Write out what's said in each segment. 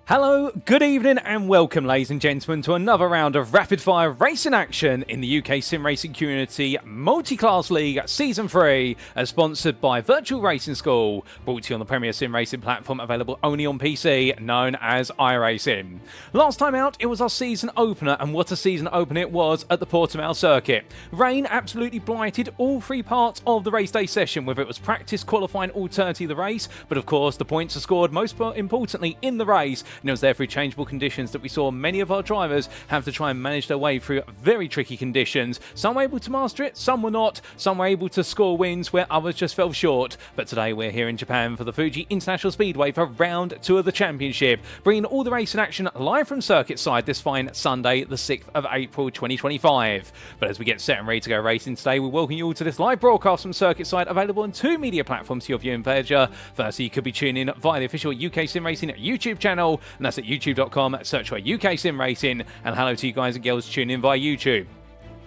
Hello, good evening and welcome ladies and gentlemen to another round of rapid fire racing action in the UK sim racing community Multiclass League Season 3 as sponsored by Virtual Racing School, brought to you on the premier sim racing platform available only on PC known as iRacing. Last time out it was our season opener, and what a season opener it was at the Portimão circuit. Rain absolutely blighted all three parts of the race day session, whether it was practice, qualifying or turn the race, but of course the points are scored most importantly in the race. And it was there through changeable conditions that we saw many of our drivers have to try and manage their way through very tricky conditions. Some were able to master it, some were not. Some were able to score wins where others just fell short. But today we're here in Japan for the Fuji International Speedway for round 2 of the championship, bringing all the racing action live from circuit side this fine Sunday, the 6th of April 2025. But as we get set and ready to go racing today, we welcome you all to this live broadcast from circuit side, available on 2 media platforms to your viewing pleasure. Firstly, you could be tuning in via the official UK Sim Racing YouTube channel, and that's at youtube.com, search for UK Sim Racing, and hello to you guys and girls tuning in via YouTube.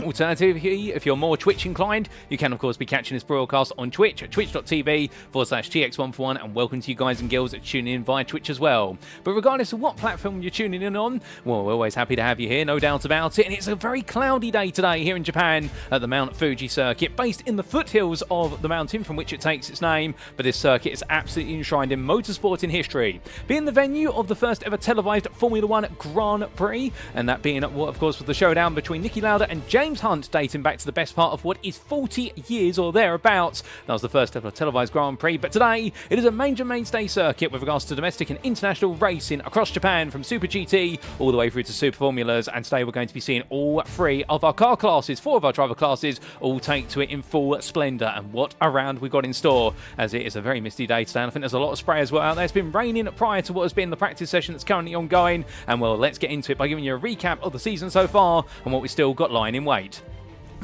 Alternatively, if you're more Twitch inclined, you can of course be catching this broadcast on Twitch at twitch.tv/TX141, and welcome to you guys and girls that tune in via Twitch as well. But regardless of what platform you're tuning in on, well, we're always happy to have you here, no doubt about it. And it's a very cloudy day today here in Japan at the Mount Fuji circuit, based in the foothills of the mountain from which it takes its name. But this circuit is absolutely enshrined in motorsport in history, being the venue of the first ever televised Formula 1 Grand Prix, and that being what of course was the showdown between Niki Lauda and James Hunt, dating back to the best part of what is 40 years or thereabouts. That was the first ever televised Grand Prix, but today it is a major mainstay circuit with regards to domestic and international racing across Japan, from Super GT all the way through to Super Formulas. And today we're going to be seeing all 3 of our car classes, 4 of our driver classes, all take to it in full splendour. And what a round we've got in store, as it is a very misty day today. And I think there's a lot of spray as well out there. It's been raining prior to what has been the practice session that's currently ongoing. And well, let's get into it by giving you a recap of the season so far and what we still got lying in wait.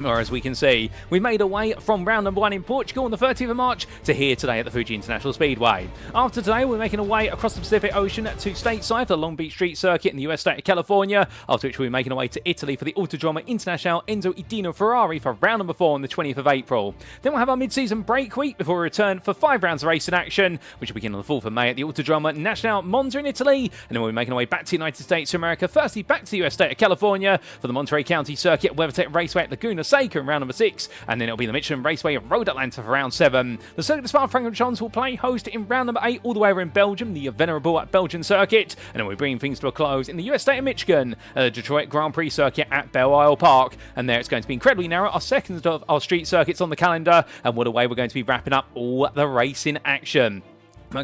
Or as we can see, we made our way from round number 1 in Portugal on the 30th of March to here today at the Fuji International Speedway. After today, we're making our way across the Pacific Ocean to stateside for the Long Beach Street Circuit in the US state of California, after which we'll be making our way to Italy for the Autodromo Internazionale Enzo Edino Ferrari for round number 4 on the 20th of April. Then we'll have our mid-season break week before we return for 5 rounds of racing action, which will begin on the 4th of May at the Autodromo Nazionale Monza in Italy, and then we'll be making our way back to the United States of America, firstly back to the US state of California for the Monterey County Circuit, WeatherTech Raceway at Laguna Seca in round number 6, and then it'll be the Michelin Raceway at Road Atlanta for round 7. The Circuit de Spa-Francorchamps will play host in round number 8 all the way over in Belgium, the venerable Belgian circuit, and then we're bringing things to a close in the US state of Michigan, the Detroit Grand Prix circuit at Belle Isle Park, and there it's going to be incredibly narrow, our second of our street circuits on the calendar, and what a way we're going to be wrapping up all the racing action.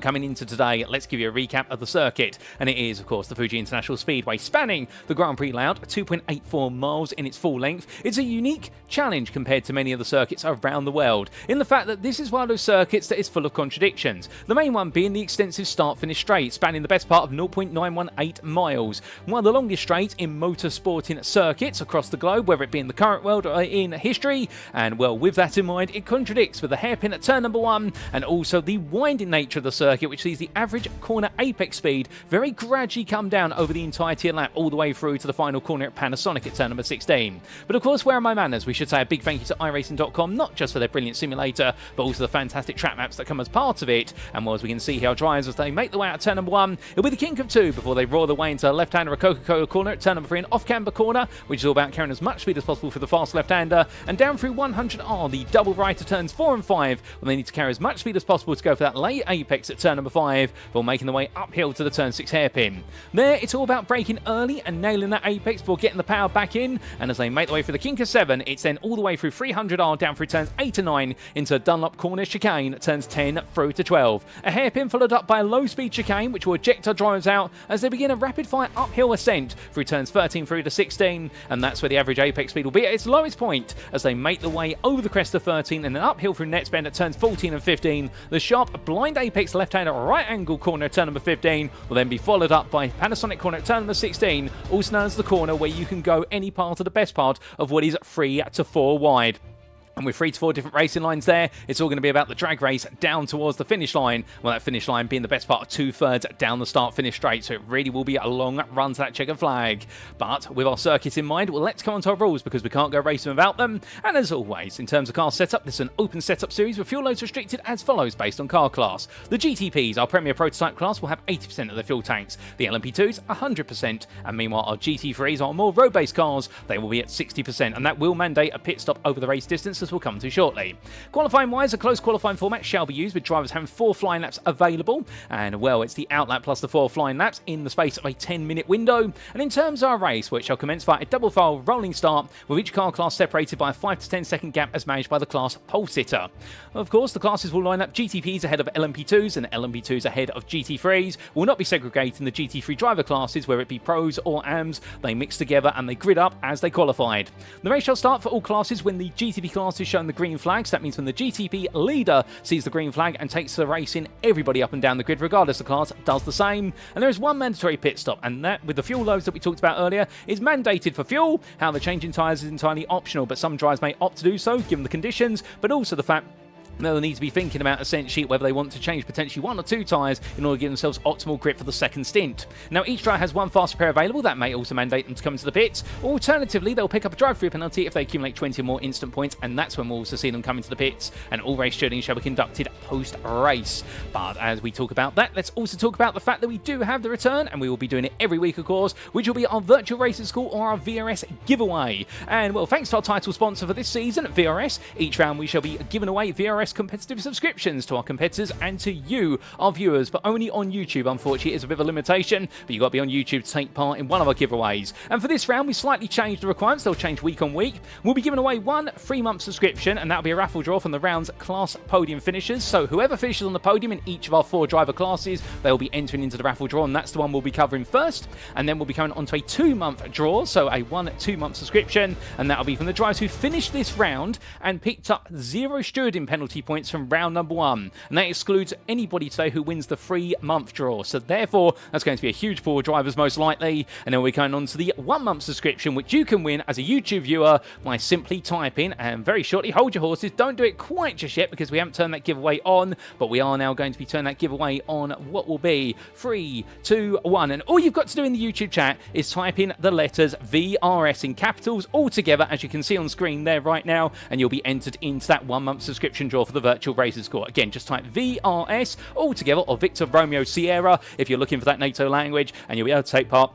Coming into today, let's give you a recap of the circuit, and it is of course the Fuji International Speedway, spanning the Grand Prix layout, 2.84 miles in its full length. It's a unique challenge compared to many of the circuits around the world, in the fact that this is one of those circuits that is full of contradictions, the main one being the extensive start-finish straight, spanning the best part of 0.918 miles, one of the longest straights in motorsporting circuits across the globe, whether it be in the current world or in history. And well, with that in mind, it contradicts with the hairpin at turn number 1, and also the winding nature of the circuit, which sees the average corner apex speed very gradually come down over the entirety of the lap, all the way through to the final corner at Panasonic at turn number 16. But of course, where are my manners? We should say a big thank you to iRacing.com, not just for their brilliant simulator, but also the fantastic track maps that come as part of it. And well, as we can see here, our drivers, as they make the way out at turn number 1, it'll be the kink of 2 before they roar their way into the left-hander Coca-Cola corner at turn number 3, an off-camber corner, which is all about carrying as much speed as possible for the fast left-hander, and down through 100R, the double right of turns 4 and 5, when they need to carry as much speed as possible to go for that late apex at turn number 5, before making the way uphill to the turn 6 hairpin. There, it's all about braking early and nailing that apex before getting the power back in, and as they make the way through the kink of 7, it's then all the way through 300R down through turns 8 and 9 into Dunlop corner chicane, turns 10 through to 12. A hairpin followed up by a low-speed chicane, which will eject our drivers out as they begin a rapid-fire uphill ascent through turns 13 through to 16, and that's where the average apex speed will be at its lowest point as they make the way over the crest of 13 and then uphill through next bend at turns 14 and 15. The sharp blind apex left-hander right angle corner at turn number 15 will then be followed up by Panasonic corner at turn number 16, also known as the corner where you can go any part of the best part of what is 3 to 4 wide. And with 3 to 4 different racing lines there, it's all going to be about the drag race down towards the finish line. Well, that finish line being the best part of 2/3 down the start-finish straight, so it really will be a long run to that checkered flag. But with our circuit in mind, well, let's come on to our rules because we can't go racing without them. And as always, in terms of car setup, this is an open setup series with fuel loads restricted as follows based on car class. The GTPs, our premier prototype class, will have 80% of the fuel tanks. The LMP2s, 100%. And meanwhile, our GT3s, our more road-based cars, they will be at 60%. And that will mandate a pit stop over the race distance, as we'll come to shortly. Qualifying wise, a close qualifying format shall be used with drivers having 4 flying laps available, and well, it's the out lap plus the 4 flying laps in the space of a 10-minute window. And in terms of our race, which shall commence via a double file rolling start with each car class separated by a 5 to 10 second gap as managed by the class pole sitter. Of course, the classes will line up GTPs ahead of LMP2s and LMP2s ahead of GT3s. Will not be segregating the GT3 driver classes, whether it be pros or AMs. They mix together and they grid up as they qualified. The race shall start for all classes when the GTP class is shown the green flags. That means when the GTP leader sees the green flag and takes the race in, everybody up and down the grid, regardless of class, does the same. And there is one mandatory pit stop, and that, with the fuel loads that we talked about earlier, is mandated for fuel. How the changing tyres is entirely optional, but some drivers may opt to do so, given the conditions, but also the fact they'll need to be thinking about essentially whether they want to change potentially 1 or 2 tyres in order to give themselves optimal grip for the second stint. Now, each driver has 1 fast repair available. That may also mandate them to come into the pits. Alternatively, they'll pick up a drive-through penalty if they accumulate 20 or more instant points, and that's when we'll also see them come into the pits. And all race stewarding shall be conducted post-race. But as we talk about that, let's also talk about the fact that we do have the return, and we will be doing it every week, of course, which will be our virtual racing school or our VRS giveaway. And well, thanks to our title sponsor for this season, VRS, each round we shall be giving away VRS competitive subscriptions to our competitors and to you, our viewers, but only on YouTube. Unfortunately, it's a bit of a limitation, but you've got to be on YouTube to take part in one of our giveaways. And for this round, we slightly changed the requirements. They'll change week on week. We'll be giving away 1 3-month subscription, and that'll be a raffle draw from the round's class podium finishers. So whoever finishes on the podium in each of our 4 driver classes, they'll be entering into the raffle draw, and that's the one we'll be covering first. And then we'll be coming onto a 2-month draw, so a 1 2-month subscription, and that'll be from the drivers who finished this round and picked up 0 stewarding penalty points from round number 1, and that excludes anybody today who wins the 3-month draw. So therefore, that's going to be a huge pool of drivers most likely. And then we're going on to the 1-month subscription, which you can win as a YouTube viewer by simply typing, and very shortly, hold your horses, don't do it quite just yet because we haven't turned that giveaway on, but we are now going to be turning that giveaway on what will be 3, 2, 1. And all you've got to do in the YouTube chat is type in the letters VRS in capitals all together, as you can see on screen there right now, and you'll be entered into that 1-month subscription draw for the virtual racing score. Again, just type VRS all together, or Victor Romeo Sierra if you're looking for that NATO language, and you'll be able to take part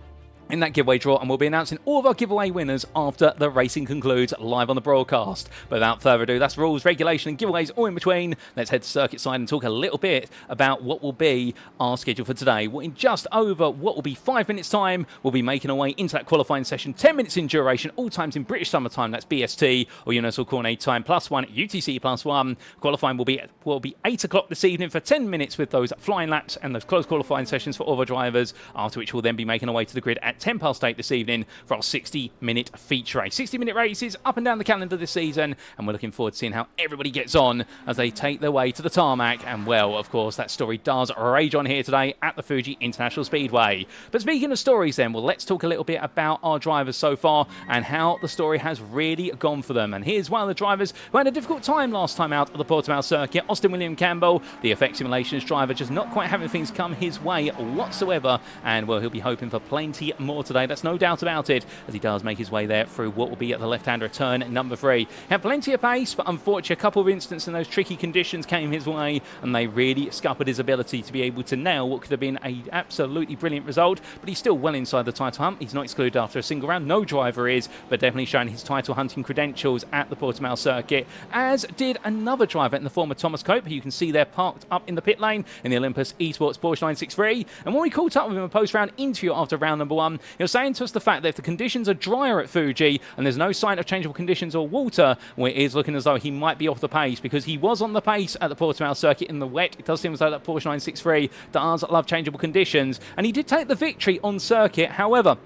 in that giveaway draw, and we'll be announcing all of our giveaway winners after the racing concludes live on the broadcast. But without further ado, that's rules, regulation and giveaways all in between. Let's head to circuit side and talk a little bit about what will be our schedule for today. Well, in just over what will be 5 minutes time, we'll be making our way into that qualifying session, 10 minutes in duration, all times in British Summer Time. That's BST or Universal Coordinated Time +1, UTC +1. Qualifying will be 8 o'clock this evening for 10 minutes with those flying laps and those close qualifying sessions for all of our drivers, after which we'll then be making our way to the grid at 8 this evening for our 60-minute feature race. 60-minute races up and down the calendar this season, and we're looking forward to seeing how everybody gets on as they take their way to the tarmac. And well, of course, that story does rage on here today at the Fuji International Speedway. But speaking of stories then, well, let's talk a little bit about our drivers so far and how the story has really gone for them. And here's one of the drivers who had a difficult time last time out at the Portimão circuit, Austin William Campbell, the Effect Simulations driver, just not quite having things come his way whatsoever. And well, he'll be hoping for plenty more today. That's no doubt about it, as he does make his way there through what will be at the left-hand return, number 3. He had plenty of pace, but unfortunately a couple of instances in those tricky conditions came his way, and they really scuppered his ability to be able to nail what could have been an absolutely brilliant result. But he's still well inside the title hunt. He's not excluded after a single round. No driver is, but definitely showing his title hunting credentials at the Portimão circuit, as did another driver in the form of Thomas Cope, who you can see there parked up in the pit lane in the Olympus Esports Porsche 963. And when we caught up with him in a post-round interview after round number 1, he was saying to us the fact that if the conditions are drier at Fuji and there's no sign of changeable conditions or water, well, it is looking as though he might be off the pace, because he was on the pace at the Portimão circuit in the wet. It does seem as though that Porsche 963 does love changeable conditions, and he did take the victory on circuit. However,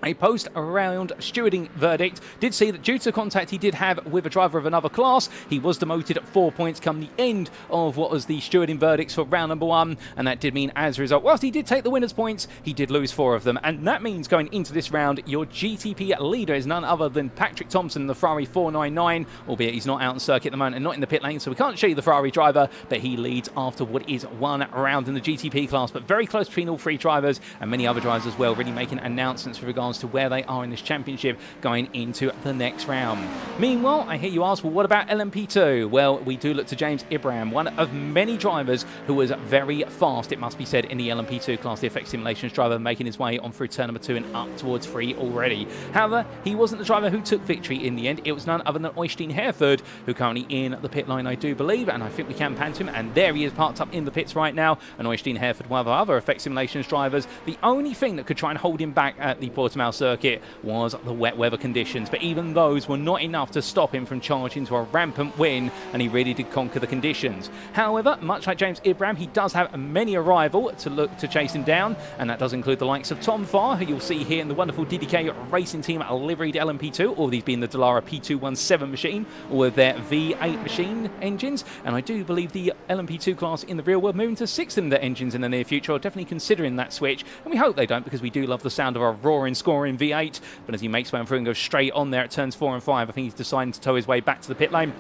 a post-round stewarding verdict did see that due to contact he did have with a driver of another class, he was demoted at 4 points come the end of what was the stewarding verdicts for round number 1, and that did mean as a result, whilst he did take the winner's points, he did lose 4 of them, and that means going into this round, your GTP leader is none other than Patrik Thomsen, the Ferrari 499, albeit he's not out on circuit at the moment and not in the pit lane, so we can't show you the Ferrari driver, but he leads after what is 1 round in the GTP class, but very close between all 3 drivers, and many other drivers as well, really making announcements with regards to where they are in this championship going into the next round. Meanwhile, I hear you ask, well, what about LMP2? Well, we do look to James Ibrahim, one of many drivers who was very fast, it must be said, in the LMP2 class, the Effect Simulations driver, making his way on through turn number 2 and up towards 3 already. However, he wasn't the driver who took victory in the end. It was none other than Øystein Herfjord, who currently in the pit line, I do believe, and I think we can pan to him, and there he is parked up in the pits right now, and Øystein Herfjord, one of our other Effect Simulations drivers. The only thing that could try and hold him back at the Portimão circuit was the wet weather conditions, but even those were not enough to stop him from charging to a rampant win, and he really did conquer the conditions. However, much like James Ibrahim, he does have many a rival to look to chase him down, and that does include the likes of Tom Farr, who you'll see here in the wonderful DDK Racing Team liveried LMP2, all these being the Dallara P217 machine, all of their V8 machine engines, and I do believe the LMP2 class in the real world moving to 6-cylinder engines in the near future, or definitely considering that switch, and we hope they don't, because we do love the sound of a roaring, scoring V8, but as he makes way through and goes straight on there at turns 4 and 5, I think he's deciding to tow his way back to the pit lane.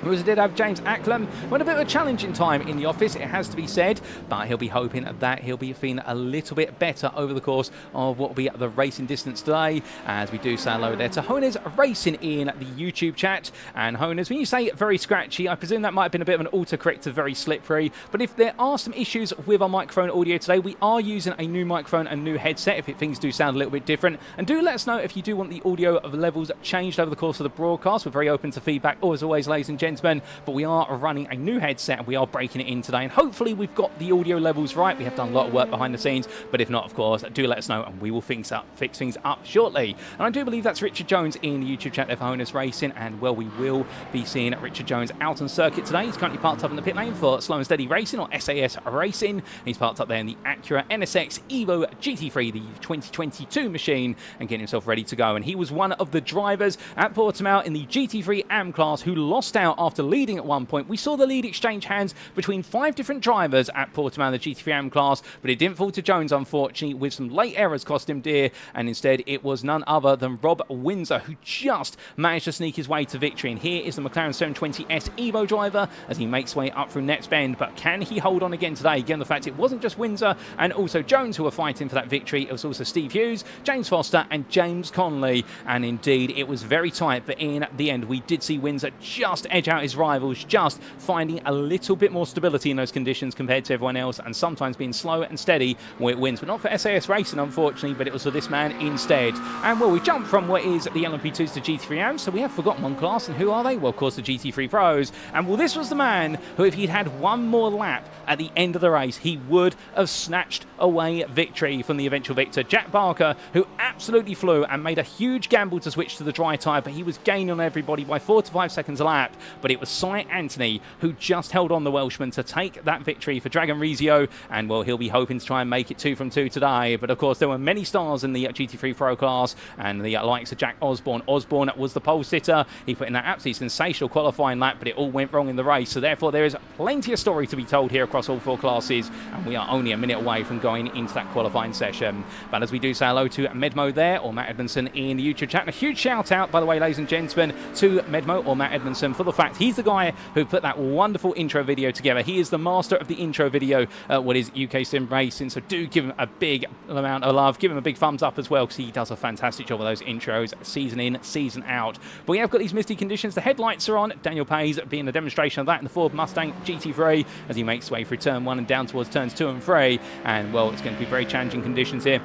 We did have James Acklam, went a bit of a challenging time in the office, it has to be said, but he'll be hoping that he'll be feeling a little bit better over the course of what will be the racing distance today, as we do say hello there to Honers Racing in the YouTube chat. And Honers, when you say very scratchy, I presume that might have been a bit of an autocorrect to very slippery, but if there are some issues with our microphone audio today, we are using a new microphone and new headset if things do sound a little bit different, and do let us know if you do want the audio of levels changed over the course of the broadcast. We're very open to feedback, as always, ladies and gentlemen. But we are running a new headset and we are breaking it in today, and hopefully we've got the audio levels right. We have done a lot of work behind the scenes, but if not, of course, do let us know and we will fix things up shortly. And I do believe that's Richard Jones in the YouTube chat there for Honers Racing, and well, we will be seeing Richard Jones out on circuit today. He's currently parked up in the pit lane for Slow and Steady Racing, or SAS Racing. He's parked up there in the Acura NSX Evo GT3, the 2022 machine, and getting himself ready to go. And he was one of the drivers at Portimão in the GT3 AM class who lost out after leading at one point. We saw the lead exchange hands between 5 different drivers at Portimão in the GT3 AM class, but it didn't fall to Jones, unfortunately, with some late errors cost him dear, and instead it was none other than Rob Windsor who just managed to sneak his way to victory. And here is the McLaren 720S Evo driver as he makes way up through Nets Bend, but can he hold on again today, given the fact it wasn't just Windsor and also Jones who were fighting for that victory? It was also Steve Hughes, James Foster and James Conley, and indeed it was very tight, but in the end we did see Windsor just edge out his rivals, just finding a little bit more stability in those conditions compared to everyone else, and sometimes being slow and steady where it wins, but not for SAS Racing, unfortunately, but it was for this man instead. And well, we jump from what is the LMP2s to GT3 AMs, so we have forgotten one class, and who are they? Well, of course, the GT3 Pros. And well, this was the man who, if he'd had one more lap at the end of the race, he would have snatched away victory from the eventual victor, Jack Barker, who absolutely flew and made a huge gamble to switch to the dry tyre, but he was gaining on everybody by 4 to 5 seconds a lap. But it was Cy Anthony who just held on the Welshman to take that victory for Dragon Rizio, and well, he'll be hoping to try and make it 2 from 2 today. But of course, there were many stars in the GT3 Pro class, and the likes of Jack Osborne. Osborne was the pole sitter. He put in that absolutely sensational qualifying lap, but it all went wrong in the race. So therefore, there is plenty of story to be told here across all 4 classes, and we are only a minute away from going into that qualifying session. But as we do say hello to Medmo there, or Matt Edmondson in the YouTube chat, and a huge shout out, by the way, ladies and gentlemen, to Medmo or Matt Edmondson for the fact he's the guy who put that wonderful intro video together. He is the master of the intro video, what is UK Sim Racing, so do give him a big amount of love, give him a big thumbs up as well, because he does a fantastic job of those intros season in, season out. But we have got these misty conditions, the headlights are on, Daniel Pays being a demonstration of that in the Ford Mustang GT3 as he makes his way through turn 1 and down towards turns 2 and 3, and well, it's going to be very challenging conditions here.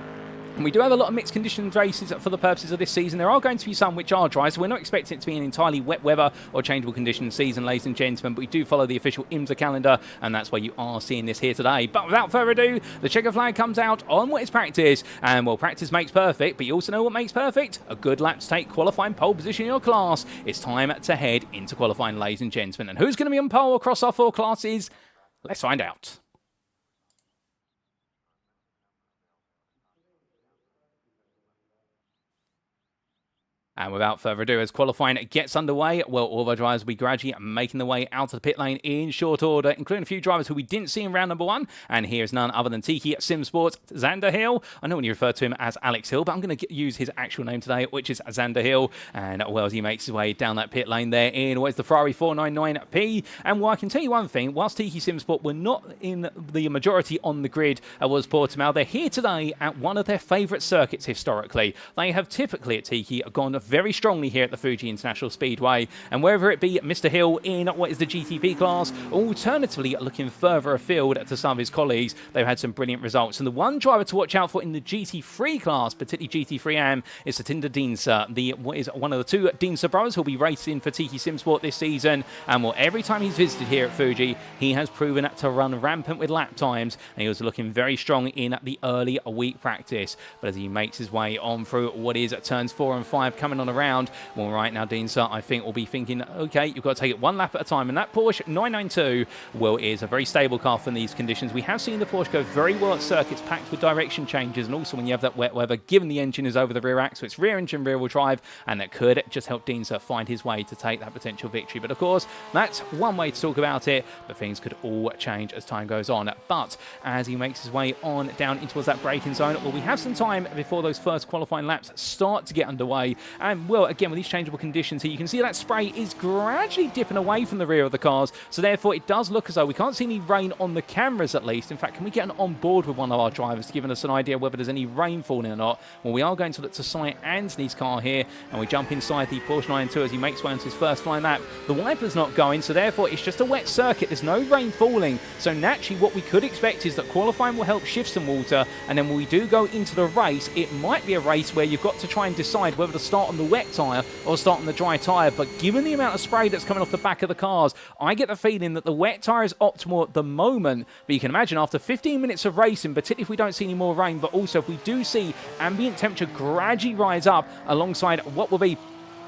And we do have a lot of mixed conditions races for the purposes of this season. There are going to be some which are dry, so we're not expecting it to be an entirely wet weather or changeable conditions season, ladies and gentlemen, but we do follow the official IMSA calendar, and that's why you are seeing this here today. But without further ado, the checker flag comes out on what is practice, and well, practice makes perfect, but you also know what makes perfect? A good lap to take qualifying pole position in your class. It's time to head into qualifying, ladies and gentlemen. And who's going to be on pole across our 4 classes? Let's find out. And without further ado, as qualifying gets underway, well, all of our drivers will be gradually making their way out of the pit lane in short order, including a few drivers who we didn't see in round number 1. And here's none other than Tiki Simsports' Xander Hill. I know when you refer to him as Alex Hill, but I'm going to use his actual name today, which is Xander Hill. And well, as he makes his way down that pit lane there in what is the Ferrari 499P. And well, I can tell you one thing, whilst Tiki Simsport were not in the majority on the grid, was Portimão, they're here today at one of their favourite circuits historically. They have typically at Tiki gone very strongly here at the Fuji International Speedway, and whether it be Mr. Hill in what is the GTP class, or alternatively looking further afield to some of his colleagues, they've had some brilliant results. And the one driver to watch out for in the GT3 class, particularly GT3 AM, is Satinder Diensa, what is one of the two Diensa brothers who'll be racing for Tiki Simsport this season. And well, every time he's visited here at Fuji, he has proven to run rampant with lap times, and he was looking very strong in the early week practice. But as he makes his way on through what is turns 4 and 5 coming on around, well, right now, Diensa, I think, will be thinking, okay, you've got to take it one lap at a time. And that Porsche 992, well, is a very stable car for these conditions. We have seen the Porsche go very well at circuits packed with direction changes, and also when you have that wet weather, given the engine is over the rear axle, it's rear engine, rear wheel drive, and that could just help Diensa find his way to take that potential victory. But of course, that's one way to talk about it, but things could all change as time goes on. But as he makes his way on down in towards that braking zone, well, we have some time before those first qualifying laps start to get underway. And well, again, with these changeable conditions here, you can see that spray is gradually dipping away from the rear of the cars, so therefore it does look as though we can't see any rain on the cameras at least. In fact, can we get on board with one of our drivers to give us an idea whether there's any rain falling or not? Well, we are going to look to Si Anthony's car here, and we jump inside the Porsche 992 as he makes way onto his first flying lap. The wiper's not going, so therefore it's just a wet circuit. There's no rain falling, so naturally what we could expect is that qualifying will help shift some water, and then when we do go into the race, it might be a race where you've got to try and decide whether to start on the wet tyre or start on the dry tyre. But given the amount of spray that's coming off the back of the cars, I get the feeling that the wet tyre is optimal at the moment. But you can imagine after 15 minutes of racing, particularly if we don't see any more rain, but also if we do see ambient temperature gradually rise up alongside what will be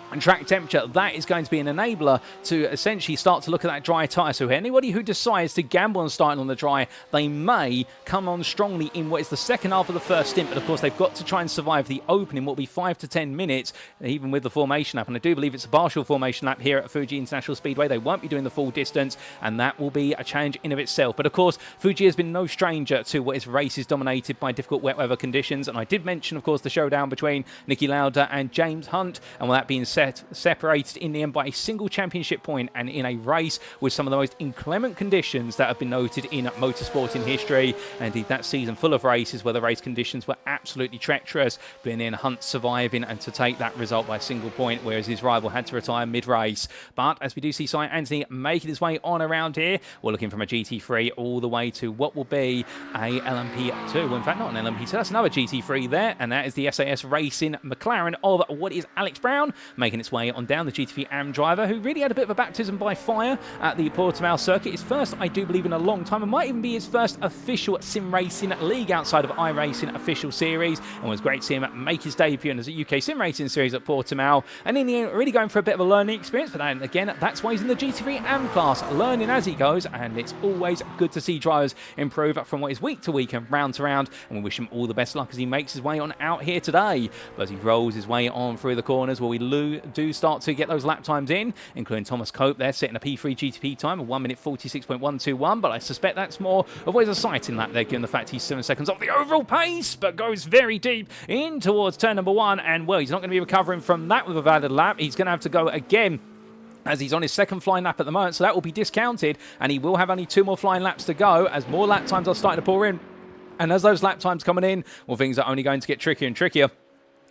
and track temperature, that is going to be an enabler to essentially start to look at that dry tyre. So anybody who decides to gamble on starting on the dry, they may come on strongly in what is the second half of the first stint, but of course they've got to try and survive the opening, what will be 5 to 10 minutes, even with the formation lap. And I do believe it's a partial formation lap here at Fuji International Speedway. They won't be doing the full distance, and that will be a challenge in of itself. But of course, Fuji has been no stranger to what is races dominated by difficult wet weather conditions. And I did mention, of course, the showdown between Niki Lauda and James Hunt, and with that being separated in the end by a single championship point, and in a race with some of the most inclement conditions that have been noted in motorsport in history. And indeed, that season full of races where the race conditions were absolutely treacherous, but in the end, Hunt surviving and to take that result by a single point, whereas his rival had to retire mid-race. But as we do see Si Anthony making his way on around here, we're looking from a GT3 all the way to what will be a LMP2. Well, in fact, not an LMP2, that's another GT3 there, and that is the SAS Racing McLaren of what is Alex Brown, making its way on down, the GT3 AM driver, who really had a bit of a baptism by fire at the Portimão circuit. His first, I do believe, in a long time. It might even be his first official sim racing league outside of iRacing official series, and it was great to see him make his debut in the UK sim racing series at Portimão. And in the end, really going for a bit of a learning experience. But then again, that's why he's in the GT3 AM class, learning as he goes, and it's always good to see drivers improve from what is week to week and round to round. And we wish him all the best luck as he makes his way on out here today. But as he rolls his way on through the corners, where we do start to get those lap times in, including Thomas Cope there setting a P3 GTP time of 1 minute 46.121, but I suspect that's more of what is a sight in lap there, given the fact he's 7 seconds off the overall pace, but goes very deep in towards turn number 1, and well, he's not going to be recovering from that with a valid lap. He's going to have to go again, as he's on his second flying lap at the moment, so that will be discounted, and he will have only 2 more flying laps to go as more lap times are starting to pour in. And as those lap times coming in, well, things are only going to get trickier and trickier,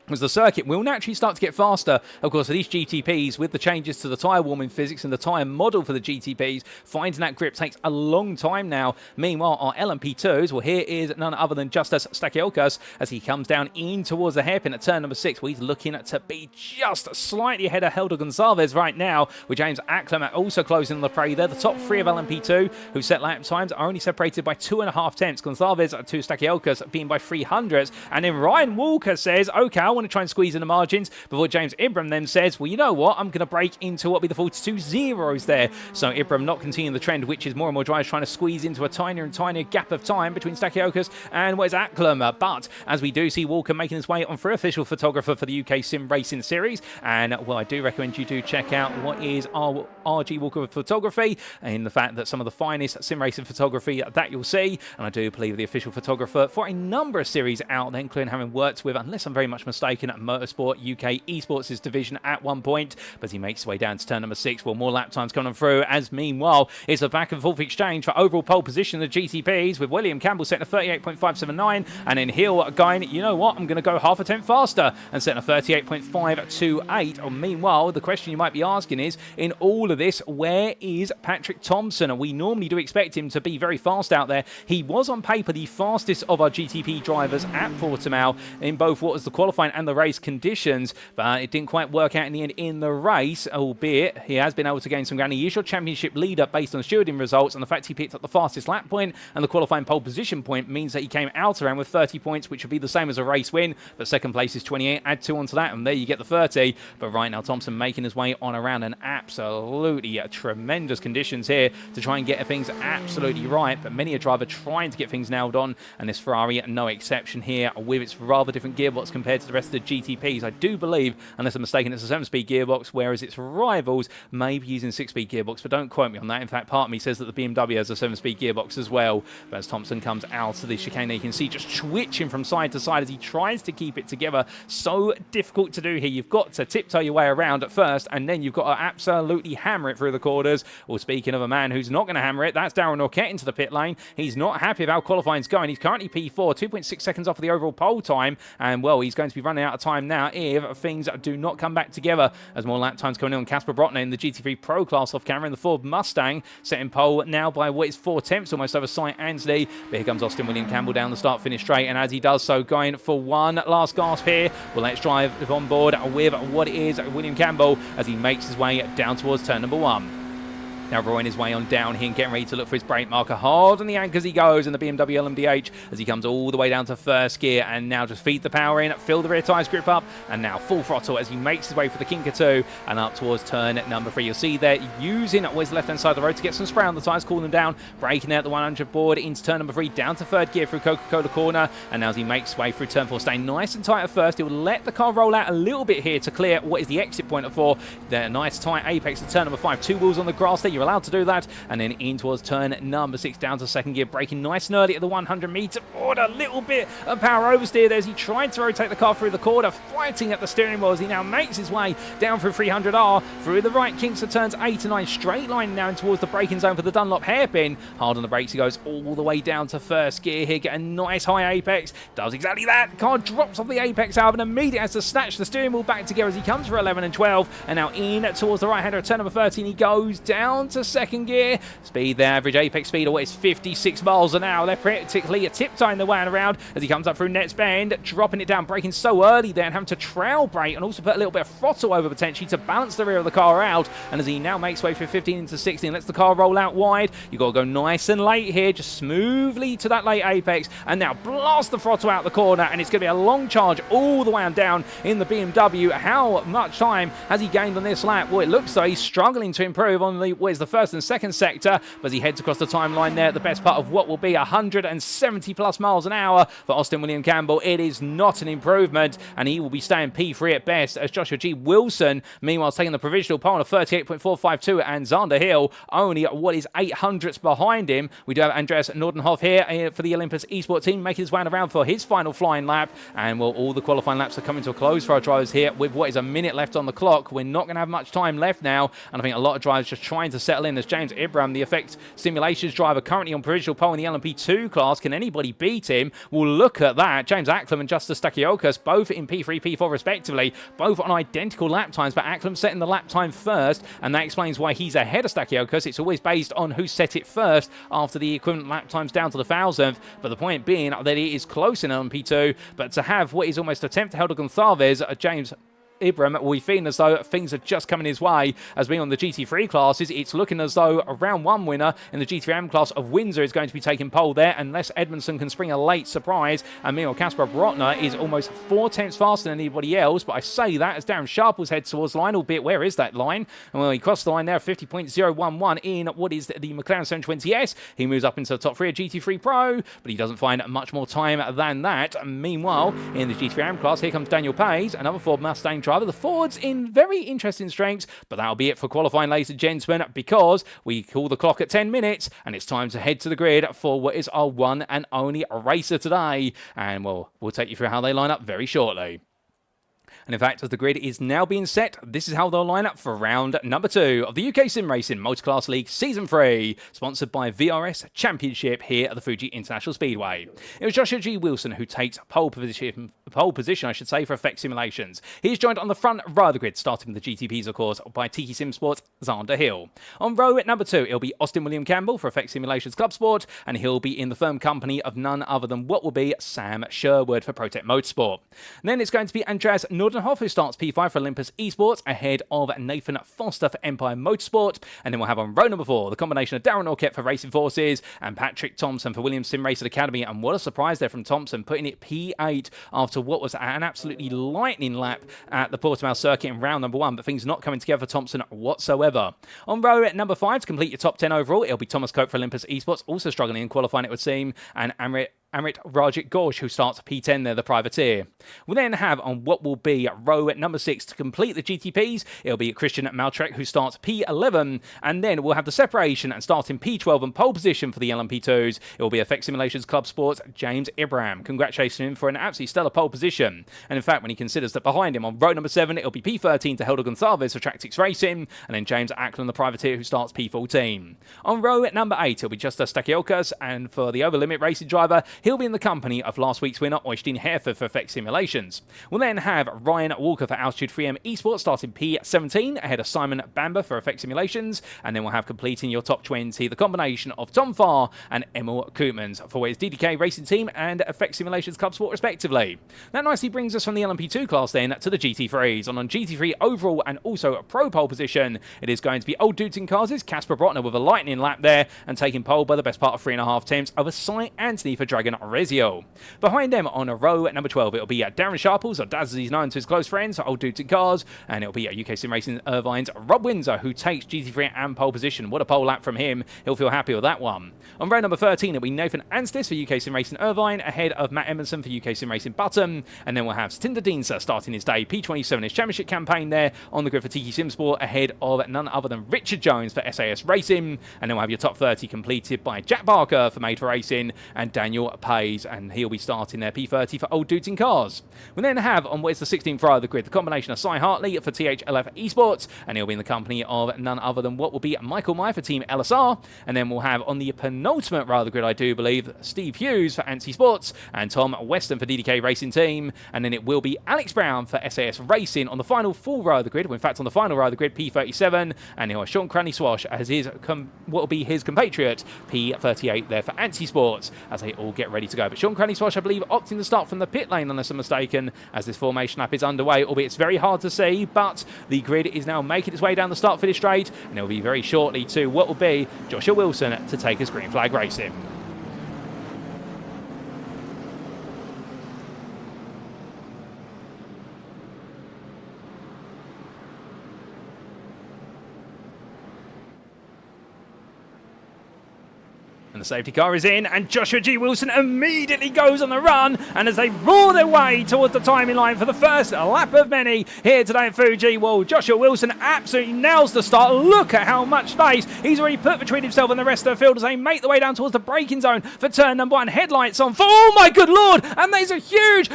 as the circuit will naturally start to get faster. Of course, for these GTPs, with the changes to the tyre warming physics and the tyre model for the GTPs, finding that grip takes a long time now. Meanwhile, our LMP2s, well, here is none other than Justus Stakielkas as he comes down in towards the hairpin at turn number 6, where he's looking to be just slightly ahead of Helder Gonçalves right now, with James Acklam also closing the prey there. The top 3 of LMP2 who set lap times are only separated by 2.5 tenths. Gonçalves to Stakielkas being by 300s. And then Ryan Walker says, okay, want to try and squeeze in the margins before James Ibram then says, well, you know what? I'm going to break into what will be the 42 zeros there. So Ibram not continuing the trend, which is more and more drivers trying to squeeze into a tinier and tinier gap of time between Stakiokas and Wes Acklam. But as we do see Walker making his way on for official photographer for the UK Sim Racing Series, and well, I do recommend you do check out what is our RG Walker Photography, in the fact that some of the finest sim racing photography that you'll see, and I do believe the official photographer for a number of series out there, including having worked with, unless I'm very much mistaken, at Motorsport UK Esports' division at one point, but he makes his way down to turn number 6. Well, more lap times coming through, as meanwhile it's a back and forth exchange for overall pole position of the GTPs, with William Campbell setting a 38.579, and then Hill going, you know what, I'm going to go half a tenth faster and setting a 38.528. Meanwhile, the question you might be asking is, in all of this, where is Patrik Thomsen? And we normally do expect him to be very fast out there. He was on paper the fastest of our GTP drivers at Portimão in both what was the qualifying and the race conditions, but it didn't quite work out in the end in the race, albeit he has been able to gain some ground. He is your championship leader based on stewarding results, and the fact he picked up the fastest lap point and the qualifying pole position point means that he came out around with 30 points, which would be the same as a race win, but second place is 28. Add 2 onto that, and there you get the 30. But right now, Thomsen making his way on around an absolutely tremendous conditions here to try and get things absolutely right, but many a driver trying to get things nailed on, and this Ferrari no exception here with its rather different gearbox compared to the rest of the GTPs. I do believe, unless I'm mistaken, it's a 7-speed gearbox, whereas its rivals may be using 6-speed gearbox, but don't quote me on that. In fact, part of me says that the BMW has a 7-speed gearbox as well. But as Thomsen comes out of the chicane, you can see just twitching from side to side as he tries to keep it together. So difficult to do here. You've got to tiptoe your way around at first, and then you've got to absolutely hammer it through the corners. Well, speaking of a man who's not going to hammer it, that's Darren Norquette into the pit lane. He's not happy with how qualifying's going. He's currently P4, 2.6 seconds off of the overall pole time, and well, he's going to be running out of time now if things do not come back together, as more lap times coming in on Casper Brotner in the GT3 Pro class off camera in the Ford Mustang, setting pole now by what is 4 tenths almost over Cy Ansley. But here comes Austin William Campbell down the start finish straight, and as he does so, going for one last gasp here. Well, let's drive on board with what is William Campbell as he makes his way down towards turn number 1. Now roaring his way on down here and getting ready to look for his brake marker. Hard on the anchors he goes in the BMW LMDH as he comes all the way down to first gear, and now just feed the power in, fill the rear tyres grip up, and now full throttle as he makes his way for the Kinker 2 and up towards turn number 3. You'll see there using always the left-hand side of the road to get some spray on the tyres, cooling them down, braking out the 100 board into turn number 3, down to third gear through Coca-Cola corner, and now as he makes his way through turn 4, staying nice and tight at first, he'll let the car roll out a little bit here to clear what is the exit point of 4. There, nice tight apex to turn number 5, 2 wheels on the grass there, you're allowed to do that. And then in towards turn number 6, down to second gear, braking nice and early at the 100 meter board. A little bit of power oversteer there as he tried to rotate the car through the corner, fighting at the steering wheel as he now makes his way down through 300R, through the right kinks of turns 8 and 9, straight line now in towards the braking zone for the Dunlop hairpin. Hard on the brakes he goes all the way down to first gear here, get a nice high apex, does exactly that. Car drops off the apex out and immediately has to snatch the steering wheel back together as he comes for 11 and 12, and now in towards the right hander at turn number 13 he goes down to second gear. Speed there, average apex speed is 56 miles an hour. They're practically tiptoeing the way around as he comes up through Nets Bend, dropping it down, braking so early there and having to trail brake and also put a little bit of throttle over potentially to balance the rear of the car out. And as he now makes way through 15 into 16, lets the car roll out wide. You've got to go nice and late here, just smoothly to that late apex, and now blast the throttle out the corner, and it's going to be a long charge all the way on down in the BMW. How much time has he gained on this lap? Well, it looks like he's struggling to improve on the first and second sector, but as he heads across the timeline there, the best part of what will be 170 plus miles an hour for Austin William Campbell, it is not an improvement, and he will be staying P3 at best, as Joshua G. Wilson, meanwhile, taking the provisional pole of 38.452, and Xander Hill only what is 800ths behind him. We do have Andreas Nordenhoff here for the Olympus Esports team, making his way around for his final flying lap, and well, all the qualifying laps are coming to a close for our drivers here with what is a minute left on the clock. We're not going to have much time left now, and I think a lot of drivers just trying to settle in as James Ibram, the Effect Simulations driver, currently on provisional pole in the LMP2 class. Can anybody beat him? Well, look at that. James Acklam and Justus Stakiokas, both in P3, P4 respectively, both on identical lap times, but Acklam setting the lap time first, and that explains why he's ahead of Stakiokas. It's always based on who set it first after the equivalent lap times down to the 1,000th, but the point being that it is close in LMP2, but to have what is almost a 10th to Helder Gonçalves, James Ibram will be feeling as though things are just coming his way. As being on the GT3 classes, it's looking as though a round 1 winner in the GT3M class of Windsor is going to be taking pole there, unless Edmondson can spring a late surprise. And meanwhile, Kasper Brotner is almost 4 tenths faster than anybody else, but I say that as Darren Sharples heads towards the line, albeit where is that line? And well, he crossed the line there, 50.011 in what is the McLaren 720S. He moves up into the top 3 of GT3 Pro, but he doesn't find much more time than that. Meanwhile, in the GT3M class, here comes Daniel Pais, another Ford Mustang driver. The Fords in very interesting strengths, but that'll be it for qualifying, ladies and gentlemen, because we call the clock at 10 minutes and it's time to head to the grid for what is our one and only racer today. And well, we'll take you through how they line up very shortly. And in fact, as the grid is now being set, this is how they'll line up for round number 2 of the UK Sim Racing Multiclass League Season 3, sponsored by VRS Championship here at the Fuji International Speedway. It was Joshua G. Wilson who takes pole position, for Effect Simulations. He's joined on the front row of the grid, starting with the GTPs, of course, by Tiki Sim Sports' Xander Hill. On row at number 2, it'll be Austin William Campbell for Effect Simulations Club Sport, and he'll be in the firm company of none other than what will be Sam Sherwood for Protect Motorsport. And then it's going to be Andreas Nordenhoff, who starts P5 for Olympus Esports, ahead of Nathan Foster for Empire Motorsport. And then we'll have on row number 4 the combination of Darren Orkett for Racing Forces and Patrik Thomsen for Williams Sim Racing Academy. And what a surprise there from Thomsen, putting it P8 after what was an absolutely lightning lap at the Portimão circuit in round number 1, but things not coming together for Thomsen whatsoever. On row at number 5, to complete your top 10 overall, it'll be Thomas Cope for Olympus Esports, also struggling in qualifying, it would seem, and Amrit Rajit Ghosh, who starts P10 there, the privateer. We'll then have on what will be row at number 6 to complete the GTPs, it'll be Christian Maltrek, who starts P11, and then we'll have the separation and starting P12 and pole position for the LMP2s. It will be Effect Simulations Club Sports James Ibrahim. Congratulations to him for an absolutely stellar pole position. And in fact, when he considers that behind him on row number 7, it'll be P13 to Helder Gonçalves for Track6 Racing, and then James Ackland, the privateer, who starts P14. On row at number 8, it'll be Justas Stakiokas, and for the over limit racing driver, he'll be in the company of last week's winner, Øystein Herfjord for Effect Simulations. We'll then have Ryan Walker for Altitude 3M Esports starting P17 ahead of Simon Bamber for Effect Simulations, and then we'll have completing your top 20 the combination of Tom Farr and Emil Koopmans for his DDK Racing Team and Effect Simulations Club Sport respectively. That nicely brings us from the LMP2 class then to the GT3s. On GT3 overall and also a pro pole position, it is going to be Old Duton Cars' Kasper Brotner with a lightning lap there and taking pole by the best part of 3.5 tenths over Cy Anthony for Dragon Rezio. Behind them on a row at number 12, it'll be Darren Sharples, or Daz as he's known to his close friends, Old Duton Cars, and it'll be UK Sim Racing Irvine's Rob Windsor, who takes GT3 and pole position. What a pole lap from him. He'll feel happy with that one. On row number 13, it'll be Nathan Anstis for UK Sim Racing Irvine, ahead of Matt Emerson for UK Sim Racing Button, and then we'll have Stinder Dienser starting his day P27, his championship campaign there on the grid for Tiki Sim Sport, ahead of none other than Richard Jones for SAS Racing, and then we'll have your top 30 completed by Jack Barker for Made for Racing and Daniel Pais, and he'll be starting their P30 for Old Duton Cars. We'll then have on what is the 16th row of the grid the combination of Cy Hartley for THLF Esports, and he'll be in the company of none other than what will be Michael Meyer for Team LSR, and then we'll have on the penultimate row of the grid, I do believe, Steve Hughes for ANSI Sports and Tom Weston for DDK Racing Team, and then it will be Alex Brown for SAS Racing on the final full row of the grid, well, in fact on the final row of the grid P37, and he'll have Sean Cranny Swash as his what will be his compatriot P38 there for ANSI Sports as they all get ready to go. But Sean Cranny Swash, I believe, opting to start from the pit lane unless I'm mistaken, as this formation lap is underway, albeit it's very hard to see, but the grid is now making its way down the start-finish straight, and it will be very shortly to what will be Joshua Wilson to take us green flag racing. And the safety car is in, and Joshua G. Wilson immediately goes on the run, and as they roar their way towards the timing line for the first lap of many here today at Fuji, well, Joshua Wilson absolutely nails the start. Look at how much space he's already put between himself and the rest of the field as they make their way down towards the braking zone for turn number 1. Headlights on for, oh my good lord, and there's a huge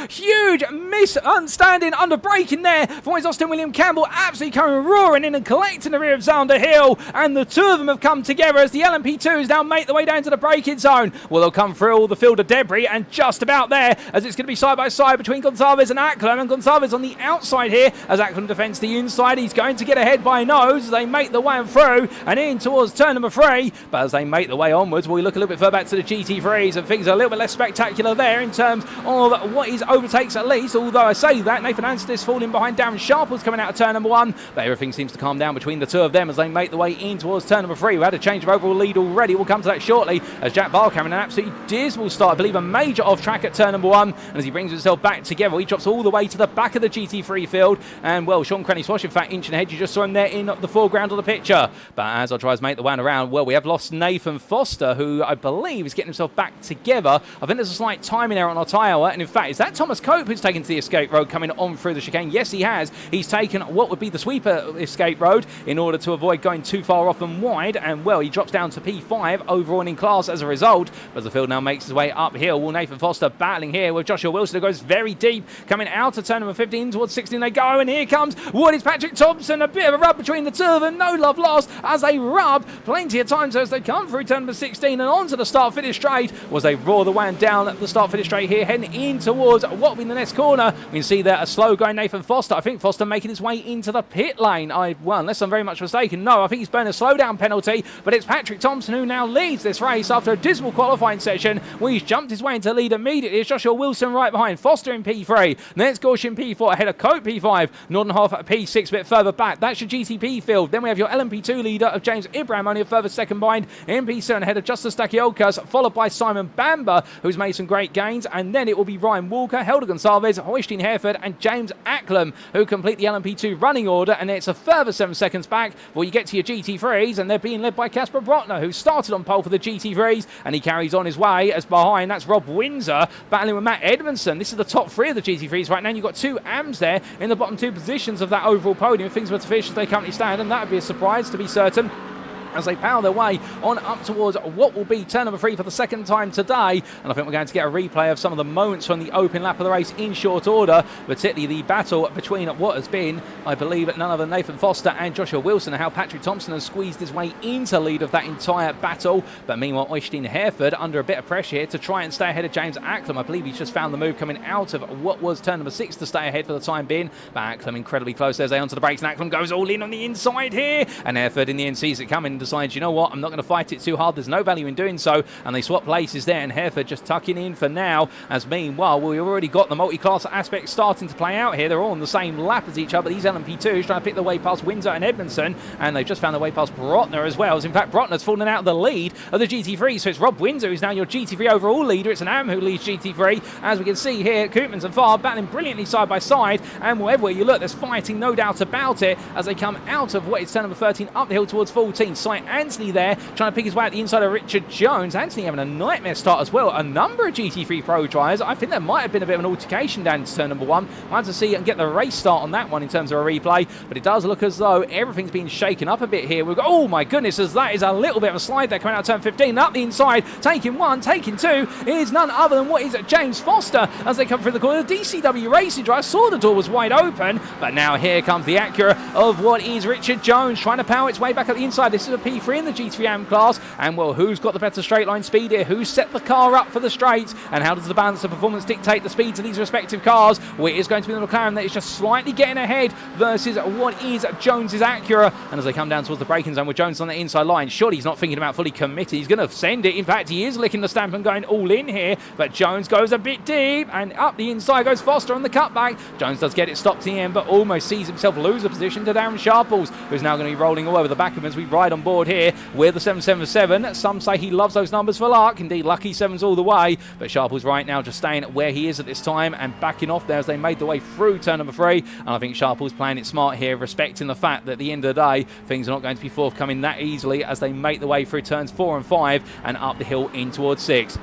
misunderstanding under braking there for Austin William Campbell, absolutely coming roaring in and collecting the rear of Xander Hill, and the two of them have come together as the LMP2s now make their way down to the braking zone. Well, they'll come through all the field of debris and just about there, as it's going to be side by side between Gonçalves and Acklam, and Gonçalves on the outside here as Acklam defends the inside. He's going to get ahead by nose. They make the way and through and in towards turn number 3, but as they make the way onwards, we look a little bit further back to the GT3s and things are a little bit less spectacular there in terms of what is overtakes at least, although I say that Nathan Anstis falling behind Darren Sharples coming out of turn number 1, but everything seems to calm down between the two of them as they make the way in towards turn number 3. We had a change of overall lead already. We'll come to that shortly as Jack Barker having an absolutely dismal start. I believe a major off track at turn number 1, and as he brings himself back together, he drops all the way to the back of the GT3 field, and well, Sean Crenny Swash, in fact, inching ahead. You just saw him there in the foreground of the picture, but as our drivers make the way around, well, we have lost Nathan Foster, who I believe is getting himself back together. I think there's a slight timing error on our tyre, and in fact, is that Thomas Cope who's taken to the escape road coming on through the chicane? Yes, he has. He's taken what would be the sweeper escape road in order to avoid going too far off and wide, and well, he drops down to P5 overall in class as a result. But the field now makes his way uphill. Well, Nathan Foster battling here with Joshua Wilson, who goes very deep, coming out of turn number 15 towards 16 they go, and here comes what is Patrik Thomsen. A bit of a rub between the two of them, no love lost as they rub plenty of times as they come through turn number 16 and onto the start finish straight, was they roar the way down at the start finish straight here, heading in towards what will be the next corner. We can see there a slow going Nathan Foster. I think Foster making his way into the pit lane. Well, unless I'm very much mistaken, no, I think he's burned a slowdown penalty, but it's Patrik Thomsen who now leads this race after a dismal qualifying session where he's jumped his way into lead immediately. It's Joshua Wilson right behind, Foster in P3, then it's Gorshin P4 ahead of Cope P5, Nordenhoff at P6 a bit further back. That's your GTP field. Then we have your LMP2 leader of James Ibrahim, only a further second behind in P7 ahead of Justus Stakiokas, followed by Simon Bamba, who's made some great gains, and then it will be Ryan Walker, Helder Gonçalves, Øystein Herfjord and James Acklam who complete the LMP2 running order, and it's a further 7 seconds back before you get to your GT3s, and they're being led by Casper Brotner, who started on pole for the GT3s, and he carries on his way as behind that's Rob Windsor battling with Matt Edmondson. This is the top 3 of the GT3s right now, and you've got 2 AMs there in the bottom 2 positions of that overall podium. If things were to finish as they currently stand, and that would be a surprise to be certain, as they power their way on up towards what will be turn number 3 for the second time today. And I think we're going to get a replay of some of the moments from the open lap of the race in short order, particularly the battle between what has been, I believe, none other than Nathan Foster and Joshua Wilson, and how Patrik Thomsen has squeezed his way into lead of that entire battle. But meanwhile, Øystein Herfjord under a bit of pressure here to try and stay ahead of James Acklam. I believe he's just found the move coming out of what was turn number 6 to stay ahead for the time being. But Acklam incredibly close as they onto the brakes, and Acklam goes all in on the inside here, and Herfjord in the end sees it coming and decides, you know what, I'm not going to fight it too hard, there's no value in doing so, and they swap places there, and Herfjord just tucking in for now, as meanwhile we've already got the multi-class aspect starting to play out here. They're all on the same lap as each other, these LMP2s trying to pick their way past Windsor and Edmondson, and they've just found their way past Brotner as well, as in fact Brotner's fallen out of the lead of the GT3, so it's Rob Windsor who's now your GT3 overall leader. It's an AM who leads GT3, as we can see here, Koopmans and Farr battling brilliantly side by side, and wherever you look there's fighting, no doubt about it, as they come out of what is turn number 13 up the hill towards 14. Sight Anthony there trying to pick his way out the inside of Richard Jones. Anthony having a nightmare start as well. A number of GT3 Pro drivers. I think there might have been a bit of an altercation down to turn number 1. We'll have to see and get the race start on that one in terms of a replay, but it does look as though everything's been shaken up a bit here. We've got, oh my goodness, as that is a little bit of a slide there coming out of turn 15. Up the inside, taking 1, taking 2 is none other than what is James Foster as they come through the corner. The DCW racing driver saw the door was wide open, but now here comes the Acura of what is Richard Jones trying to power its way back up the inside. This is a P3 in the GT3 AM class, and well, who's got the better straight line speed here? Who's set the car up for the straights, and how does the balance of performance dictate the speeds of these respective cars? Well, it is going to be the McLaren that is just slightly getting ahead versus what is Jones's Acura, and as they come down towards the braking zone with Jones on the inside line, surely he's not thinking about fully committed, he's going to send it. In fact, he is licking the stamp and going all in here, but Jones goes a bit deep, and up the inside goes Foster on the cutback. Jones does get it stopped in the end, but almost sees himself lose a position to Darren Sharples, who's now going to be rolling all over the back of him as we ride on board here with the 777. Some say he loves those numbers for luck. Indeed, lucky 7s all the way, but Sharples right now just staying where he is at this time and backing off there as they made the way through turn number 3, and I think Sharples playing it smart here, respecting the fact that at the end of the day things are not going to be forthcoming that easily as they make the way through turns 4 and 5 and up the hill in towards 6.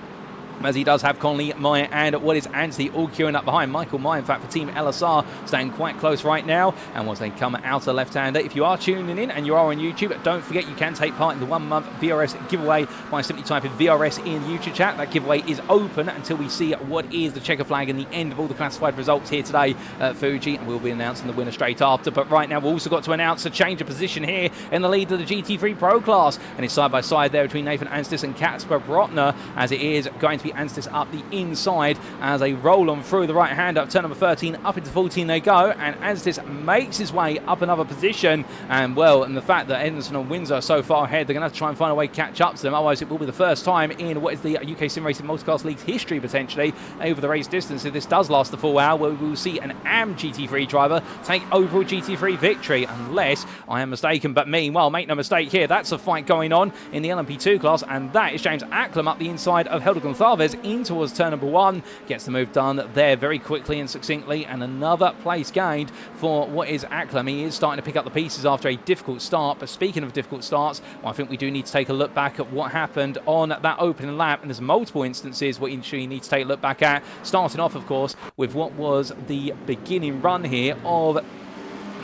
as he does have Conley, Meyer, and what is Anstey all queuing up behind. Michael Meyer, in fact, for Team LSR, staying quite close right now. And once they come out to left-hander, if you are tuning in and you are on YouTube, don't forget you can take part in the 1-month VRS giveaway by simply typing VRS in the YouTube chat. That giveaway is open until we see what is the checker flag and the end of all the classified results here today at Fuji, and we'll be announcing the winner straight after. But right now, we've also got to announce a change of position here in the lead of the GT3 Pro class, and it's side by side there between Nathan Anstis and Kasper Brotner, as it is going to be Anstis up the inside as they roll on through the right hand up turn number 13, up into 14 they go, and Anstis makes his way up another position. And well, and the fact that Edmondson and Windsor are so far ahead, they're going to have to try and find a way to catch up to them, otherwise it will be the first time in what is the UK Sim Racing Multiclass League's history potentially over the race distance, if this does last the full hour, where we will see an AM GT3 driver take overall GT3 victory, unless I am mistaken. But meanwhile, make no mistake here, that's a fight going on in the LMP2 class, and that is James Acklam up the inside of Helder Gonçalves in towards turn number 1. Gets the move done there very quickly and succinctly, and another place gained for what is Acklam. He is starting to pick up the pieces after a difficult start. But speaking of difficult starts, well, I think we do need to take a look back at what happened on that opening lap, and there's multiple instances what you need to take a look back at, starting off of course with what was the beginning run here of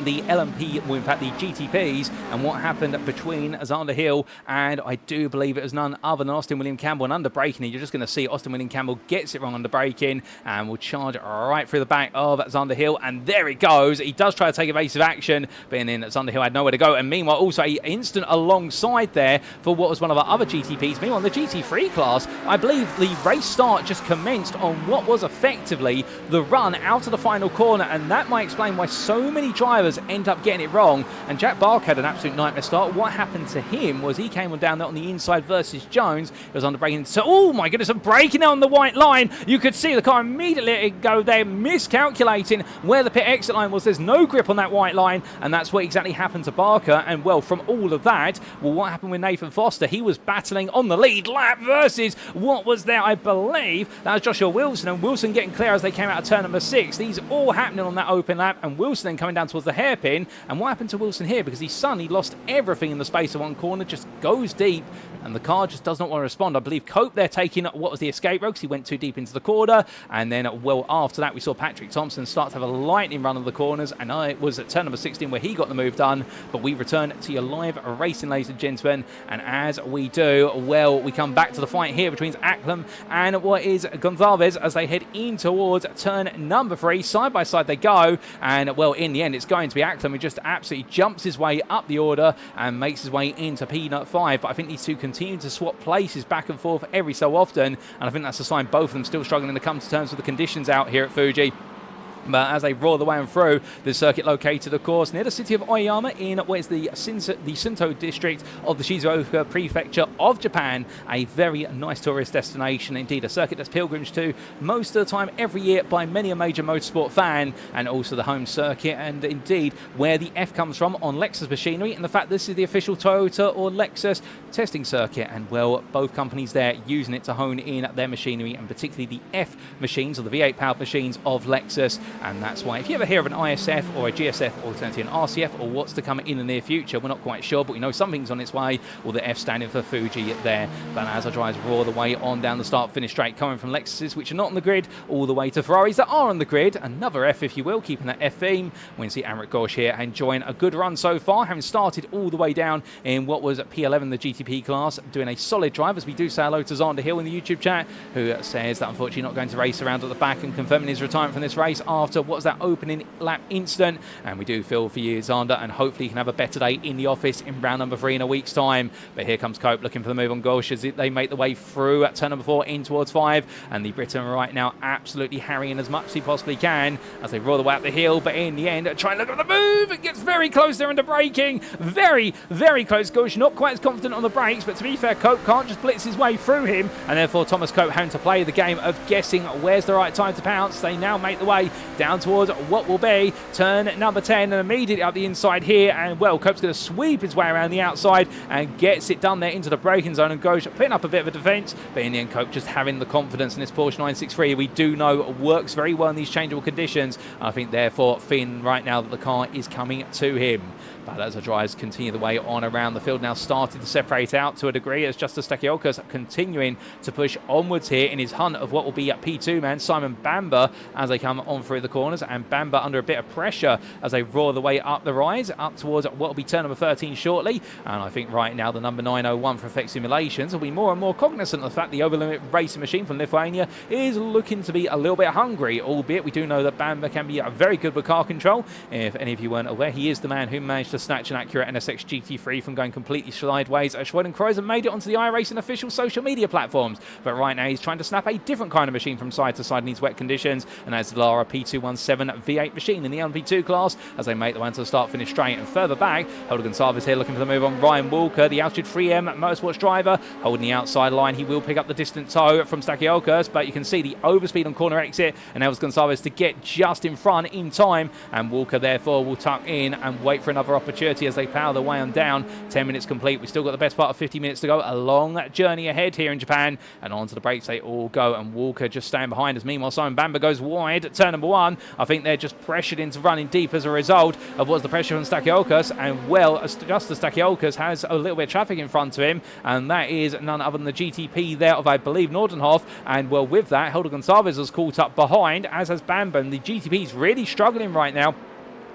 the LMP, well, in fact the GTPs, and what happened between Zander Hill and I do believe it was none other than Austin William Campbell. And under braking, you're just going to see Austin William Campbell gets it wrong under braking and will charge right through the back of Zander Hill, and there it goes. He does try to take evasive action, but then Zander Hill had nowhere to go. And meanwhile, also an instant alongside there for what was one of our other GTPs. Meanwhile, in the GT3 class, I believe the race start just commenced on what was effectively the run out of the final corner, and that might explain why so many drivers end up getting it wrong. And Jack Barker had an absolute nightmare start. What happened to him was he came on down there on the inside versus Jones. It was under braking. So, oh my goodness, a braking on the white line. You could see the car immediately go there, miscalculating where the pit exit line was. There's no grip on that white line, and that's what exactly happened to Barker. And well, from all of that, well, what happened with Nathan Foster? He was battling on the lead lap versus what was there, I believe, that was Joshua Wilson, and Wilson getting clear as they came out of turn number 6. These all happening on that open lap, and Wilson then coming down towards the hairpin. And what happened to Wilson here? Because he suddenly lost everything in the space of one corner, just goes deep, and the car just does not want to respond. I believe Cope there taking what was the escape road because he went too deep into the corner. And then, well, after that, we saw Patrik Thomsen start to have a lightning run of the corners, and it was at turn number 16 where he got the move done. But we return to your live racing, ladies and gentlemen, and as we do, well, we come back to the fight here between Acklam and what is Gonçalves as they head in towards turn number 3. Side by side they go, and well, in the end, it's going to be Acklam who just absolutely jumps his way up the order and makes his way into P-Nut 5. But I think these two continue to swap places back and forth every so often, and I think that's a sign both of them still struggling to come to terms with the conditions out here at Fuji. But as they roar the way on through, the circuit located, of course, near the city of Oyama in what is the Shinto district of the Shizuoka prefecture of Japan. A very nice tourist destination, indeed a circuit that's pilgrimaged to most of the time every year by many a major motorsport fan, and also the home circuit, and indeed where the F comes from on Lexus machinery, and the fact this is the official Toyota or Lexus testing circuit, and well, both companies there using it to hone in their machinery, and particularly the F machines or the V8 powered machines of Lexus. And that's why if you ever hear of an ISF or a GSF or potentially an RCF or what's to come in the near future, we're not quite sure, but we know something's on its way, or the F standing for Fuji there. But as our drivers roar the way on down the start-finish straight, coming from Lexuses, which are not on the grid, all the way to Ferraris that are on the grid, another F if you will, keeping that F theme. We can see Amrit Ghosh here enjoying a good run so far, having started all the way down in what was P11, the GTP class, doing a solid drive, as we do say hello to Zander Hill in the YouTube chat, who says that unfortunately not going to race around at the back, and confirming his retirement from this race after what was that opening lap incident. And we do feel for you, Zander, and hopefully you can have a better day in the office in round number 3 in a week's time. But here comes Cope looking for the move on Ghosh as they make the way through at turn number 4 in towards 5, and the Briton right now absolutely harrying as much as he possibly can as they roll the way up the hill. But in the end, try and look at the move, it gets very close there under braking, very close. Ghosh not quite as confident on the brakes, but to be fair, Cope can't just blitz his way through him, and therefore Thomas Cope having to play the game of guessing where's the right time to pounce. They now make the way down towards what will be turn number 10, and immediately up the inside here, and well, Cope's going to sweep his way around the outside and gets it done there into the braking zone, and Ghosh putting up a bit of a defence, but in the end Cope just having the confidence in this Porsche 963 we do know works very well in these changeable conditions. I think therefore feeling right now that the car is coming to him. But as the drivers continue the way on around the field, now started to separate out to a degree as Justus Stakiolkas continuing to push onwards here in his hunt of what will be a P2 man, Simon Bamber, as they come on through the corners, and Bamber under a bit of pressure as they roar the way up the rise, up towards what will be turn number 13 shortly. And I think right now the number 901 for Effect Simulations will be more and more cognizant of the fact the Overlimit racing machine from Lithuania is looking to be a little bit hungry, albeit we do know that Bamber can be very good with car control. If any of you weren't aware, he is the man who managed to snatch an accurate NSX GT3 from going completely sideways at Schweden-Kreuz and made it onto the iRacing official social media platforms. But right now he's trying to snap a different kind of machine from side to side in these wet conditions, and that's the Lara P217 V8 machine in the LMP2 class as they make the way into the start-finish straight. And further back, Helder Gonçalves here looking for the move on Ryan Walker, the altitude 3M Motorsports driver, holding the outside line. He will pick up the distant toe from Stakiolkas, but you can see the overspeed on corner exit and Helder Gonçalves to get just in front in time, and Walker therefore will tuck in and wait for another opportunity as they power their way on down. 10 minutes complete. We've still got the best part of 50 minutes to go. A long journey ahead here in Japan, and onto the brakes they all go, and Walker just staying behind us. Meanwhile, Simon Bamber goes wide at turn number 1. I think they're just pressured into running deep as a result of what's the pressure on Stakiolkas, and well, Justus Stakiolkas has a little bit of traffic in front of him, and that is none other than the GTP there of, I believe, Nordenhof. And well, with that, Helder Gonçalves has caught up behind, as has Bamber, and the GTP is really struggling right now.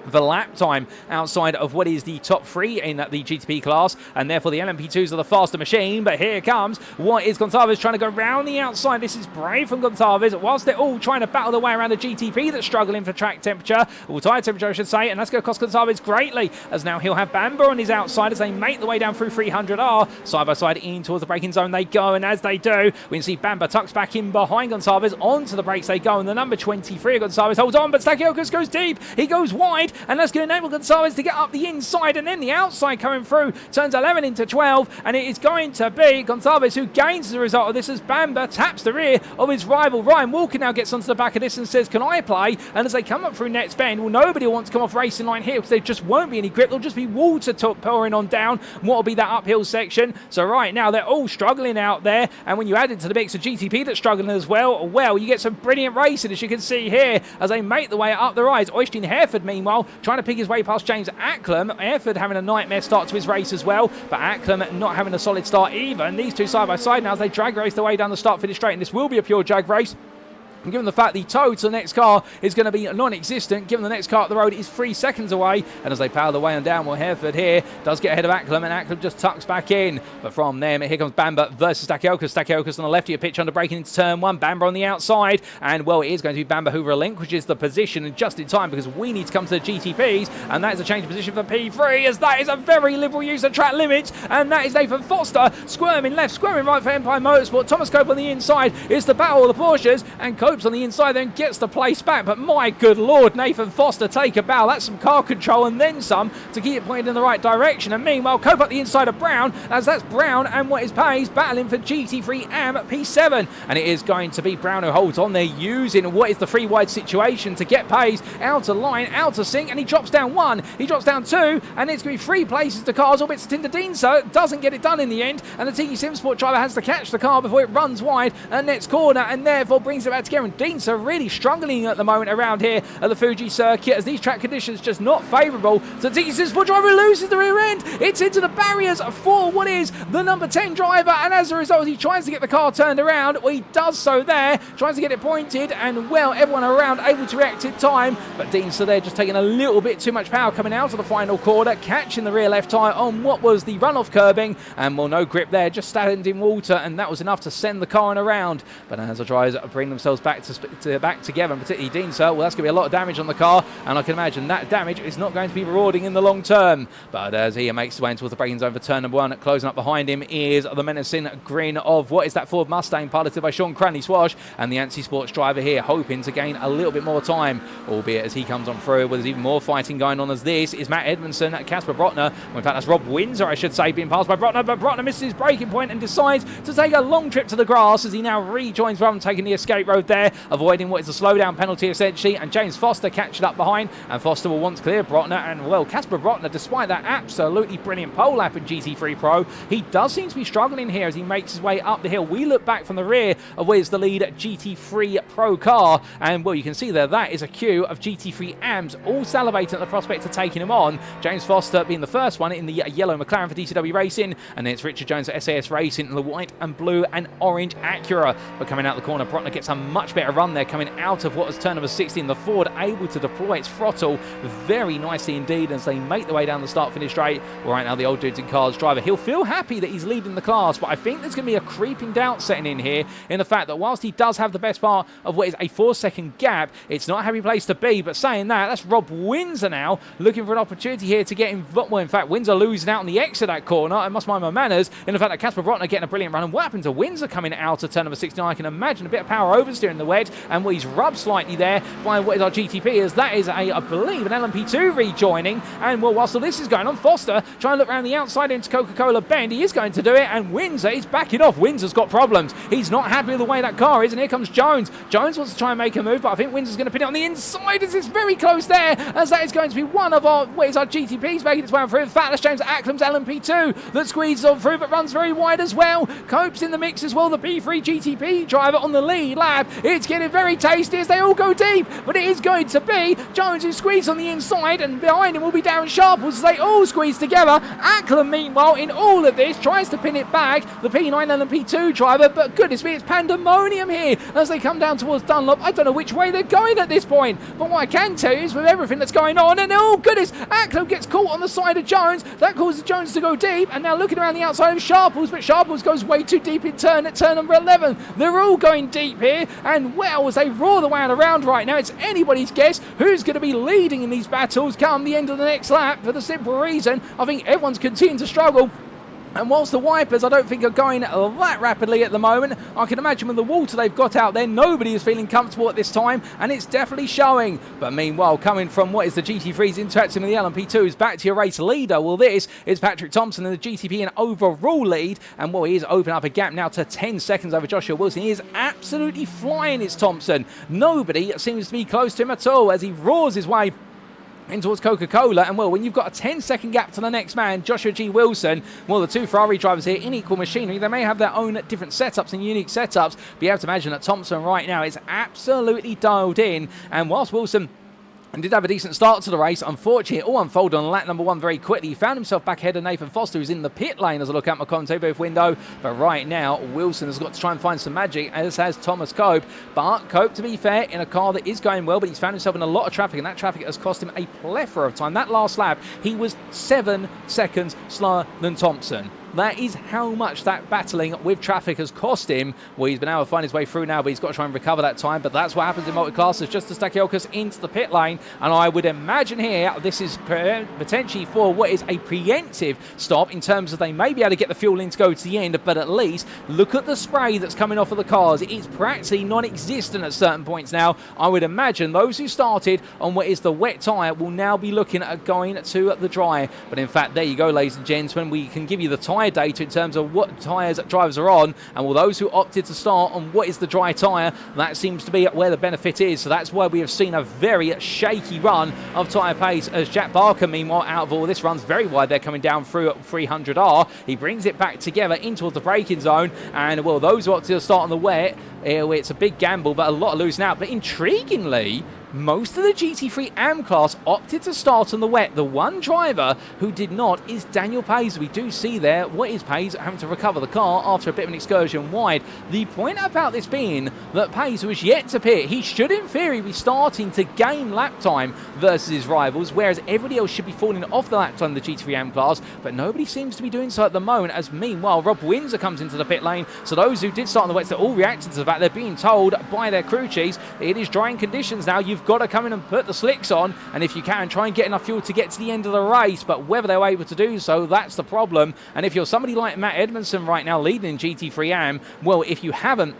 The lap time outside of what is the top 3 in the GTP class, and therefore the LMP2s are the faster machine. But here comes what is Gonçalves trying to go round the outside. This is brave from Gonçalves, whilst they're all trying to battle their way around the GTP that's struggling for track temperature, or tyre temperature I should say, and that's going to cost Gonçalves greatly, as now he'll have Bamber on his outside as they make the way down through 300R. Side by side in towards the braking zone they go, and as they do, we can see Bamber tucks back in behind Gonçalves. Onto the brakes they go, and the number 23 of Gonçalves holds on, but Stakiolkas goes deep, he goes wide, and that's going to enable Gonçalves to get up the inside, and then the outside coming through turns 11 into 12, and it is going to be Gonçalves who gains as a result of this, as Bamber taps the rear of his rival. Ryan Walker now gets onto the back of this and says, can I play? And as they come up through Nets Bend, well, nobody will want to come off racing line here because there just won't be any grip. There'll just be water pouring on down what will be that uphill section. So right now they're all struggling out there, and when you add it to the mix of GTP that's struggling as well, you get some brilliant racing, as you can see here, as they make the way up the rise. Øystein Herfjord, meanwhile, trying to pick his way past James Acklam. Herfjord having a nightmare start to his race as well, but Acklam not having a solid start either. And these two side by side now as they drag race their way down the start finish straight, and this will be a pure drag race. And given the fact the tow to the next car is going to be non-existent, given the next car up the road is 3 seconds away, and as they power the way on down, well, Herfjord here does get ahead of Acklam, and Acklam just tucks back in. But from them, here comes Bamber versus Stakiolkas. Stakiolkas on the left of your pitch under braking into turn 1, Bamber on the outside, and well, it is going to be Bamber who relinquishes the position, and just in time because we need to come to the GTPs, and that is a change of position for P3, as that is a very liberal use of track limits, and that is Nathan Foster squirming left, squirming right for Empire Motorsport. Thomas Cope on the inside. It's the battle of the Porsches, and Cope's on the inside then gets the place back, but my good lord, Nathan Foster take a bow. That's some car control and then some to keep it pointed in the right direction. And meanwhile, Cope up the inside of Brown, as that's Brown and what is Pays battling for GT3 AM P7, and it is going to be Brown who holds on there, using what is the free wide situation to get Pays out of line, out of sync, and he drops down 1, he drops down 2, and it's going to be 3 places to cars, albeit Tinder Dean, so it doesn't get it done in the end, and the Tiki Simsport driver has to catch the car before it runs wide and next corner, and therefore brings it back together. And Dean so really struggling at the moment around here at the Fuji circuit, as these track conditions just not favourable. So the Tiki Simsport driver loses the rear end. It's into the barriers for what is the number 10 driver, and as a result, he tries to get the car turned around. Well, he does so there, tries to get it pointed, and well, everyone around able to react in time, but Dean so there just taking a little bit too much power coming out of the final corner, catching the rear left tyre on what was the runoff curbing, and well, no grip there, just standing water, and that was enough to send the car on around. But as the drivers bring themselves back together, and particularly Dean so, well, that's going to be a lot of damage on the car, and I can imagine that damage is not going to be rewarding in the long term. But as he makes his way towards the braking zone for turn number 1, closing up behind him is the menacing grin of what is that Ford Mustang piloted by Sean Cranley Swash, and the Ansi Sports driver here hoping to gain a little bit more time, albeit as he comes on through, well, there's even more fighting going on, as this is Matt Edmondson, Casper Brotner, well, in fact that's Rob Windsor I should say, being passed by Brotner, but Brotner misses his braking point and decides to take a long trip to the grass as he now rejoins rather than taking the escape road there. there, avoiding what is a slowdown penalty essentially, and James Foster catching up behind, and Foster will want to clear Brotner, and well, Casper Brotner, despite that absolutely brilliant pole lap in GT3 Pro, he does seem to be struggling here as he makes his way up the hill. We look back from the rear of where's the lead GT3 Pro car, and well, you can see there, that is a queue of GT3 AMs all salivating at the prospect of taking him on. James Foster being the first one in the yellow McLaren for DCW Racing, and then it's Richard Jones at SAS Racing in the white and blue and orange Acura. But coming out the corner, Brotner gets a much better run there, coming out of what was turn number 16. The Ford able to deploy its throttle very nicely indeed as they make their way down the start-finish straight. Well, right now, the old dudes in cars driver, he'll feel happy that he's leading the class, but I think there's going to be a creeping doubt setting in here in the fact that whilst he does have the best part of what is a 4-second gap, it's not a happy place to be. But saying that, that's Rob Windsor now looking for an opportunity here to get involved. Well, in fact, Windsor losing out on the exit of that corner. I must mind my manners in the fact that Casper Brotner getting a brilliant run. And what happened to Windsor coming out of turn number 69? I can imagine a bit of power oversteering the wedge, and he's rubbed slightly there by what is our GTP, as that is I believe an LMP2 rejoining. And well, whilst all this is going on, Foster trying to look around the outside into Coca-Cola Bend. He is going to do it, and Windsor is backing off. Windsor's got problems. He's not happy with the way that car is, and here comes Jones. Jones wants to try and make a move, but I think Windsor's going to pin it on the inside as it's very close there, as that is going to be one of our, what is our GTPs making its way through. Fatlas James Acklam's LMP2 that squeezes on through, but runs very wide as well. Cope's in the mix as well, the P3 GTP driver on the lead lap. It's getting very tasty as they all go deep, but it is going to be Jones who squeezes on the inside, and behind him will be Darren Sharples as they all squeeze together. Acklam, meanwhile, in all of this, tries to pin it back, the P9 LMP2 driver, but goodness me, it's pandemonium here as they come down towards Dunlop. I don't know which way they're going at this point, but what I can tell you is with everything that's going on, and oh goodness, Acklam gets caught on the side of Jones. That causes Jones to go deep, and now looking around the outside of Sharples, but Sharples goes way too deep in turn at turn number 11. They're all going deep here, and well, as they roar the way around right now, it's anybody's guess who's going to be leading in these battles come the end of the next lap, for the simple reason I think everyone's continuing to struggle. And whilst the wipers I don't think are going that rapidly at the moment, I can imagine with the water they've got out there, nobody is feeling comfortable at this time, and it's definitely showing. But meanwhile, coming from what is the GT3's interacting with the LMP2s back to your race leader, well, this is Patrik Thomsen in the GTP in overall lead, and well, he is opening up a gap now to 10 seconds over Joshua Wilson. He is absolutely flying, it's Thomsen. Nobody seems to be close to him at all as he roars his way in towards Coca-Cola. And well, when you've got a 10-second gap to the next man, Joshua G. Wilson, well, the two Ferrari drivers here in equal machinery, they may have their own different setups and unique setups, but you have to imagine that Thomsen right now is absolutely dialed in. And whilst Wilson and did have a decent start to the race, unfortunately it all unfolded on lap number 1 very quickly. He found himself back ahead of Nathan Foster, who's in the pit lane as I look out my commentator booth window. But right now, Wilson has got to try and find some magic, as has Thomas Cope. But Cope, to be fair, in a car that is going well, but he's found himself in a lot of traffic, and that traffic has cost him a plethora of time. That last lap, he was 7 seconds slower than Thomsen. That is how much that battling with traffic has cost him. Well, he's been able to find his way through now, but he's got to try and recover that time. But that's what happens in multi-classes, just as Stakiokas into the pit lane. And I would imagine here, this is potentially for what is a preemptive stop in terms of they may be able to get the fuel in to go to the end, but at least look at the spray that's coming off of the cars. It's practically non-existent at certain points now. I would imagine those who started on what is the wet tyre will now be looking at going to the dry. But in fact, there you go, ladies and gentlemen. We can give you the tyre data in terms of what tyres drivers are on, and well, those who opted to start on what is the dry tyre, that seems to be where the benefit is. So that's why we have seen a very shaky run of tyre pace, as Jack Barker, meanwhile, out of all this, runs very wide. They're coming down through at 300R. He brings it back together into the braking zone, and well, those who opted to start on the wet, it's a big gamble, but a lot of losing out. But intriguingly, most of the GT3 AM class opted to start on the wet. The one driver who did not is Daniel Pays. We do see there what is Pays having to recover the car after a bit of an excursion wide. The point about this being that Pays was yet to pit. He should in theory be starting to gain lap time versus his rivals, whereas everybody else should be falling off the lap time in the GT3 AM class, but nobody seems to be doing so at the moment, as meanwhile Rob Windsor comes into the pit lane. So those who did start on the wets, they're all reacting to the fact they're being told by their crew chiefs it is drying conditions now. You've got to come in and put the slicks on, and if you can, try and get enough fuel to get to the end of the race. But whether they're able to do so, that's the problem. And if you're somebody like Matt Edmondson right now leading in GT3 AM, well, if you haven't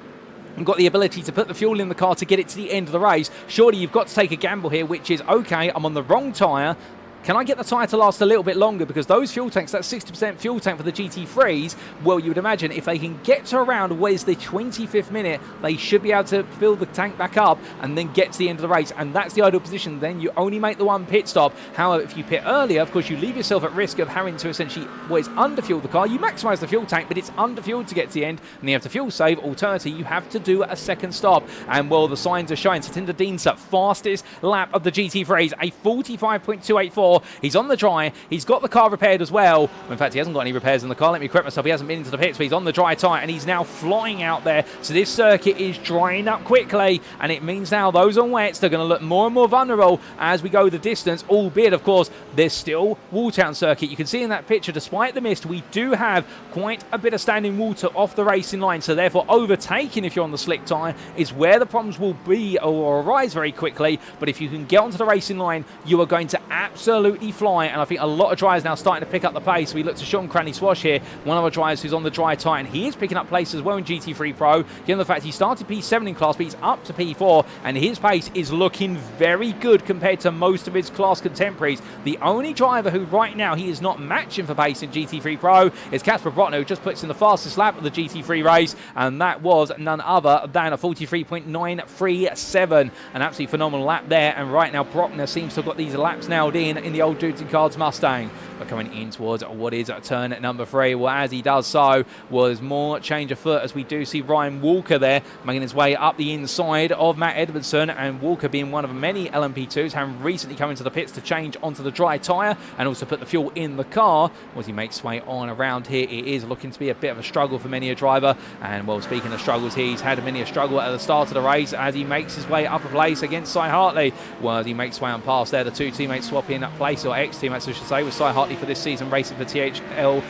got the ability to put the fuel in the car to get it to the end of the race, surely you've got to take a gamble here, which is, okay, I'm on the wrong tyre, can I get the tyre to last a little bit longer? Because those fuel tanks, that 60% fuel tank for the GT3s, well, you would imagine if they can get to around where's the 25th minute, they should be able to fill the tank back up and then get to the end of the race. And that's the ideal position. Then you only make the one pit stop. However, if you pit earlier, of course, you leave yourself at risk of having to essentially, well, it's underfuel the car. You maximise the fuel tank, but it's underfueled to get to the end, and you have to fuel save. Alternatively, you have to do a second stop. And, well, the signs are showing. Satinder Dean's fastest lap of the GT3s, a 45.284. He's on the dry. He's got the car repaired as well. In fact, he hasn't got any repairs in the car. Let me correct myself. He hasn't been into the pits, but he's on the dry tyre, and he's now flying out there. So this circuit is drying up quickly, and it means now those on wets, they're going to look more and more vulnerable as we go the distance, albeit, of course, there's still Walltown circuit. You can see in that picture, despite the mist, we do have quite a bit of standing water off the racing line. So therefore, overtaking if you're on the slick tyre is where the problems will be or arise very quickly. But if you can get onto the racing line, you are going to absolutely fly. And I think a lot of drivers now starting to pick up the pace. We look to Sean Cranny Swash here, one of our drivers who's on the dry tyre, and he is picking up pace as well in GT3 Pro, given the fact he started P7 in class, but he's up to P4, and his pace is looking very good compared to most of his class contemporaries. The only driver who right now he is not matching for pace in GT3 Pro is Casper Brotner, who just puts in the fastest lap of the GT3 race, and that was none other than a 43.937. An absolutely phenomenal lap there, and right now Brockner seems to have got these laps nailed in the old Dudes and Cards Mustang. But coming in towards what is turn number 3, well, as he does so, was more change of foot as we do see Ryan Walker there making his way up the inside of Matt Edmondson, and Walker being one of many LMP2s, having recently come into the pits to change onto the dry tyre and also put the fuel in the car. As he makes his way on around here, it is looking to be a bit of a struggle for many a driver. And, well, speaking of struggles, he's had many a struggle at the start of the race as he makes his way up a place against Cy Hartley. Well, as he makes his way on past there, the two teammates swapping that place, or ex-teammates I should say, with Cy Hartley for this season racing for THLF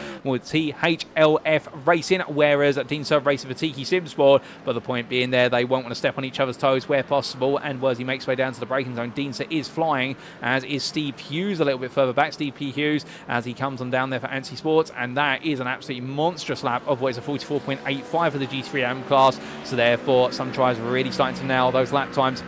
Racing, whereas Dean Serve racing for Tiki Simsport. But the point being there, they won't want to step on each other's toes where possible. And as he makes his way down to the braking zone, Deanser is flying, as is Steve Hughes a little bit further back. Steve P. Hughes as he comes on down there for Ansi Sports, and that is an absolutely monstrous lap of what is a 44.85 for the GT3 class. So therefore, some drivers are really starting to nail those lap times.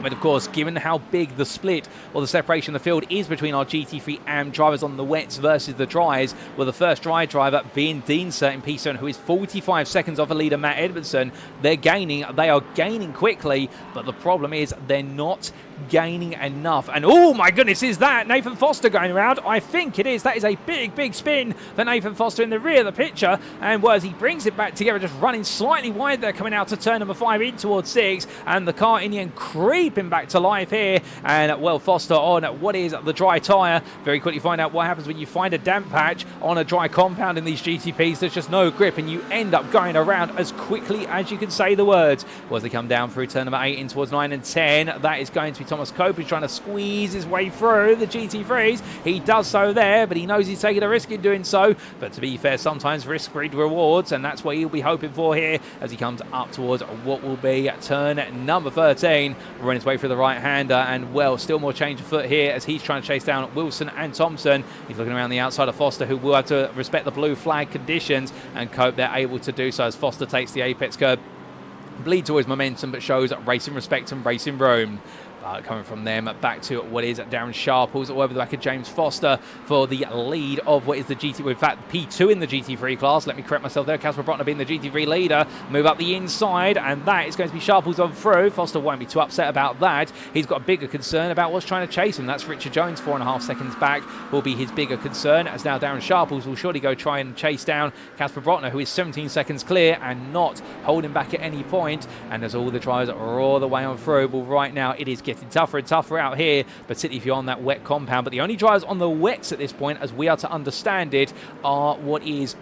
But of course, given how big the split or the separation of the field is between our GT3 AM drivers on the wets versus the dries, well, the first dry driver being Deanser in P7, who is 45 seconds off the leader Matt Edmondson. They are gaining quickly, but the problem is they're not gaining enough. And oh my goodness, is that Nathan Foster going around? I think it is. That is a big spin for Nathan Foster in the rear of the picture, and as he brings it back together, just running slightly wide there, coming out to turn number 5 in towards 6, and the car in the end creeping back to life here. And well, Foster on what is the dry tyre. Very quickly find out what happens when you find a damp patch on a dry compound in these GTPs. There's just no grip, and you end up going around as quickly as you can say the words. Well, as they come down through turn number 8 in towards 9 and 10, that is going to be Thomas Cope, who's trying to squeeze his way through the GT3s. He does so there, but he knows he's taking a risk in doing so. But to be fair, sometimes risk breeds rewards, and that's what he'll be hoping for here as he comes up towards what will be turn number 13. Running his way through the right-hander, and well, still more change of foot here as he's trying to chase down Wilson and Thompson. He's looking around the outside of Foster, who will have to respect the blue flag conditions, and Cope, they're able to do so as Foster takes the apex curb, bleeds towards momentum, but shows racing respect and racing room. Coming from them back to what is Darren Sharples all over the back of James Foster for the lead of what is the GT, in fact P2 in the GT3 class. Let me correct myself there. Casper Brotner being the GT3 leader. Move up the inside, and that is going to be Sharples on through. Foster won't be too upset about that. He's got a bigger concern about what's trying to chase him. That's Richard Jones, 4.5 seconds back, will be his bigger concern, as now Darren Sharples will surely go try and chase down Casper Brotner, who is 17 seconds clear and not holding back at any point. And as all the drivers are all the way on through, well, right now it is getting tougher and tougher out here, particularly if you're on that wet compound. But the only drivers on the wets at this point, as we are to understand it, are what is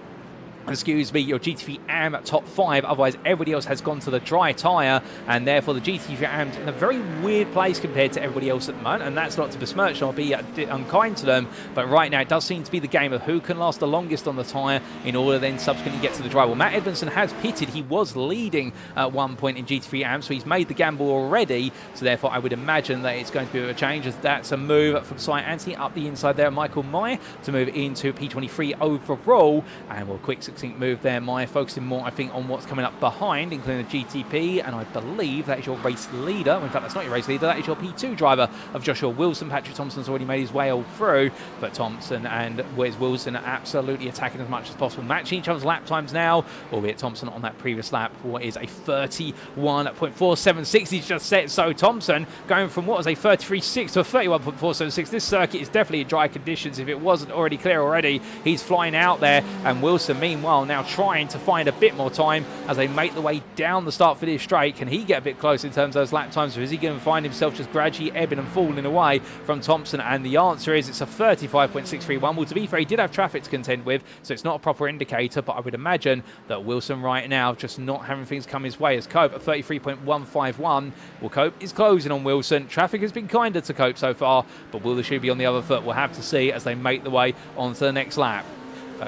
your GT3 AM at top 5. Otherwise, everybody else has gone to the dry tyre, and therefore the GT3 AM's in a very weird place compared to everybody else at the moment. And that's not to besmirch or be unkind to them, but right now it does seem to be the game of who can last the longest on the tyre in order to then subsequently get to the dry. Well, Matt Edmondson has pitted. He was leading at one point in GT3 AM, so he's made the gamble already. So therefore, I would imagine that it's going to be a bit of a change, as that's a move from Cy Anthony up the inside there, Michael Meyer, to move into P23 overall. And well, quick success excellent move there, Maya, focusing more, I think, on what's coming up behind, including the GTP, and I believe that is your race leader. In fact, that's not your race leader, that is your P2 driver of Joshua Wilson. Patrik Thomsen's already made his way all through, but Thomsen and Wes Wilson are absolutely attacking as much as possible, matching each other's lap times now, albeit Thomsen on that previous lap, what is a 31.476 he's just set. So Thomsen going from what was a 33.6 to a 31.476. This circuit is definitely in dry conditions if it wasn't already clear already. He's flying out there, and Wilson meanwhile now trying to find a bit more time as they make the way down the start finish straight. Can he get a bit close in terms of those lap times, or is he going to find himself just gradually ebbing and falling away from Thomsen? And the answer is it's a 35.631. Well, to be fair, he did have traffic to contend with, so it's not a proper indicator, but I would imagine that Wilson right now just not having things come his way as Cope at 33.151. Well, Cope is closing on Wilson. Traffic has been kinder to Cope so far, but will the shoe be on the other foot? We'll have to see as they make the way onto the next lap.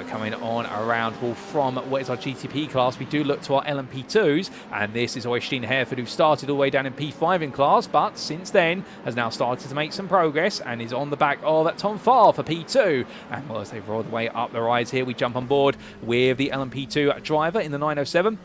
Coming on around, well, from what is our GTP class, we do look to our LMP2s, and this is Øystein Herfjord, who started all the way down in P5 in class, but since then has now started to make some progress and is on the back of Tom Farr for P2. And well, as they roll the way up the rides here, we jump on board with the LMP2 driver in the 907.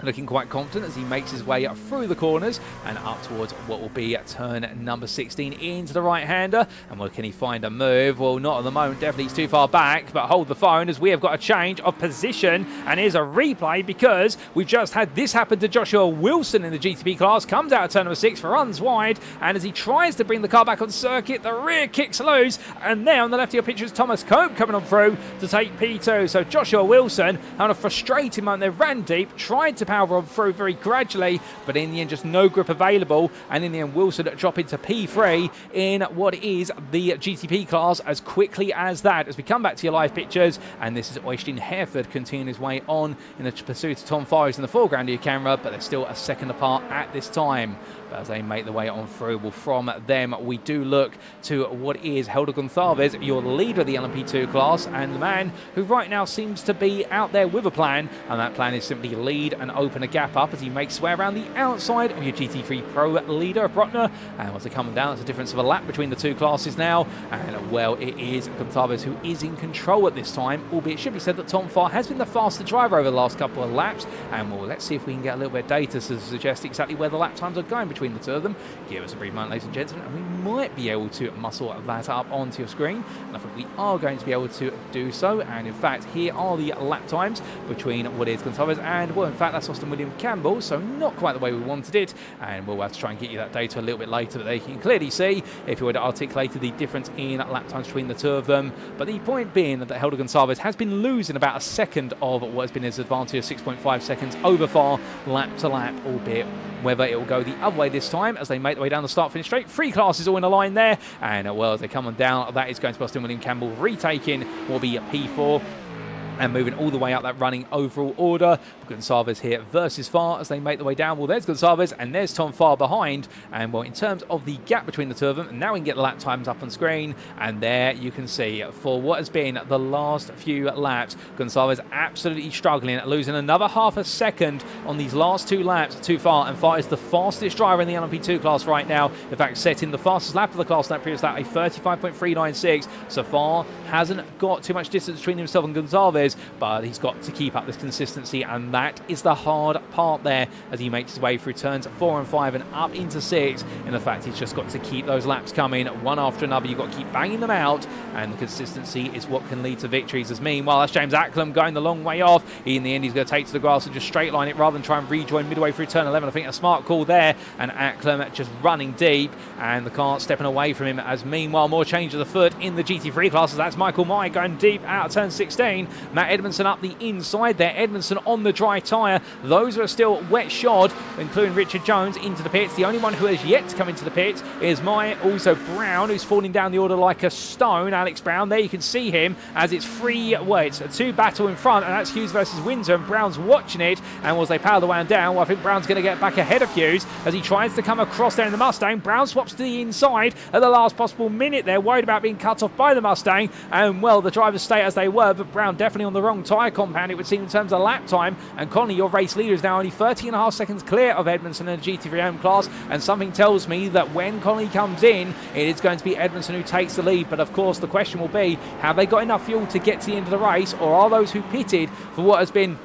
Looking quite confident as he makes his way up through the corners and up towards what will be turn number 16 into the right-hander. And well, can he find a move? Well, not at the moment. Definitely he's too far back, but hold the phone as we have got a change of position. And here's a replay because we've just had this happen to Joshua Wilson in the GTP class. Comes out of turn number 6, runs wide, and as he tries to bring the car back on circuit, the rear kicks loose. And there on the left of your picture is Thomas Cope coming on through to take P2. So Joshua Wilson, having a frustrating moment there, ran deep, tried to power on through very gradually, but in the end just no grip available, and in the end Wilson dropping to P3 in what is the GTP class as quickly as that. As we come back to your live pictures, and this is Øystein Herfjord continuing his way on in the pursuit of Tom Farr, who's in the foreground of your camera, but they're still a second apart at this time. But as they make the way on through, well, from them we do look to what is Helder Gonçalves, your leader of the LMP2 class, and the man who right now seems to be out there with a plan, and that plan is simply lead and open a gap up as he makes his way around the outside of your GT3 PRO leader, Brotner. And once they come down, it's a difference of a lap between the two classes now, and well, it is Gonçalves who is in control at this time, albeit it should be said that Tom Farr has been the faster driver over the last couple of laps. And well, let's see if we can get a little bit of data to suggest exactly where the lap times are going between the two of them. Give us a brief moment, ladies and gentlemen, and we might be able to muscle that up onto your screen, and I think we are going to be able to do so. And in fact, here are the lap times between what is Gonçalves and, well, in fact, that's Austin William Campbell, so not quite the way we wanted it, and we'll have to try and get you that data a little bit later, but they can clearly see if you would have articulated the difference in lap times between the two of them. But the point being that Helder Gonçalves has been losing about a second of what has been his advantage of 6.5 seconds over Farr lap to lap, albeit whether it will go the other way this time as they make their way down the start finish straight. Three classes all in a line there, and well, as they come on down, that is going to be Austin William Campbell retaking will be P4 and moving all the way up that running overall order. Gonçalves here versus Farr as they make their way down. Well, there's Gonçalves and there's Tom Farr behind. And well, in terms of the gap between the two of them, now we can get the lap times up on screen. And there you can see for what has been the last few laps, Gonçalves absolutely struggling, losing another half a second on these last two laps to Farr. And Farr is the fastest driver in the LMP2 class right now. In fact, setting the fastest lap of the class in that previous lap, a 35.396. So Farr hasn't got too much distance between himself and Gonçalves, but he's got to keep up this consistency, and that is the hard part there as he makes his way through turns 4 and 5 and up into 6. In the fact he's just got to keep those laps coming one after another. You've got to keep banging them out, and the consistency is what can lead to victories. As meanwhile, that's James Acklam going the long way off. In the end, he's going to take to the grass and just straight line it rather than try and rejoin midway through turn 11. I think a smart call there, and Acklam just running deep, and the car stepping away from him. As meanwhile, more change of the foot in the GT3 classes. That's Michael Mai going deep out of turn 16. Matt Edmondson up the inside there. Edmondson on the dry tyre. Those who are still wet shod, including Richard Jones, into the pits. The only one who has yet to come into the pits is Mai. Also Brown, who's falling down the order like a stone. Alex Brown, there you can see him as it's it's a two battle in front, and that's Hughes versus Windsor, and Brown's watching it, and as they power the way down, well, I think Brown's going to get back ahead of Hughes as he tries to come across there in the Mustang. Brown swaps to the inside at the last possible minute there, worried about being cut off by the Mustang, and well, the drivers stay as they were, but Brown definitely definitely on the wrong tyre compound, it would seem, in terms of lap time. And Conley, your race leader, is now only 30.5 seconds clear of Edmondson in the GT3 home class. And something tells me that when Conley comes in, it is going to be Edmondson who takes the lead. But of course, the question will be, have they got enough fuel to get to the end of the race, or are those who pitted for what has been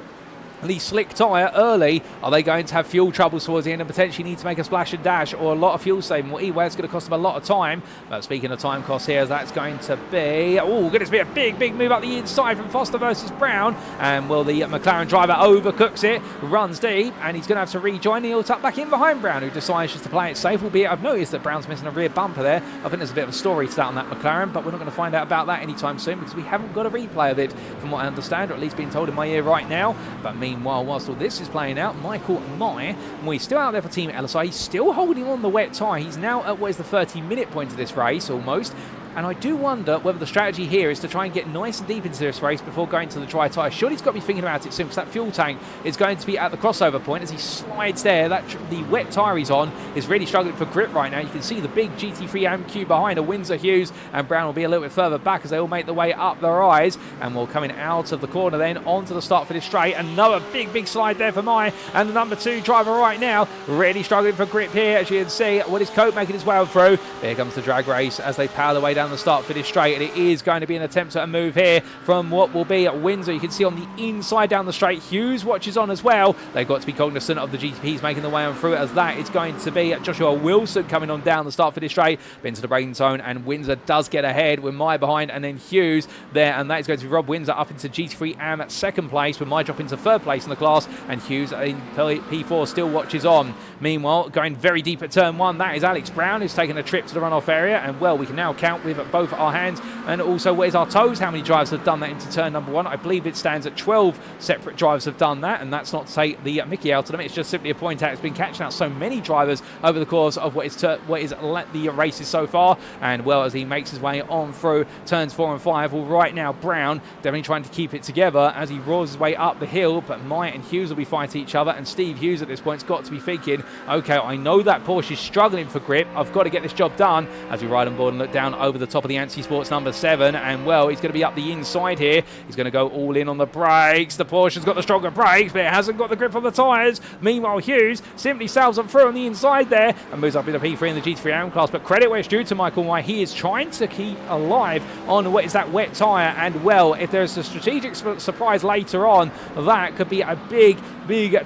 the slick tyre early, are they going to have fuel troubles towards the end and potentially need to make a splash and dash or a lot of fuel saving? Well, either way, it's going to cost them a lot of time. But speaking of time costs here, that's going to be, oh, goodness me, a big move up the inside from Foster versus Brown. And well, the McLaren driver overcooks it, runs deep, and he's going to have to rejoin. He'll tuck back in behind Brown, who decides just to play it safe, albeit I've noticed that Brown's missing a rear bumper there. I think there's a bit of a story to that on that McLaren, but we're not going to find out about that anytime soon because we haven't got a replay of it, from what I understand, or at least being told in my ear right now. But meanwhile, whilst all this is playing out, Michael Nye, well, he's still out there for Team LSI. He's still holding on the wet tyre. He's now at what is the 30-minute point of this race, almost. And I do wonder whether the strategy here is to try and get nice and deep into this race before going to the dry tyre. Surely he's got to be thinking about it soon, because that fuel tank is going to be at the crossover point as he slides there. The wet tyre he's on is really struggling for grip right now. You can see the big GT3 AMQ behind a Windsor Hughes, and Brown will be a little bit further back as they all make their way up their eyes. And we're coming out of the corner then onto the start for this straight. Another big slide there for Mai, and the number 2 driver right now really struggling for grip here. As you can see, what is Cope making his way through. Here comes the drag race as they power their way down the start for this straight, and it is going to be an attempt at a move here from what will be at Windsor. You can see on the inside down the straight, Hughes watches on as well. They've got to be cognizant of the GTPs making their way on through it, as that is going to be Joshua Wilson coming on down the start for this straight, into the braking zone, and Windsor does get ahead with Mai behind, and then Hughes there, and that is going to be Rob Windsor up into GT3 AM at second place, with Mai drop into third place in the class, and Hughes in P4 still watches on. Meanwhile, going very deep at turn 1, that is Alex Brown, who's taken a trip to the runoff area, and well, we can now count with both our hands and also where's our toes how many drivers have done that into turn number 1. I believe it stands at 12 separate drivers have done that, and that's not to take the Mickey out of them, it's just simply a point out. It's been catching out so many drivers over the course of what is the races so far, and well, as he makes his way on through turns 4 and 5, well, right now Brown definitely trying to keep it together as he roars his way up the hill, but Myatt and Hughes will be fighting each other, and Steve Hughes at this point has got to be thinking, okay, I know that Porsche is struggling for grip, I've got to get this job done, as we ride on board and look down over the top of the Ansi Sports number 7, and well, he's going to be up the inside here. He's going to go all in on the brakes. The Porsche's got the stronger brakes, but it hasn't got the grip on the tyres. Meanwhile, Hughes simply sails on through on the inside there and moves up into P3 in the GT3 AM class, but credit where it's due to Michael White. He is trying to keep alive on what is that wet tyre, and well, if there's a strategic surprise later on, that could be a big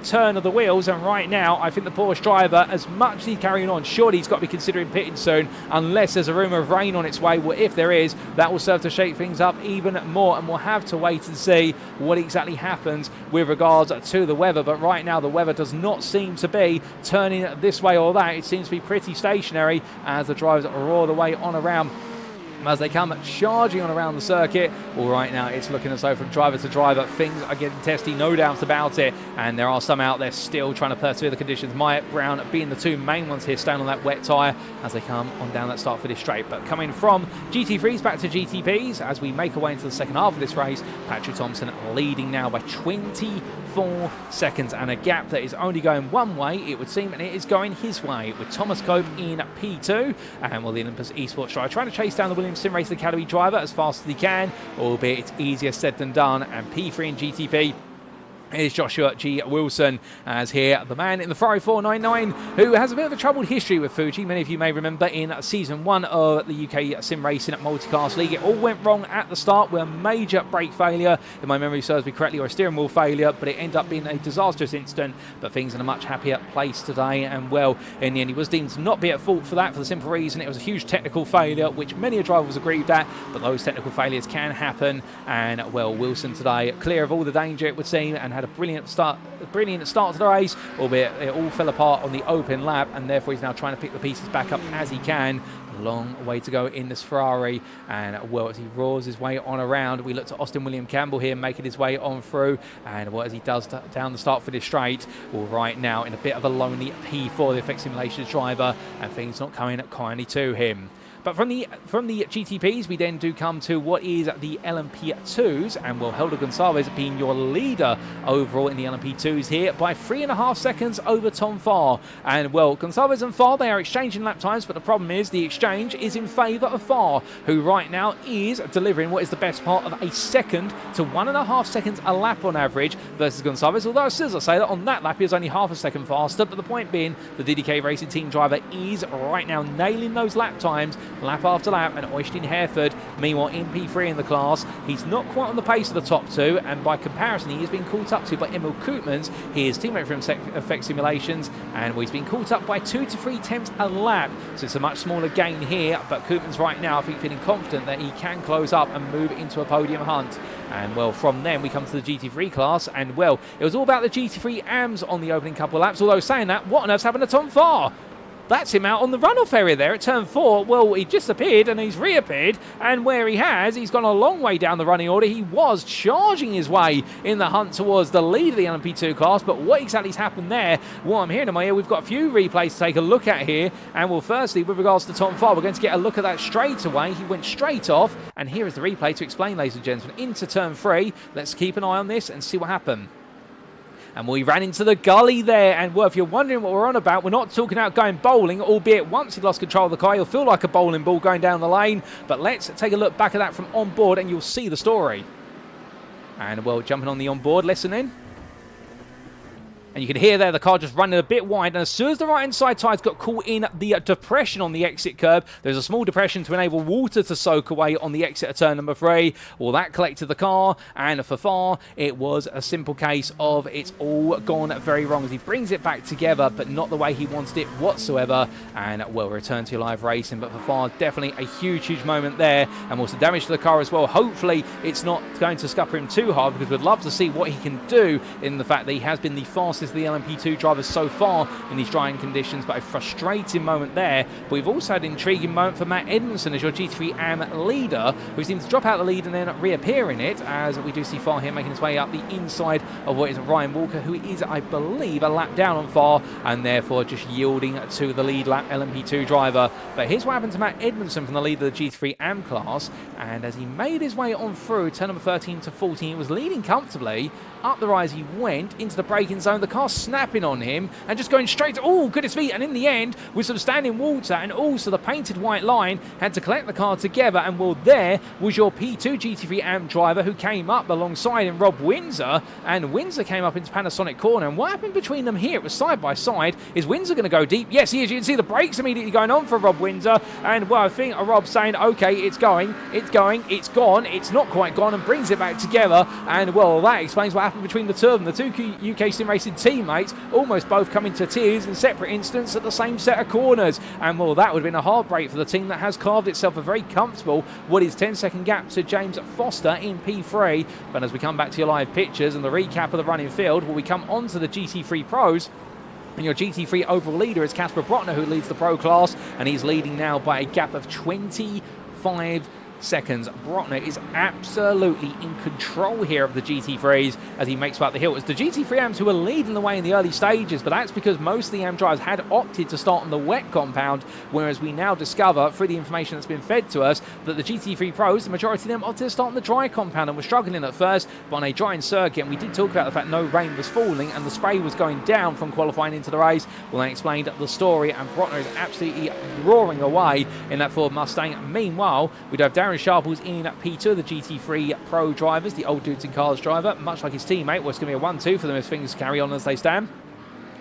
turn of the wheels. And right now, I think the Porsche driver, as much as he's carrying on, surely he's got to be considering pitting soon, unless there's a rumour of rain on its way. Well, if there is, that will serve to shake things up even more, and we'll have to wait and see what exactly happens with regards to the weather. But right now, the weather does not seem to be turning this way or that. It seems to be pretty stationary as the drivers roar the way on around as they come charging on around the circuit. Well, right now it's looking as though from driver to driver things are getting testy, no doubt about it, and there are some out there still trying to persevere the conditions. Myatt, Brown being the 2 main ones here, staying on that wet tyre as they come on down that start for this straight. But coming from GT3s back to GTPs as we make our way into the second half of this race, Patrik Thomsen leading now by 24 seconds, and a gap that is only going one way, it would seem, and it is going his way, with Thomas Cope in P2, and well, the Olympus Esports driver trying to chase down the Williams Sim Racing Academy driver as fast as he can, albeit it's easier said than done. And P3 in GTP is Joshua G. Wilson, as here the man in the Ferrari 499 who has a bit of a troubled history with Fuji. Many of you may remember in season 1 of the UK Sim Racing at Multiclass League, it all went wrong at the start with a major brake failure, if my memory serves me correctly, or a steering wheel failure, but it ended up being a disastrous incident. But things in a much happier place today, and well, in the end he was deemed to not be at fault for that, for the simple reason it was a huge technical failure, which many a driver was aggrieved at, but those technical failures can happen. And well, Wilson today clear of all the danger, it would seem, and had a brilliant start to the race, albeit it all fell apart on the open lap, and therefore he's now trying to pick the pieces back up as he can. A long way to go in this Ferrari, and well, as he roars his way on around, we look to Austin William Campbell here making his way on through, and well, as he does down the start for this straight, well, right now in a bit of a lonely P4, the Effect Simulations driver, and things not coming kindly to him. But from the GTPs, we then do come to what is the LMP2s, and well, Helder Gonçalves being your leader overall in the LMP2s here by 3.5 seconds over Tom Farr. And well, Gonçalves and Farr, they are exchanging lap times, but the problem is the exchange is in favour of Farr, who right now is delivering what is the best part of a second to 1.5 seconds a lap on average versus Gonçalves, although as I say that on that lap he is only half a second faster. But the point being, the DDK Racing team driver is right now nailing those lap times, lap after lap, and Øystein Herfjord, meanwhile in P3 in the class, he's not quite on the pace of the top two, and by comparison he is being caught up to by Emil Koopmans, his teammate from Effect Simulations, and he's been caught up by 2 to 3 tenths a lap, so it's a much smaller gain here. But Koopmans right now, I think, feeling confident that he can close up and move into a podium hunt. And well, from then we come to the GT3 class, and well, it was all about the GT3 AMs on the opening couple of laps, although saying that, what on earth's happened to Tom Farr? That's him out on the runoff area there at turn 4. Well, he just appeared and he's reappeared, and where he's gone a long way down the running order. He was charging his way in the hunt towards the lead of the LMP2 class, but what exactly has happened there? What I'm hearing in my ear, we've got a few replays to take a look at here, and well, firstly, with regards to Tom Farr, we're going to get a look at that straight away. He went straight off, and here is the replay to explain, ladies and gentlemen, into turn 3. Let's keep an eye on this and see what happened. And we ran into the gully there, and well, if you're wondering what we're on about, we're not talking about going bowling, albeit once he lost control of the car, you'll feel like a bowling ball going down the lane. But let's take a look back at that from on board, and you'll see the story. And well, jumping on the onboard, listening. And you can hear there the car just running a bit wide, and as soon as the right-hand side tyres got caught in the depression on the exit curb, there's a small depression to enable water to soak away on the exit of turn number 3. Well, that collected the car, and for Farr, it was a simple case of it's all gone very wrong as he brings it back together, but not the way he wanted it whatsoever. And well, return to live racing, but for Farr, definitely a huge moment there, and also damage to the car as well. Hopefully, it's not going to scupper him too hard, because we'd love to see what he can do in the fact that he has been the fastest of the LMP2 drivers so far in these drying conditions. But a frustrating moment there. But we've also had an intriguing moment for Matt Edmondson as your GT3 AM leader, who seems to drop out the lead and then reappear in it, as we do see Farr here making his way up the inside of what is Ryan Walker, who is, I believe, a lap down on Farr, and therefore just yielding to the lead lap LMP2 driver. But here's what happened to Matt Edmondson from the lead of the GT3 AM class, and as he made his way on through turn number 13 to 14, he was leading comfortably. Up the rise he went into the braking zone, the car snapping on him and just going straight to, oh goodness me, and in the end with some standing water and also the painted white line, had to collect the car together. And well, there was your P2 GT3 AM driver who came up alongside him, Rob Windsor, and Windsor came up into Panasonic corner. And what happened between them here, it was side by side. Is Windsor going to go deep? Yes, he is. You can see the brakes immediately going on for Rob Windsor, and well, I think Rob's saying, okay, it's going, it's gone, it's not quite gone, and brings it back together. And well, that explains what happened between the two of them. The two UK Sim Racing teammates almost both coming to tears in separate instances at the same set of corners. And well, that would have been a heartbreak for the team that has carved itself a very comfortable, what is 10-second gap to James Foster in P3. But as we come back to your live pictures and the recap of the running field, well, we come on to the GT3 Pros. And your GT3 overall leader is Casper Brotner, who leads the Pro class, and he's leading now by a gap of 25 seconds. Brotner is absolutely in control here of the GT3s as he makes up the hill. It's the GT3 AMs who are leading the way in the early stages, but that's because most of the AM drivers had opted to start on the wet compound, whereas we now discover through the information that's been fed to us that the GT3 Pros, the majority of them opted to start on the dry compound and were struggling at first, but on a drying circuit. And we did talk about the fact no rain was falling and the spray was going down from qualifying into the race. Well, they explained the story, and Brotner is absolutely roaring away in that Ford Mustang. Meanwhile, we'd have Darren Sharples in P2, the GT3 Pro drivers, the old dudes in cars driver, much like his teammate. Well, it's going to be a 1-2 for them if things carry on as they stand.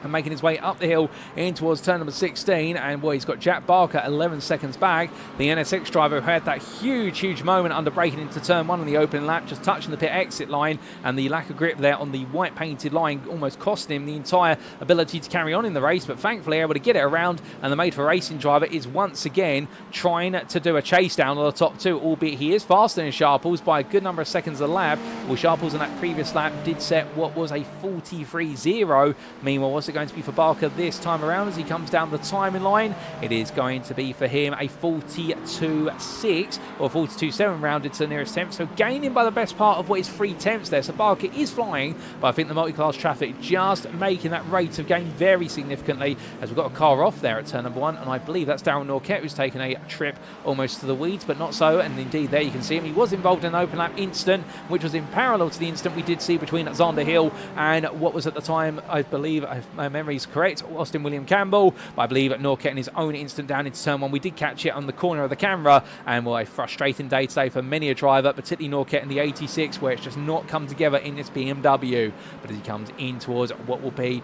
And making his way up the hill in towards turn number 16, and well, he's got Jack Barker 11 seconds back, the NSX driver who had that huge moment under braking into turn 1 on the opening lap, just touching the pit exit line, and the lack of grip there on the white painted line almost cost him the entire ability to carry on in the race, but thankfully able to get it around. And the made for racing driver is once again trying to do a chase down on the top two, albeit he is faster than Sharples by a good number of seconds a lap. Well, Sharples in that previous lap did set what was a 43.0. Meanwhile, what's it going to be for Barker this time around as he comes down the timing line? It is going to be for him a 42.6 or 42.7 rounded to the nearest tenth. So gaining by the best part of what is 3 tenths there. So Barker is flying, but I think the multi-class traffic just making that rate of gain very significantly as we've got a car off there at turn number 1. And I believe that's Darryl Norquette who's taken a trip almost to the weeds, but not so. And indeed, there you can see him. He was involved in an open lap incident, which was in parallel to the incident we did see between Zander Hill and what was at the time, I believe, if my memory is correct, Austin William Campbell. But I believe Norquette in his own incident down into turn 1. We did catch it on the corner of the camera, and well, a frustrating day today for many a driver, particularly Norquette in the 86, where it's just not come together in this BMW. But as he comes in towards what will be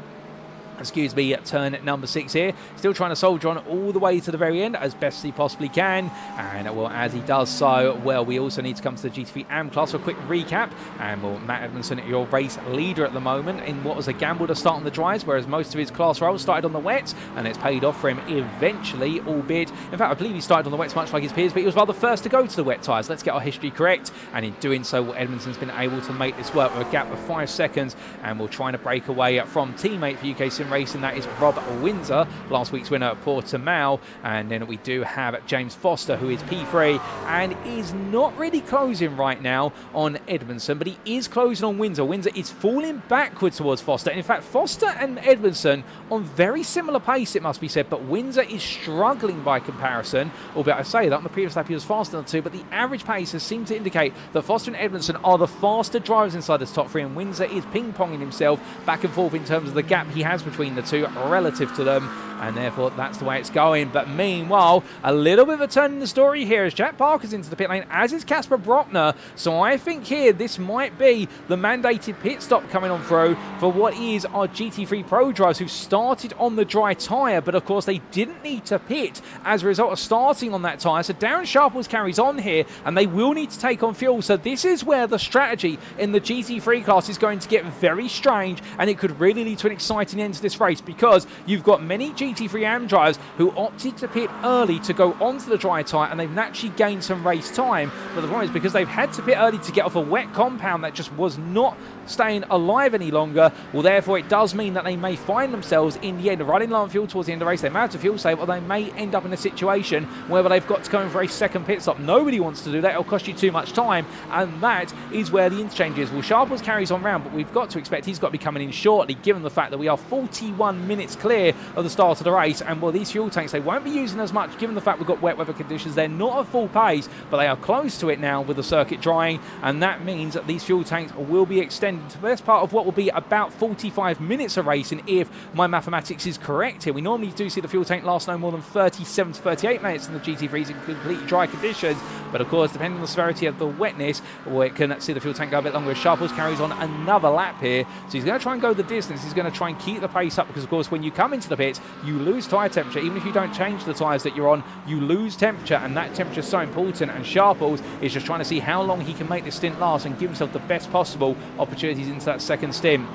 turn number 6 here. Still trying to soldier on all the way to the very end as best he possibly can. And well, as he does so, well, we also need to come to the GT3 AM class for a quick recap. And well, Matt Edmondson, your race leader at the moment in what was a gamble to start on the dries, whereas most of his class roles started on the wets, and it's paid off for him eventually, albeit, in fact, I believe he started on the wets much like his peers, but he was rather first to go to the wet tyres. Let's get our history correct. And in doing so, well, Edmondson's been able to make this work with a gap of 5 seconds, and we're trying to break away from teammate for UK Sim Racing, that is Rob Windsor, last week's winner at Portimão. And then we do have James Foster, who is P3 and is not really closing right now on Edmondson, but he is closing on Windsor. Windsor is falling backwards towards Foster. And in fact, Foster and Edmondson on very similar pace, it must be said, but Windsor is struggling by comparison, albeit I say that on the previous lap he was faster than the two, but the average pace has seemed to indicate that Foster and Edmondson are the faster drivers inside this top 3, and Windsor is ping-ponging himself back and forth in terms of the gap he has between the two relative to them, and therefore that's the way it's going. But meanwhile, a little bit of a turn in the story here as Jack Parker's into the pit lane, as is Casper Brockner. So I think here this might be the mandated pit stop coming on through for what is our GT3 Pro drivers who started on the dry tyre, but of course they didn't need to pit as a result of starting on that tyre. So Darren Sharples carries on here, and they will need to take on fuel. So this is where the strategy in the GT3 class is going to get very strange, and it could really lead to an exciting end to this race, because you've got many GT3 AM drivers who opted to pit early to go onto the dry tyre, and they've naturally gained some race time. But the problem is, because they've had to pit early to get off a wet compound that just was not staying alive any longer, well, therefore it does mean that they may find themselves in the end running low on fuel towards the end of the race. They may have to fuel save, or they may end up in a situation where they've got to go in for a second pit stop. Nobody wants to do that. It'll cost you too much time, and that is where the interchange is. Well, Sharples carries on round, but we've got to expect he's got to be coming in shortly, given the fact that we are 41 minutes clear of the start of the race. And well, these fuel tanks, they won't be using as much given the fact we've got wet weather conditions. They're not at full pace, but they are close to it now with the circuit drying, and that means that these fuel tanks will be extended to the best part of what will be about 45 minutes of racing, if my mathematics is correct here. We normally do see the fuel tank last no more than 37 to 38 minutes in the GT3s in completely dry conditions, but of course, depending on the severity of the wetness, well, it can see the fuel tank go a bit longer. Sharples carries on another lap here, so he's going to try and go the distance. He's going to try and keep the pace up, because of course when you come into the pits you lose tyre temperature. Even if you don't change the tyres that you're on, you lose temperature, and that temperature is so important. And Sharples is just trying to see how long he can make this stint last and give himself the best possible opportunities into that second stint.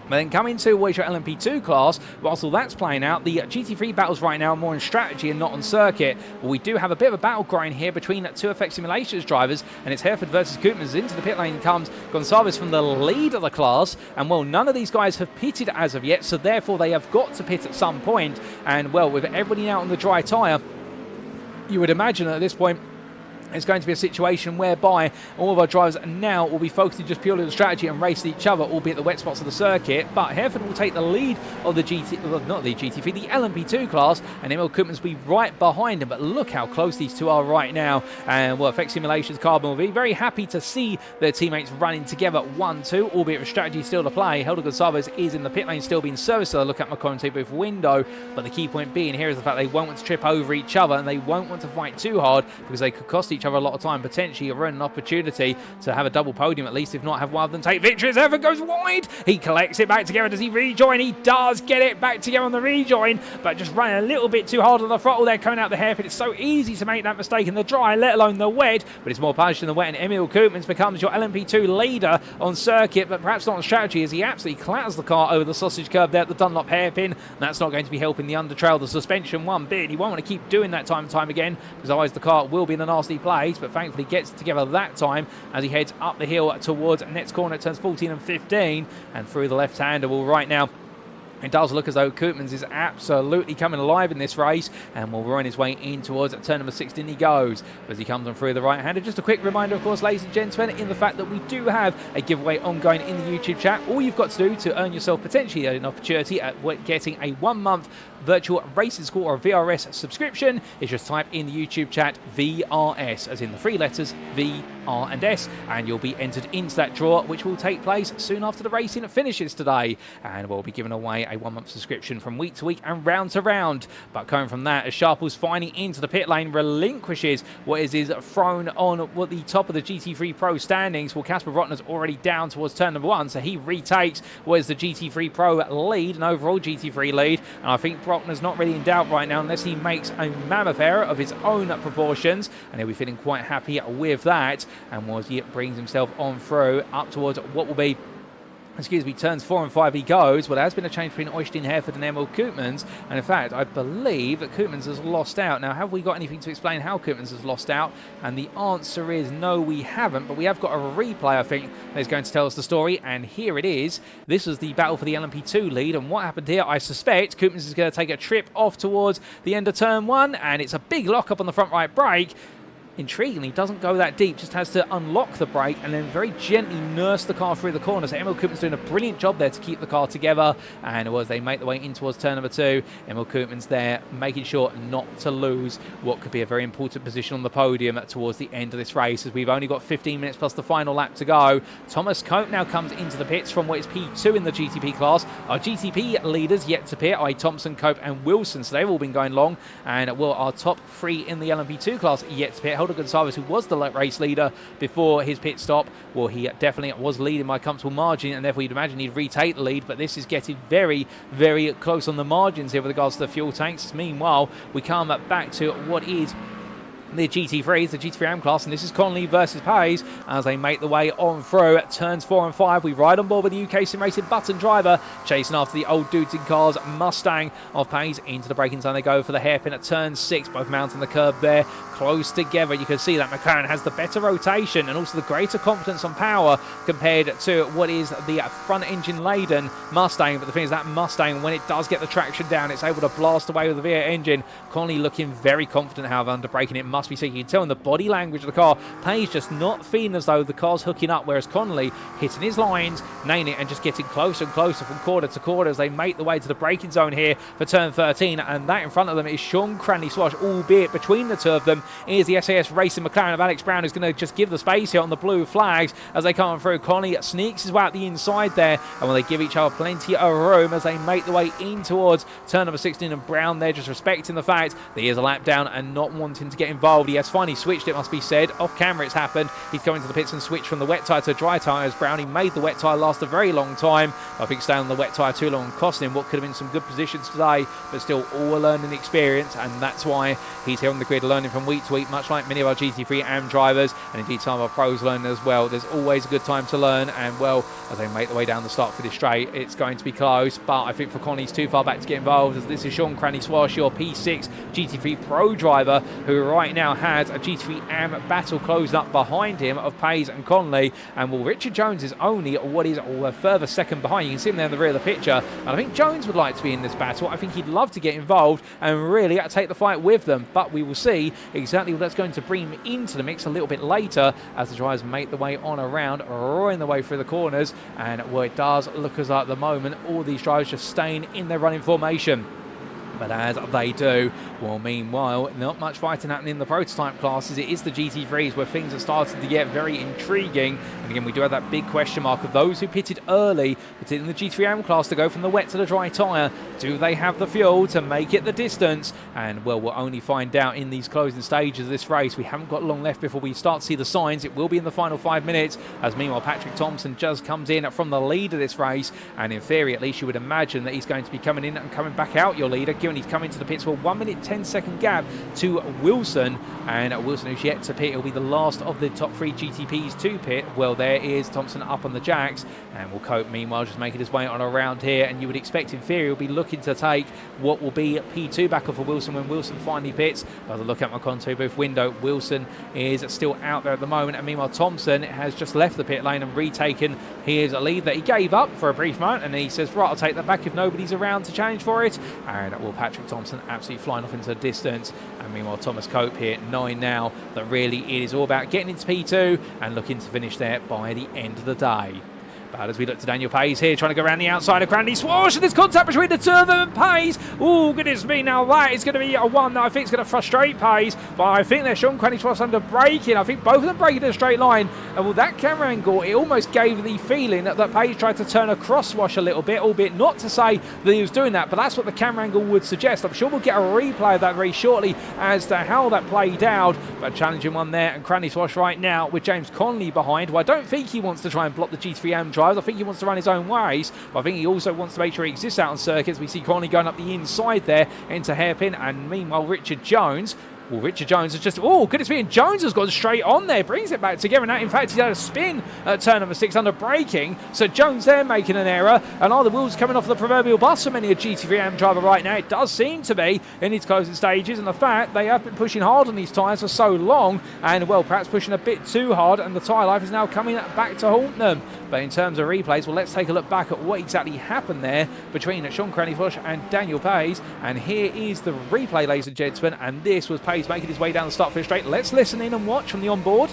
But then coming to what is your LMP2 class, whilst all that's playing out, the GT3 battles right now are more on strategy and not on circuit. Well, we do have a bit of a battle grind here between two Effect Simulations drivers, and it's Herford versus Koopmans. Into the pit lane comes Gonçalves from the lead of the class, and well, none of these guys have pitted as of yet, so therefore they have got to pit at some point. And well, with everybody now on the dry tyre, you would imagine at this point it's going to be a situation whereby all of our drivers now will be focusing just purely on strategy and race each other, albeit the wet spots of the circuit. But Hereford will take the lead of the the LMP2 class, and Emil Koopmans will be right behind him. But look how close these two are right now. And well, Effect Simulations Carbon will be very happy to see their teammates running together 1-2, albeit with strategy still to play. Helder Gonçalves is in the pit lane still being serviced, so I look at my commentator booth window. But the key point being here is the fact they won't want to trip over each other, and they won't want to fight too hard, because they could cost each other a lot of time, potentially ruin an opportunity to have a double podium at least, if not have one of them take victory. As Herford goes wide, he collects it back together. Does he rejoin? He does get it back together on the rejoin, but just running a little bit too hard on the throttle there coming out the hairpin. It's so easy to make that mistake in the dry, let alone the wet, but it's more punished in the wet, and Emil Koopmans becomes your LMP2 leader on circuit, but perhaps not on strategy, as he absolutely clatters the car over the sausage curb there at the Dunlop hairpin. That's not going to be helping the undertrail. The suspension one bit, he won't want to keep doing that time and time again, because otherwise the car will be in a nasty place. But thankfully gets it together that time as he heads up the hill towards next corner, turns 14 and 15, and through the left-hander. Well, right now It does look as though Koopmans is absolutely coming alive in this race and will run his way in towards turn number 16 he goes as he comes on through the right-hander. Just a quick reminder, of course, ladies and gentlemen, in the fact that we do have a giveaway ongoing in the YouTube chat. All you've got to do to earn yourself potentially an opportunity at getting a 1-month virtual racing school or VRS subscription is just type in the YouTube chat VRS, as in the 3 letters V, R and S, and you'll be entered into that draw, which will take place soon after the racing finishes today, and we'll be giving away a 1-month subscription from week to week and round to round. But going from that, as Sharples finally into the pit lane relinquishes what is thrown on what the top of the GT3 Pro standings. Well, Casper Rotner's already down towards turn number 1, so he retakes what is the GT3 Pro lead, an overall GT3 lead, and I think Brockner's not really in doubt right now unless he makes a mammoth error of his own proportions, and he'll be feeling quite happy with that, and as he brings himself on through up towards what will be, turns 4 and 5 he goes. Well, there has been a change between Øystein Herfjord and Emil Koopmans, and in fact, I believe that Koopmans has lost out. Now, have we got anything to explain how Koopmans has lost out? And the answer is no, we haven't, but we have got a replay, I think, that is going to tell us the story, and here it is. This was the battle for the LMP2 lead, and what happened here, I suspect Koopmans is going to take a trip off towards the end of turn 1, and it's a big lock-up on the front right brake. Intriguingly, doesn't go that deep, just has to unlock the brake and then very gently nurse the car through the corner. So Emil Koopmans doing a brilliant job there to keep the car together, and as they make their way in towards turn number 2, Emil Koopmans there making sure not to lose what could be a very important position on the podium towards the end of this race, as we've only got 15 minutes plus the final lap to go. Thomas Cope now comes into the pits from what is P2 in the GTP class. Our GTP leaders yet to pit are Thomsen, Cope and Wilson, so they've all been going long, and our top 3 in the LMP2 class yet to pit. Gonçalves, who was the race leader before his pit stop, well, he definitely was leading by a comfortable margin, and therefore you'd imagine he'd retake the lead, but this is getting very, very close on the margins here with regards to the fuel tanks. Meanwhile, we come back to what is the GT3s, the GT3 AM class, and this is Connolly versus Pays as they make the way on through turns 4 and 5. We ride on board with the UK Sim Racing Button driver, chasing after the old dudes in cars Mustang of Pays. Into the braking zone they go for the hairpin at turn 6, both mounting the curb there, close together. You can see that McLaren has the better rotation and also the greater confidence on power compared to what is the front engine laden Mustang, but the thing is that Mustang, when it does get the traction down, it's able to blast away with the V8 engine. Connolly looking very confident, however, under braking. It must be so. You can tell in the body language of the car, Pays just not feeling as though the car's hooking up, whereas Connolly hitting his lines, nailing it, and just getting closer and closer from quarter to quarter as they make the way to the braking zone here for turn 13, and that in front of them is Sean Cranley Swash, albeit between the two of them is the SAS Racing McLaren of Alex Brown, who's going to just give the space here on the blue flags as they come through. Connolly sneaks his way out the inside there, and when they give each other plenty of room as they make the way in towards turn number 16, and Brown there just respecting the fact that he is a lap down and not wanting to get involved. He has finally switched, it must be said. Off camera it's happened. He's going to the pits and switched from the wet tyre to dry tyre, as Brownie made the wet tyre last a very long time. I think staying on the wet tyre too long and costing him what could have been some good positions today, but still all a learning experience, and that's why he's here on the grid learning from week to week, much like many of our GT3 AM drivers, and indeed some of our pros learning as well. There's always a good time to learn, and well, as they make their way down the start for this straight, it's going to be close, but I think for Connolly's too far back to get involved, as this is Sean Cranley Swash, your P6 GT3 Pro driver, who right now has a GT3 AM battle closed up behind him of Pays and Connolly, and well, Richard Jones is only what is a further second behind. You can see him there in the rear of the picture, and I think Jones would like to be in this battle. I think he'd love to get involved and really take the fight with them, but we will see exactly what that's going to bring him into the mix a little bit later as the drivers make the way on around, roaring the way through the corners, and well, it does look as though at the moment all these drivers just staying in their running formation. But as they do, well, meanwhile, not much fighting happening in the prototype classes. It is the GT3s where things are starting to get very intriguing. And again, we do have that big question mark of those who pitted early, pitted in the GT3 AM class to go from the wet to the dry tyre. Do they have the fuel to make it the distance? And, well, we'll only find out in these closing stages of this race. We haven't got long left before we start to see the signs. It will be in the final 5 minutes, as meanwhile, Patrik Thomsen just comes in from the lead of this race. And in theory, at least, you would imagine that he's going to be coming in and coming back out your leader, given. He's coming to the pits for a 1 minute 10-second gap to Wilson, and Wilson, who's yet to pit, he'll be the last of the top 3 GTPs to pit. Well, there is Thomsen up on the jacks, and will Cope meanwhile just making his way on around here, and you would expect in theory he'll be looking to take what will be P2 back off of Wilson when Wilson finally pits. By the look at my commentary booth window, Wilson is still out there at the moment, and meanwhile Thomsen has just left the pit lane and retaken his lead that he gave up for a brief moment, and he says, right, I'll take that back if nobody's around to challenge for it. And will Patrik Thomsen absolutely flying off into the distance, and meanwhile Thomas Cope here knowing now that really it is all about getting into P2 and looking to finish there by the end of the day. But as we look to Daniel Pays here, trying to go around the outside of Cranley Swash, and there's contact between the two of them, and Pays, oh goodness me, now that is going to be a one that I think is going to frustrate Pays, but I think they're Sean Cranley Swash under braking. I think both of them breaking in a straight line, and with that camera angle, it almost gave the feeling that Pays tried to turn a cross swash a little bit, albeit not to say that he was doing that, but that's what the camera angle would suggest. I'm sure we'll get a replay of that very shortly as to how that played out, but challenging one there, and Cranley Swash right now with James Connolly behind. Well, I don't think he wants to try and block the GT3 drivers. I think he wants to run his own ways, but I think he also wants to make sure he exists out on circuits. We see Connolly going up the inside there into hairpin, and meanwhile Richard Jones. Well, Richard Jones has just, oh, goodness me, and Jones has gone straight on there, brings it back together. Now, in fact, he had a spin at turn number 6 under braking. So Jones there making an error. And are the wheels coming off the proverbial bus for many a GT3 AM driver right now? It does seem to be in its closing stages. And the fact they have been pushing hard on these tyres for so long, and, well, perhaps pushing a bit too hard, and the tyre life is now coming back to haunt them. But in terms of replays, well, let's take a look back at what exactly happened there between Sean Cranley-Swash and Daniel Pays. And here is the replay, ladies and gentlemen. And this was Pays making his way down the start finish straight. Let's listen in and watch from the onboard.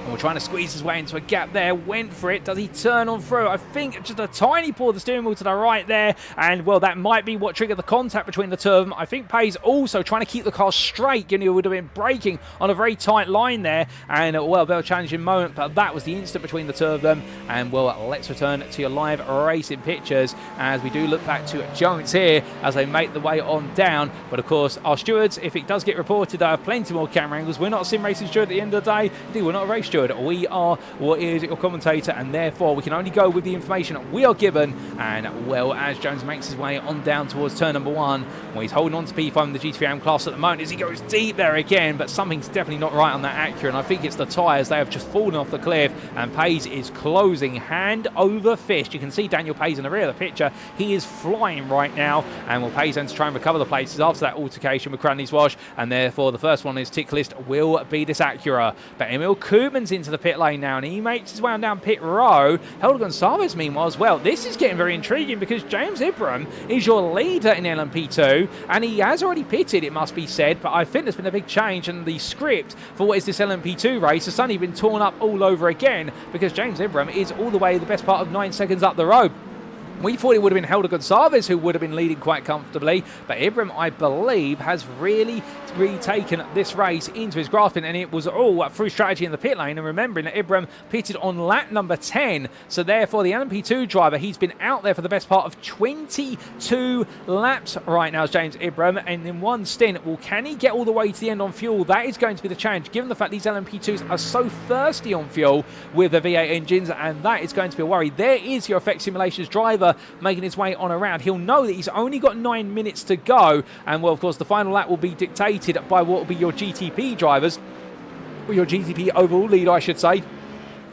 And we're trying to squeeze his way into a gap there. Went for it. Does he turn on through? I think just a tiny pull of the steering wheel to the right there. And, well, that might be what triggered the contact between the two of them. I think Pays also trying to keep the car straight, given he would have been braking on a very tight line there. And, well, a bit of a challenging moment, but that was the instant between the two of them. And, well, let's return to your live racing pictures as we do look back to Jones here as they make the way on down. But, of course, our stewards, if it does get reported, they have plenty more camera angles. We're not a sim racing steward at the end of the day. Indeed, we're not a race steward. We are what is your commentator, and therefore we can only go with the information we are given. And, well, as Jones makes his way on down towards turn number 1, well, he's holding on to P5 in the GT3 AM class at the moment as he goes deep there again, but something's definitely not right on that Acura, and I think it's the tyres. They have just fallen off the cliff, and Pays is closing hand over fist. You can see Daniel Pays in the rear of the picture. He is flying right now, and will Pays then to try and recover the places after that altercation with Cranley Swash, and therefore the first one on his tick list will be this Acura. But Emil Koopman's into the pit lane now, and he makes his way on down pit row. Helder Gonçalves meanwhile as well. This is getting very intriguing because James Ibram is your leader in LMP2, and he has already pitted, it must be said, but I think there's been a big change, and the script for what is this LMP2 race has suddenly been torn up all over again because James Ibram is all the way the best part of 9 seconds up the road. We thought it would have been Helder Gonçalves who would have been leading quite comfortably, but Ibram, I believe, has really retaken this race into his grasping, and it was all through strategy in the pit lane, and remembering that Ibram pitted on lap number 10, so therefore the LMP2 driver, he's been out there for the best part of 22 laps right now, James Ibram, and in one stint, well, can he get all the way to the end on fuel? That is going to be the challenge, given the fact these LMP2s are so thirsty on fuel with the V8 engines, and that is going to be a worry. There is your Effect Simulations driver making his way on around. He'll know that he's only got 9 minutes to go, and, well, of course, the final lap will be dictated by what will be your GTP drivers, or your GTP overall lead, I should say.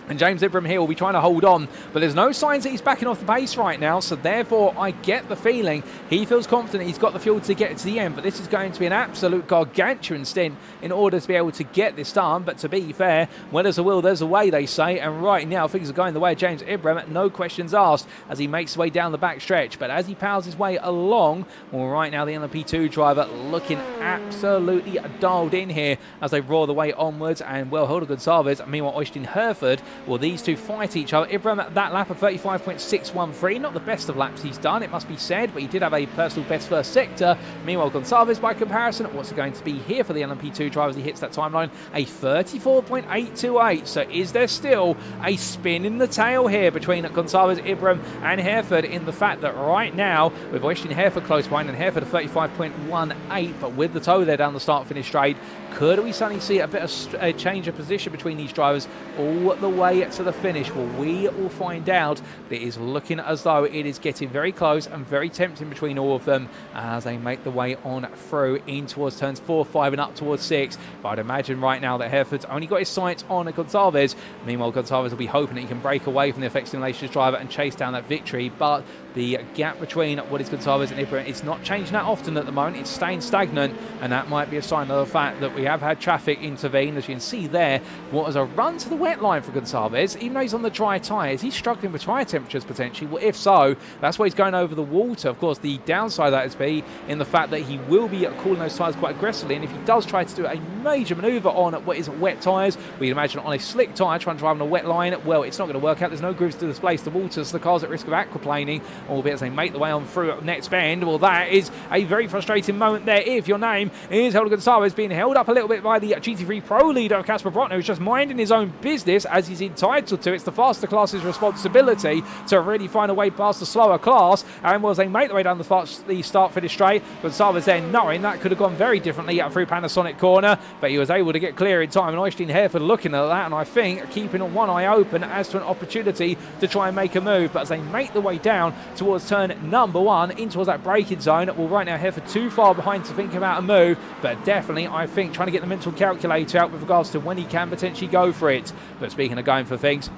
And James Ibram here will be trying to hold on, but there's no signs that he's backing off the pace right now, so therefore I get the feeling he feels confident he's got the fuel to get to the end, but this is going to be an absolute gargantuan stint in order to be able to get this done. But to be fair, when there's a will, there's a way, they say, and right now things are going the way of James Ibram, no questions asked, as he makes his way down the back stretch. But as he powers his way along, well, right now the LMP2 driver looking absolutely dialed in here as they roar the way onwards, and, well, Helder Gonçalves, meanwhile Øystein Herfjord, well, these two fight each other. Ibram at that lap of 35.613, not the best of laps he's done, it must be said, but he did have a personal best first sector. Meanwhile, Gonçalves, by comparison, what's it going to be here for the LMP2 driver as he hits that timeline? A 34.828. So is there still a spin in the tail here between Gonçalves, Ibram and Herfjord, in the fact that right now, with Øystein Herfjord close behind and Herfjord at 35.18, but with the toe there down the start finish straight, could we suddenly see a bit of a change of position between these drivers all the way way to the finish? Well, we will find out. It is looking as though it is getting very close and very tempting between all of them as they make the way on through in towards turns 4, 5 and up towards 6. But I'd imagine right now that Herford's only got his sights on Gonçalves. Meanwhile, Gonçalves will be hoping that he can break away from the Effect Simulations driver and chase down that victory. But the gap between what is Gonçalves and Ibrahim, it's not changing that often at the moment. It's staying stagnant, and that might be a sign of the fact that we have had traffic intervene. As you can see there, what was a run to the wet line for Gonçalves, even though he's on the dry tyres, he's struggling with tyre temperatures potentially. Well, if so, that's why he's going over the water. Of course, the downside of that is be in the fact that he will be cooling those tyres quite aggressively, and if he does try to do a major manoeuvre on what is wet tyres, we can imagine on a slick tyre trying to drive on a wet line, well, it's not going to work out. There's no grooves to displace the water, so the car's at risk of aquaplaning, albeit as they make the way on through next bend. Well, that is a very frustrating moment there if your name is Helder Gonçalves, being held up a little bit by the GT3 Pro leader, Casper Brotner, who's just minding his own business as he's entitled to. It's the faster class's responsibility to really find a way past the slower class, and as they make the way down the start-finish straight, Gonçalves then knowing that could have gone very differently through Panasonic corner, but he was able to get clear in time, and Øystein Herfjord looking at that, and I think keeping one eye open as to an opportunity to try and make a move. But as they make the way down towards turn number 1 in towards that braking zone, well, right now Herfjord too far behind to think about a move, but definitely I think trying to get the mental calculator out with regards to when he can potentially go for it. But speaking of going for things,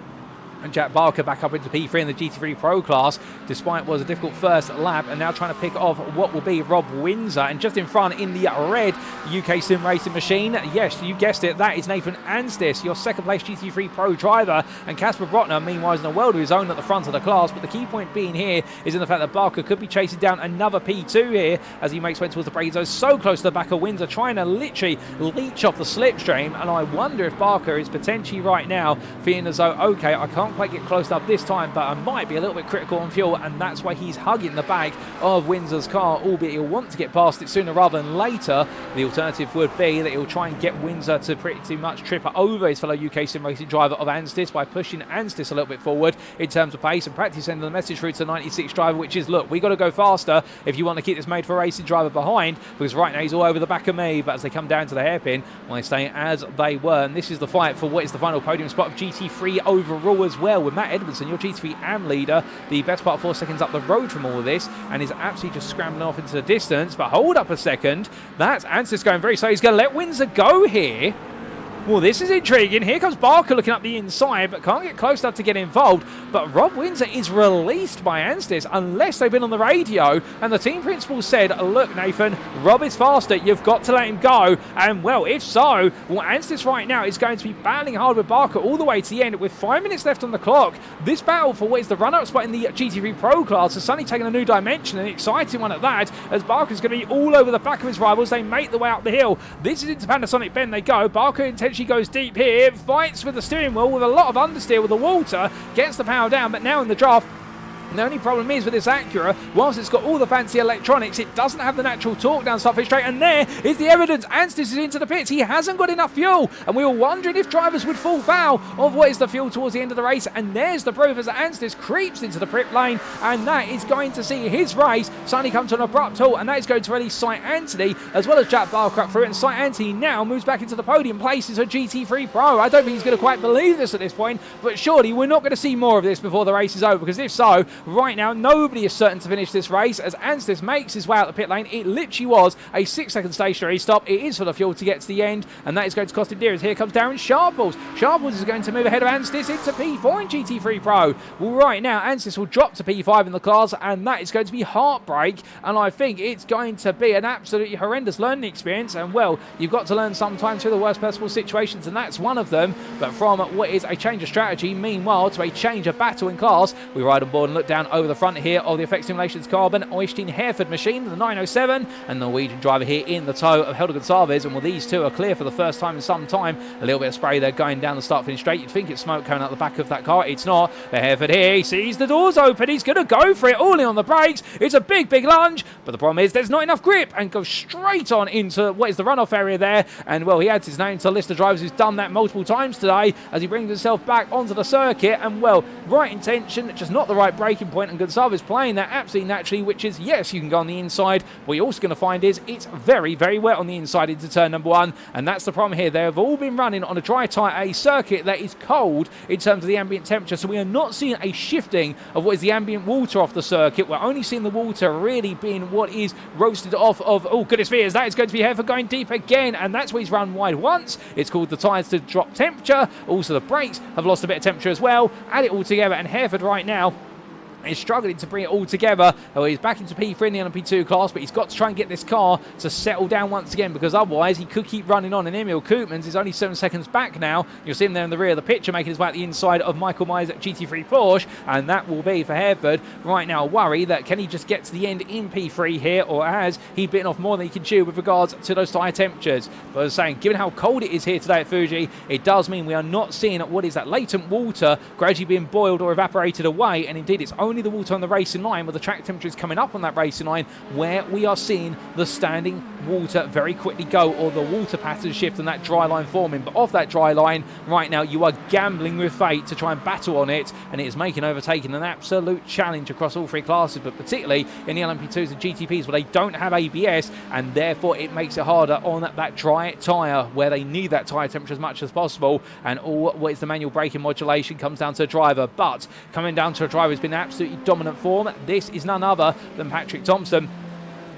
and Jack Barker back up into P3 in the GT3 Pro class, despite what was a difficult first lap, and now trying to pick off what will be Rob Windsor. And just in front in the red UK Sim Racing machine, yes, you guessed it, that is Nathan Anstis, your second place GT3 Pro driver, and Casper Brotner, meanwhile, is in a world of his own at the front of the class. But the key point being here is in the fact that Barker could be chasing down another P2 here as he makes way towards the braking zone, so close to the back of Windsor, trying to literally leech off the slipstream. And I wonder if Barker is potentially right now feeling as though, okay, I can't quite get close enough this time, but I might be a little bit critical on fuel, and that's why he's hugging the back of Windsor's car, albeit he'll want to get past it sooner rather than later. The alternative would be that he'll try and get Windsor to pretty much trip over his fellow UK Sim Racing driver of Anstis by pushing Anstis a little bit forward in terms of pace, and practically sending the message through to the 96 driver, which is, look, we got to go faster if you want to keep this made for racing driver behind, because right now he's all over the back of me. But as they come down to the hairpin, well, they stay as they were, and this is the fight for what is the final podium spot of GT3 overall as well, with Matt Edmondson, your GT3 AM leader, the best part of 4 seconds up the road from all of this, and is absolutely just scrambling off into the distance. But hold up a second, that's Anstis going very slow. He's going to let Windsor go here. Well, this is intriguing. Here comes Barker looking up the inside, but can't get close enough to get involved. But Rob Windsor is released by Anstis unless they've been on the radio. And the team principal said, look, Nathan, Rob is faster. You've got to let him go. And, well, if so, well, Anstis right now is going to be battling hard with Barker all the way to the end with 5 minutes left on the clock. This battle for what is the run-up spot in the GT3 Pro class has suddenly taken a new dimension, an exciting one at that, as Barker's going to be all over the back of his rivals. They make the way up the hill. This is into Panasonic Bend they go. Barker intentionally goes deep here, fights with the steering wheel with a lot of understeer with the water, gets the power down, but now in the draft, the only problem is with this Acura, whilst it's got all the fancy electronics, it doesn't have the natural torque down start-finish straight, and there is the evidence. Anstis is into the pits. He hasn't got enough fuel, and we were wondering if drivers would fall foul of what is the fuel towards the end of the race, and there's the proof as Anstis creeps into the pit lane, and that is going to see his race suddenly come to an abrupt halt, and that is going to release Cy Anthony as well as Jack Barker up through it, and Cy Anthony now moves back into the podium places for GT3 Pro. I don't think he's going to quite believe this at this point, but surely we're not going to see more of this before the race is over, because if so, right now nobody is certain to finish this race as Anstis makes his way out the pit lane. It literally was a 6-second stationary stop. It is for the fuel to get to the end, and that is going to cost him dear. As here comes Darren Sharples. Sharples is going to move ahead of Anstis into P4 in GT3 Pro. Well, right now Anstis will drop to P5 in the class, and that is going to be heartbreak, and I think it's going to be an absolutely horrendous learning experience. And well, you've got to learn sometimes through the worst possible situations, and that's one of them. But from what is a change of strategy, meanwhile, to a change of battle in class, we ride on board and look down over the front here of the Effect Simulations Carbon Øystein Herfjord machine, the 907, and the Norwegian driver here in the tow of Helder Gonçalves. And well, these two are clear for the first time in some time. A little bit of spray there going down the start-finish straight. You'd think it's smoke coming out the back of that car. It's not. The Herfjord here, he sees the doors open. He's going to go for it, all in on the brakes. It's a big, big lunge, but the problem is there's not enough grip, and goes straight on into what is the runoff area there. And well, he adds his name to a list of drivers who's done that multiple times today as he brings himself back onto the circuit. And well, right intention, just not the right brake braking point, and Gonçalves playing that absolutely naturally, which is, yes, you can go on the inside. What you're also going to find is it's very, very wet on the inside into turn number 1, and that's the problem here. They have all been running on a dry tyre, a circuit that is cold in terms of the ambient temperature, so we are not seeing a shifting of what is the ambient water off the circuit. We're only seeing the water really being what is roasted off of, oh goodness me, that is going to be Herfjord going deep again, and that's where he's run wide once. It's called the tyres to drop temperature. Also the brakes have lost a bit of temperature as well. Add it all together, and Herfjord right now is struggling to bring it all together. He's back into P3 in the LMP2 class, but he's got to try and get this car to settle down once again, because otherwise he could keep running on. And Emil Koopmans is only 7 seconds back now. You'll see him there in the rear of the picture, making his way at the inside of Michael Myers at GT3 Porsche, and that will be for Herfjord right now a worry that can he just get to the end in P3 here, or has he bitten off more than he can chew with regards to those tyre temperatures. But I was saying, given how cold it is here today at Fuji, it does mean we are not seeing what is that latent water gradually being boiled or evaporated away, and indeed it's only the water on the racing line, with the track temperatures coming up on that racing line, where we are seeing the standing water very quickly go, or the water pattern shift and that dry line forming. But off that dry line right now, you are gambling with fate to try and battle on it, and it is making overtaking an absolute challenge across all 3 classes, but particularly in the LMP2s and GTPs, where they don't have ABS, and therefore it makes it harder on that dry tyre, where they need that tyre temperature as much as possible, and all what is the manual braking modulation comes down to a driver. But coming down to a driver who's been absolutely dominant form, this is none other than Patrik Thomsen,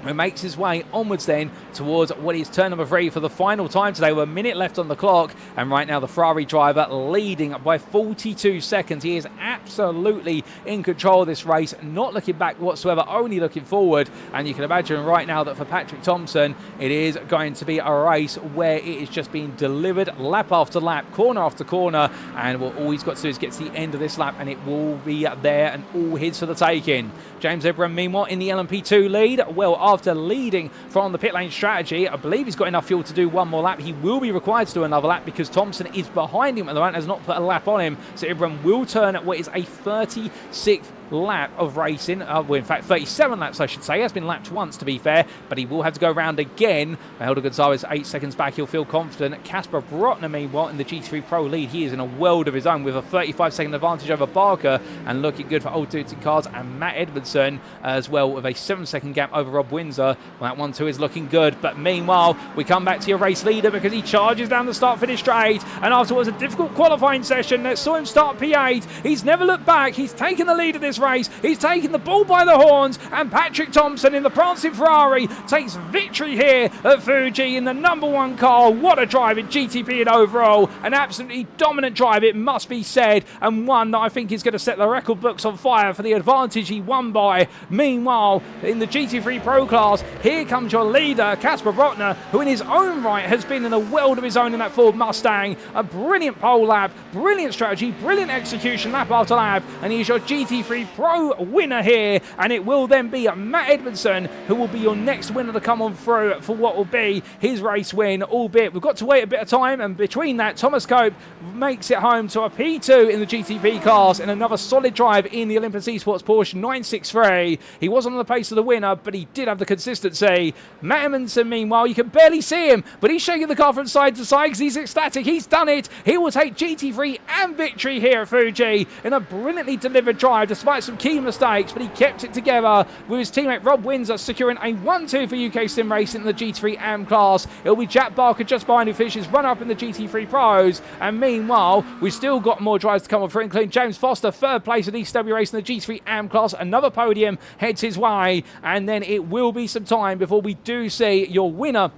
who makes his way onwards then towards what is turn number 3 for the final time today, with a minute left on the clock. And right now the Ferrari driver leading by 42 seconds. He is absolutely in control of this race, not looking back whatsoever, only looking forward. And you can imagine right now that for Patrik Thomsen, it is going to be a race where it is just being delivered lap after lap, corner after corner, and all he's got to do is get to the end of this lap and it will be there and all his for the taking. James Ebram, meanwhile, in the LMP2 lead. Well, after leading from the pit lane strategy, I believe he's got enough fuel to do one more lap. He will be required to do another lap because Thomsen is behind him at the moment, has not put a lap on him. So Ebram will turn at what is a 36th lap of racing. Well, in fact, 37 laps, I should say. He has been lapped once, to be fair, but he will have to go around again. Helder Gonçalves 8 seconds back. He'll feel confident. Casper Brotner, meanwhile, in the GT3 Pro lead. He is in a world of his own with a 35-second advantage over Barker, and looking good for Old Duty Cars. And Matt Edmondson as well with a 7-second gap over Rob Windsor. Well, that 1-2 is looking good. But meanwhile, we come back to your race leader because he charges down the start-finish straight. And afterwards, a difficult qualifying session that saw him start P8. He's never looked back. He's taken the lead of this race. He's taking the bull by the horns, and Patrik Thomsen in the prancing Ferrari takes victory here at Fuji in the number 1 car. What a drive in GTP and overall. An absolutely dominant drive, it must be said, and one that I think is going to set the record books on fire for the advantage he won by. Meanwhile, in the GT3 Pro class, here comes your leader, Casper Brotner, who in his own right has been in a world of his own in that Ford Mustang. A brilliant pole lap, brilliant strategy, brilliant execution lap after lap, and he's your GT3 Pro winner here, and it will then be Matt Edmondson who will be your next winner to come on through for what will be his race win, albeit we've got to wait a bit of time. And between that, Thomas Cope makes it home to a P2 in the GTP class and another solid drive in the Olympus Esports Porsche 963. He wasn't on the pace of the winner, but he did have the consistency. Matt Edmondson, meanwhile, you can barely see him, but he's shaking the car from side to side because he's ecstatic. He's done it. He will take GT3 and victory here at Fuji in a brilliantly delivered drive despite some key mistakes, but he kept it together with his teammate Rob Windsor securing a 1-2 for UK Sim Racing in the GT3 AM class. It'll be Jack Barker just behind who finishes runner-up in the GT3 Pros, and meanwhile we've still got more drives to come on through, including James Foster, 3rd place at ECW Racing in the GT3 AM class. Another podium heads his way, and then it will be some time before we do see your winner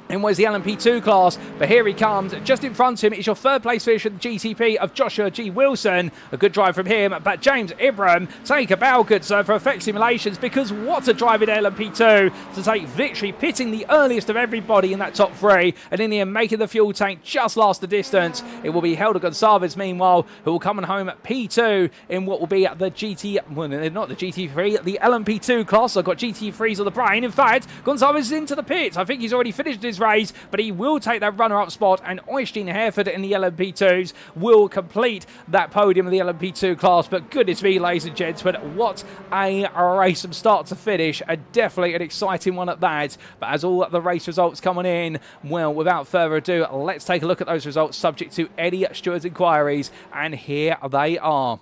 in what is the LMP2 class, but here he comes. Just in front of him is your 3rd place finish at the GTP of Joshua G. Wilson. A good drive from him, but James Ibram take a bow, good sir, for Effect Simulations, because what a drive in LMP2 to take victory, pitting the earliest of everybody in that top 3, and in the end making the fuel tank just last the distance. It will be Helder Gonçalves, meanwhile, who will come on home at P2 in what will be the not the GT3, the LMP2 class. I've got GT3s on the brain. In fact, Gonçalves is into the pits. I think he's already finished his race, but he will take that runner-up spot, and Øystein Herfjord in the LMP2s will complete that podium of the LMP2 class. But goodness me, ladies and gents, but what a race from start to finish, and definitely an exciting one at that. But as all the race results coming in, well, without further ado, let's take a look at those results subject to Eddie Stewart's inquiries, and here they are.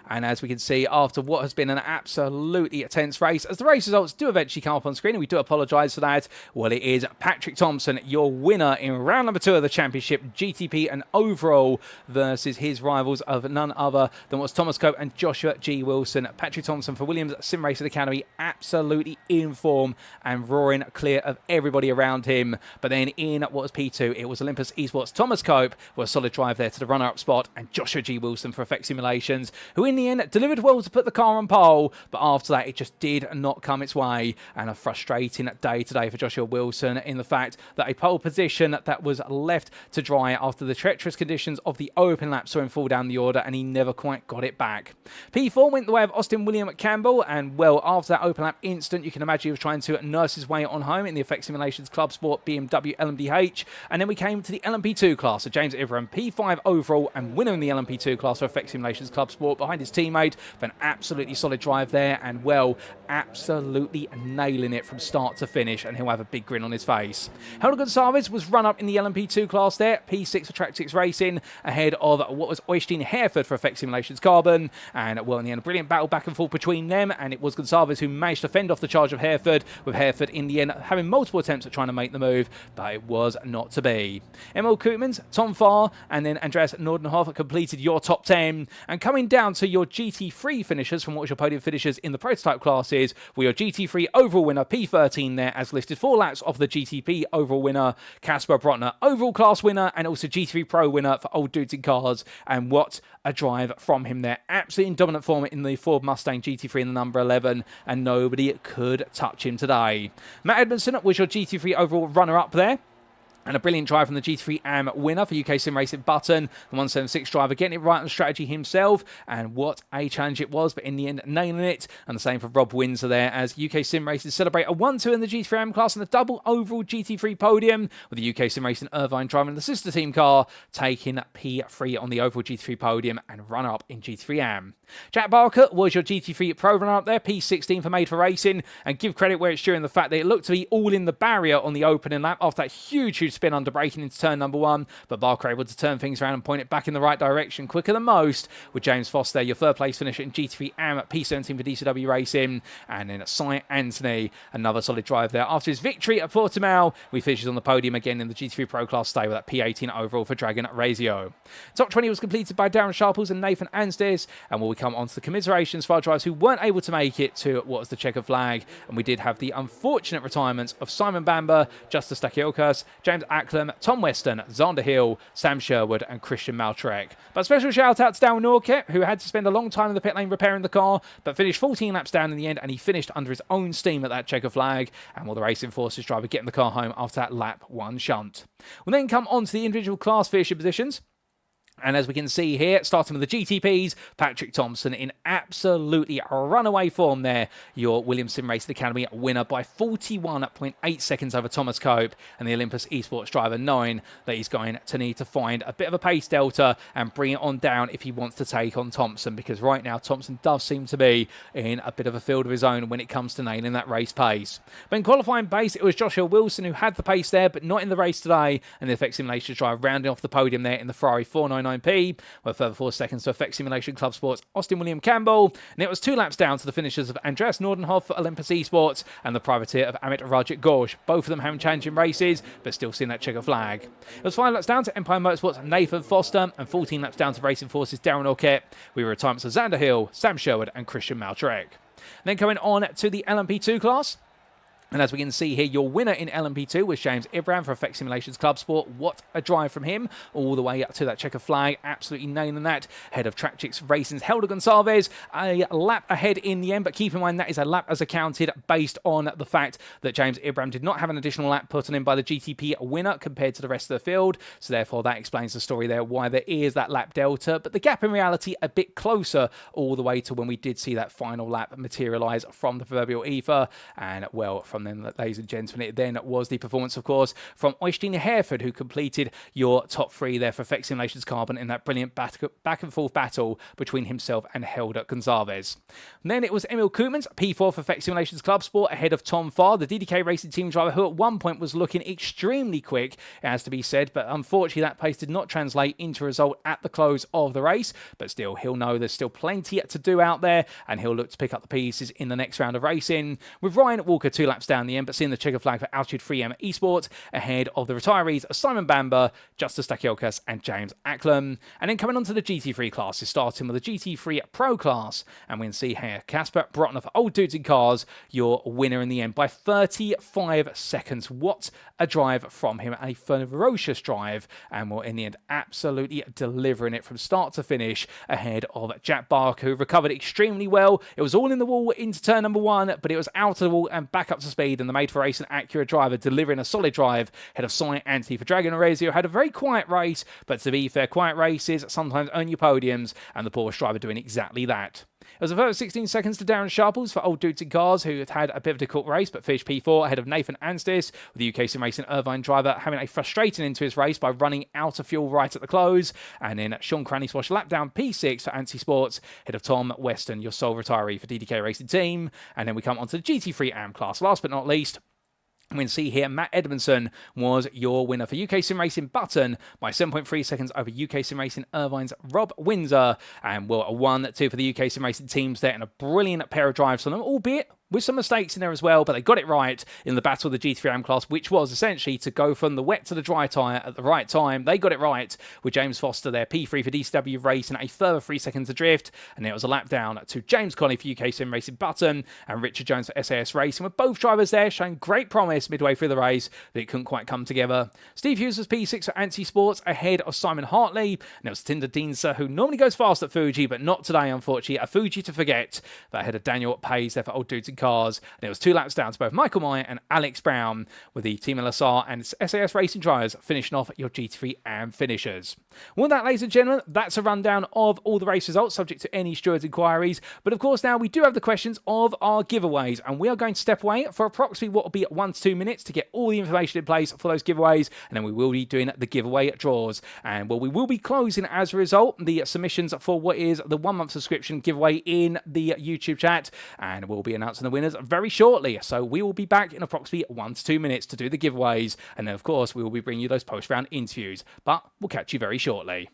And as we can see, after what has been an absolutely tense race, as the race results do eventually come up on screen, and we do apologise for that, well, it is Patrik Thomsen, your winner in round number 2 of the championship, GTP and overall, versus his rivals of none other than what's Thomas Cope and Joshua G. Wilson. Patrik Thomsen for Williams Sim Racing Academy, absolutely in form and roaring clear of everybody around him. But then in what was P2, it was Olympus Esports' Thomas Cope with a solid drive there to the runner-up spot, and Joshua G. Wilson for Effect Simulations, who in the end delivered well to put the car on pole, but after that it just did not come its way, and a frustrating day today for Joshua Wilson in the fact that a pole position that was left to dry after the treacherous conditions of the open lap saw him fall down the order, and he never quite got it back. P4 went the way of Austin William Campbell, and well, after that open lap instant, you can imagine he was trying to nurse his way on home in the Effect Simulations Club Sport BMW LMDH, and then we came to the LMP2 class. So James Ibrahim, P5 overall and winner in the LMP2 class for Effect Simulations Club Sport behind his teammate for an absolutely solid drive there, and well, absolutely nailing it from start to finish, and he'll have a big grin on his face. Helder Gonçalves was run up in the LMP2 class there, P6 for Track 6 Racing, ahead of what was Øystein Herfjord for Effect Simulations Carbon, and well, in the end, a brilliant battle back and forth between them, and it was Gonçalves who managed to fend off the charge of Herfjord, with Herfjord in the end having multiple attempts at trying to make the move, but it was not to be. Emil Koopmans, Tom Farr, and then Andreas Nordenhoff completed your top 10, and coming down to your GT3 finishers from what was your podium finishers in the prototype classes, were your GT3 overall winner P13 there, as listed 4 laps of the GTP overall winner, Casper Brotner overall class winner, and also GT3 Pro winner for Old Dudes in Cars, and what a drive from him there. Absolutely in dominant form in the Ford Mustang GT3 in the number 11, and nobody could touch him today. Matt Edmondson was your GT3 overall runner-up there, and a brilliant drive from the GT3 AM winner for UK Sim Racing Button, the 176 driver, getting it right on strategy himself, and what a challenge it was, but in the end, nailing it. And the same for Rob Windsor there, as UK Sim Racing celebrate a 1-2 in the GT3 AM class and the double overall GT3 podium, with the UK Sim Racing Irvine driving the sister team car, taking P3 on the overall GT3 podium and runner-up in GT3 AM. Jack Barker was your GT3 Pro runner-up there, P16 for Made for Racing, and give credit where it's due in the fact that it looked to be all in the barrier on the opening lap after that huge spin under braking into turn number 1, but Barker able to turn things around and point it back in the right direction quicker than most, with James Foster, your third place finisher in GT3 AM at P17 for DCW Racing, and then Cy Anthony, another solid drive there. After his victory at Portimão, we finishes on the podium again in the GT3 Pro class stay with that P18 overall for Dragon Razio. Top 20 was completed by Darren Sharples and Nathan Anstis, and we come on to the commiserations for our drivers who weren't able to make it to what was the checkered flag, and we did have the unfortunate retirements of Simon Bamber, Justus Stakiokas, James Acklam, Tom Weston, Zander Hill, Sam Sherwood, and Christian Maltrek. But special shout out to Darryl Norket, who had to spend a long time in the pit lane repairing the car, but finished 14 laps down in the end, and he finished under his own steam at that checker flag, and will the Racing Forces driver getting the car home after that lap 1 shunt. We'll then come on to the individual class finishing positions. And as we can see here, starting with the GTPs, Patrik Thomsen in absolutely runaway form there. Your Williams Sim Racing Academy winner by 41.8 seconds over Thomas Cope. And the Olympus Esports driver knowing that he's going to need to find a bit of a pace delta and bring it on down if he wants to take on Thomsen. Because right now, Thomsen does seem to be in a bit of a field of his own when it comes to nailing that race pace. But in qualifying pace, it was Joshua Wilson who had the pace there, but not in the race today. And the Effect Simulations driver rounding off the podium there in the Ferrari 499P, with further 4 seconds to Effect Simulation Club Sports Austin William Campbell, and it was 2 laps down to the finishers of Andreas Nordenhoff for Olympus Esports and the privateer of Amit Rajat Ghosh, both of them having challenging races, but still seeing that checker flag. It was 5 laps down to Empire Motorsports Nathan Foster, and 14 laps down to Racing Forces Darren Orkett. We were retirements of Zander Hill, Sam Sherwood, and Christian Maltrek. Then coming on to the LMP2 class. And as we can see here, your winner in LMP2 was James Ibrahim for Effect Simulations Club Sport. What a drive from him, all the way up to that checker flag. Absolutely nailing that. Head of Track 6 Racing's Helder Gonçalves, a lap ahead in the end, but keep in mind that is a lap as accounted based on the fact that James Ibrahim did not have an additional lap put on him by the GTP winner compared to the rest of the field. So therefore, that explains the story there, why there is that lap delta. But the gap in reality a bit closer all the way to when we did see that final lap materialise from the proverbial ether. And well, from And then, ladies and gentlemen, it then was the performance, of course, from Øystein Herfjord, who completed your top 3 there for Effect Simulations Carbon in that brilliant back and forth battle between himself and Helder Gonzalez. And then it was Emil Koopmans, P4 for Effect Simulations Club Sport, ahead of Tom Farr, the DDK Racing team driver, who at one point was looking extremely quick, it has to be said, but unfortunately that pace did not translate into a result at the close of the race. But still, he'll know there's still plenty to do out there, and he'll look to pick up the pieces in the next round of racing. With Ryan Walker 2 laps down the end, but seeing the checker flag for Altitude 3M Esports ahead of the retirees Simon Bamber, Justus Stakielkas, and James Acklam. And then coming on to the GT3 classes, starting with the GT3 Pro class, and we can see here Kasper Brotner for Old Dudes in Cars, your winner in the end by 35 seconds. What a drive from him, a ferocious drive, and will in the end absolutely delivering it from start to finish ahead of Jack Barker, who recovered extremely well. It was all in the wall into turn number 1, but it was out of the wall and back up to speed, and the made for race and accurate driver delivering a solid drive ahead of Cy Anthony for Dragon Orezio. Had a very quiet race, but to be fair, quiet races sometimes earn you podiums, and the Porsche driver doing exactly that. It was a further 16 seconds to Darren Sharples for Old Dudes in Cars, who had a bit of a difficult race but finished P4 ahead of Nathan Anstis, with the UK Sim Racing Irvine driver having a frustrating into his race by running out of fuel right at the close. And then Sean Cranny Swash lap down P6 for Ansi Sports ahead of Tom Weston, your sole retiree for DDK Racing Team. And then we come on to the GT3 AM class. Last but not least, we can see here Matt Edmondson was your winner for UK Sim Racing Button by 7.3 seconds over UK Sim Racing Irvine's Rob Windsor. And well, a 1-2 for the UK Sim Racing teams there, and a brilliant pair of drives from them, albeit with some mistakes in there as well, but they got it right in the battle of the GT3 class, which was essentially to go from the wet to the dry tyre at the right time. They got it right with James Foster there, P3 for DCW Racing, a further 3 seconds adrift, and it was a lap down to James Colley for UK Sim Racing Button and Richard Jones for SAS Racing, with both drivers there showing great promise midway through the race, but it couldn't quite come together. Steve Hughes was P6 for Anti Sports ahead of Simon Hartley, and it was Tinder Dienser, who normally goes fast at Fuji, but not today, unfortunately. A Fuji to forget, but ahead of Daniel Pays there for Old Dudes in Cars, and it was 2 laps down to both Michael Meyer and Alex Brown, with the Team LSR and SAS Racing drivers finishing off your GT3 AM finishers. Well, that, ladies and gentlemen, that's a rundown of all the race results, subject to any stewards' inquiries. But of course, now we do have the questions of our giveaways, and we are going to step away for approximately what will be 1 to 2 minutes to get all the information in place for those giveaways, and then we will be doing the giveaway draws. And well, we will be closing as a result the submissions for what is the 1-month subscription giveaway in the YouTube chat, and we'll be announcing the winners very shortly. So we will be back in approximately 1 to 2 minutes to do the giveaways, and then of course we will be bringing you those post-round interviews. But we'll catch you very shortly.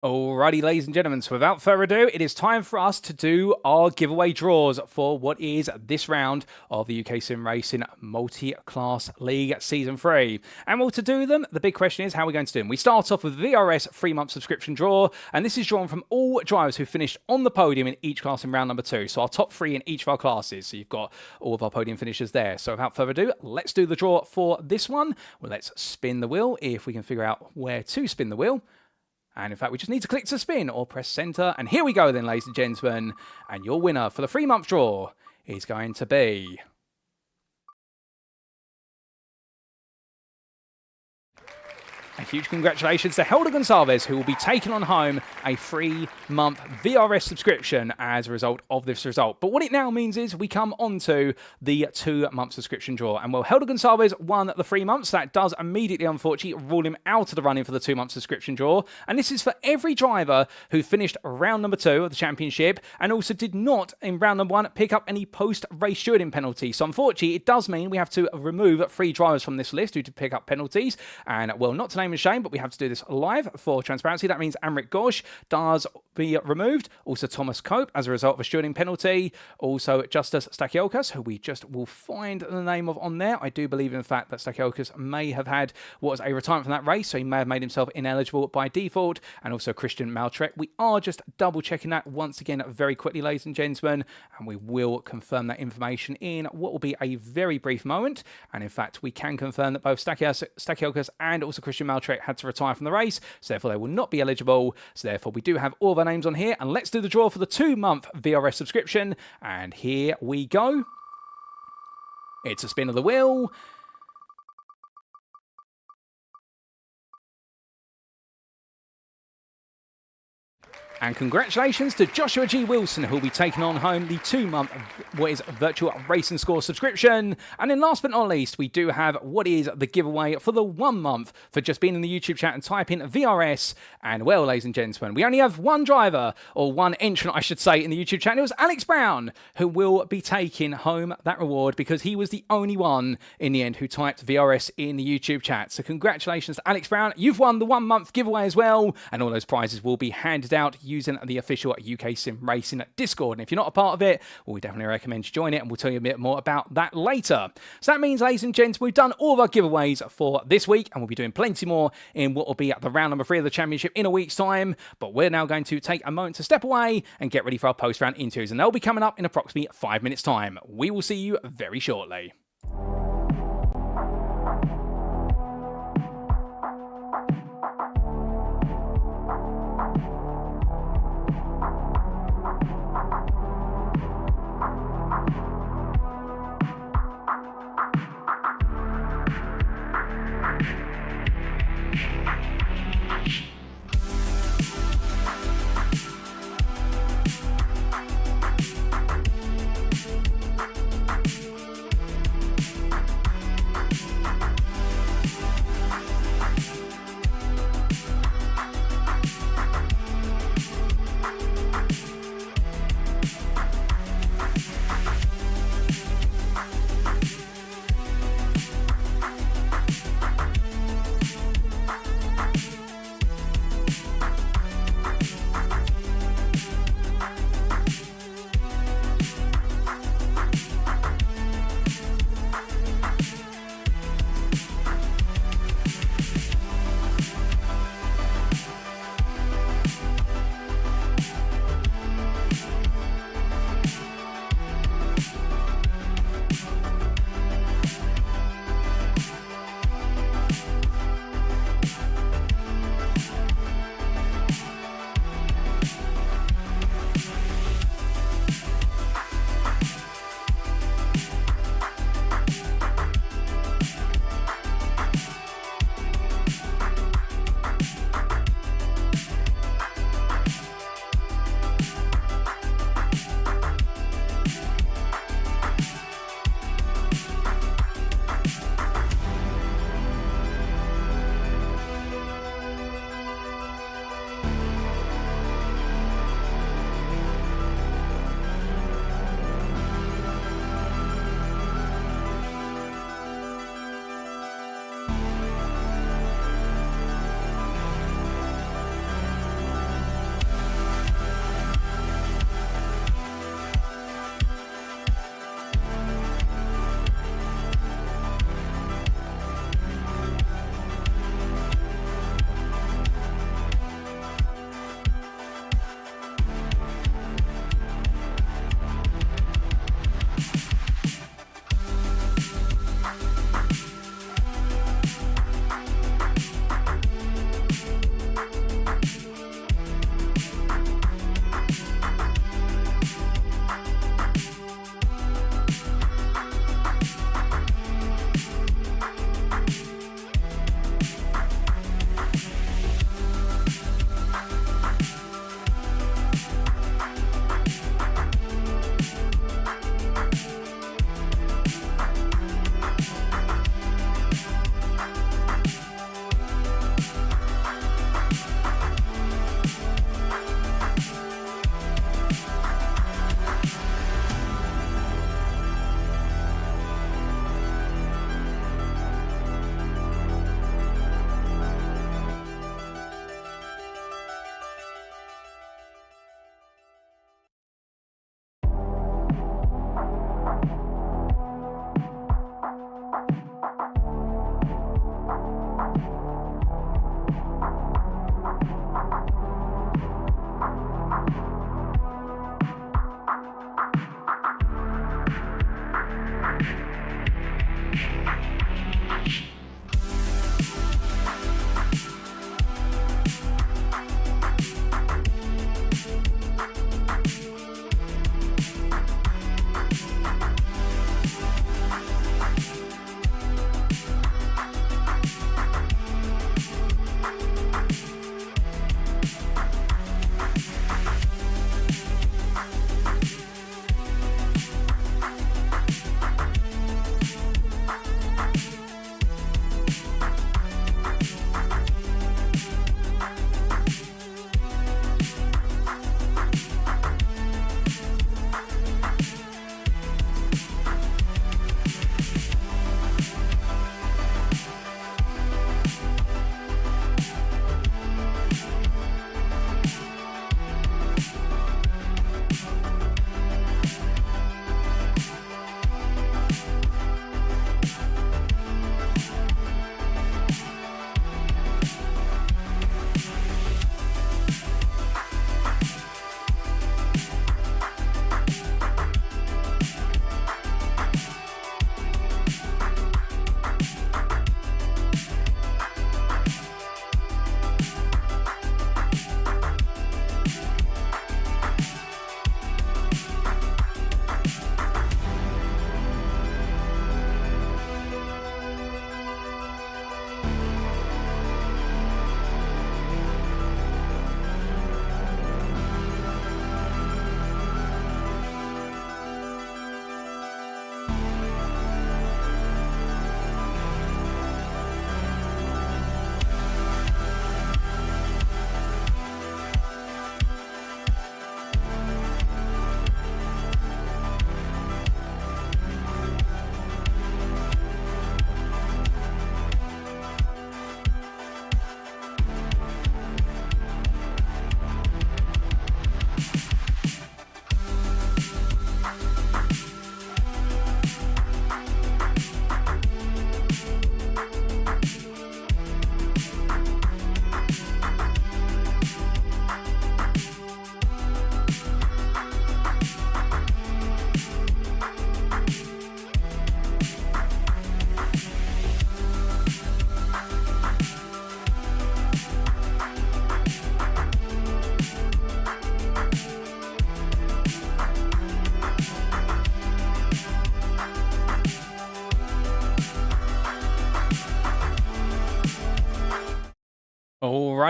Alrighty, ladies and gentlemen, so without further ado, it is time for us to do our giveaway draws for what is this round of the UK Sim Racing Multi-Class League Season 3. And well, to do them, the big question is how we're going to do them. We start off with VRS 3-month subscription draw, and this is drawn from all drivers who finished on the podium in each class in round number 2. So our top 3 in each of our classes. So you've got all of our podium finishers there. So without further ado, let's do the draw for this one. Well, let's spin the wheel, if we can figure out where to spin the wheel. And in fact, we just need to click to spin or press center. And here we go then, ladies and gentlemen. And your winner for the 3-month draw is going to be A huge congratulations to Helder Gonçalves, who will be taking on home a 3-month VRS subscription as a result of this result. But what it now means is we come on to the 2-month subscription draw. And well, Helder Gonçalves won the 3 months. That does immediately, unfortunately, rule him out of the running for the 2-month subscription draw. And this is for every driver who finished round number 2 of the championship and also did not, in round number 1, pick up any post-race stewarding penalties. So unfortunately, it does mean we have to remove 3 drivers from this list who did pick up penalties. And well, not to name a shame, but we have to do this live for transparency. That means Amrit Ghosh does be removed. Also Thomas Cope as a result of a stewarding penalty. Also Justus Stakielkas, who we just will find the name of on there. I do believe in fact that Stakielkas may have had what was a retirement from that race, so he may have made himself ineligible by default. And also Christian Maltrek. We are just double checking that once again very quickly, ladies and gentlemen, and we will confirm that information in what will be a very brief moment. And in fact, we can confirm that both Stakielkas and also Christian Maltrek had to retire from the race, so therefore they will not be eligible. So therefore we do have all of our names on here, and let's do the draw for the 2-month VRS subscription. And here we go. It's a spin of the wheel. And congratulations to Joshua G. Wilson, who will be taking on home the 2-month what is virtual racing score subscription. And then last but not least, we do have what is the giveaway for the 1 month for just being in the YouTube chat and type in VRS. And well, ladies and gentlemen, we only have one driver, or one entrant, I should say, in the YouTube chat. And it was Alex Brown, who will be taking home that reward because he was the only one in the end who typed VRS in the YouTube chat. So congratulations to Alex Brown. You've won the 1 month giveaway as well. And all those prizes will be handed out using the official UK Sim Racing Discord. And if you're not a part of it, well, we definitely recommend you join it, and we'll tell you a bit more about that later. So that means, ladies and gents, we've done all of our giveaways for this week, and we'll be doing plenty more in what will be the round number 3 of the championship in a week's time. But we're now going to take a moment to step away and get ready for our post-round interviews, and they'll be coming up in approximately 5 minutes' time. We will see you very shortly.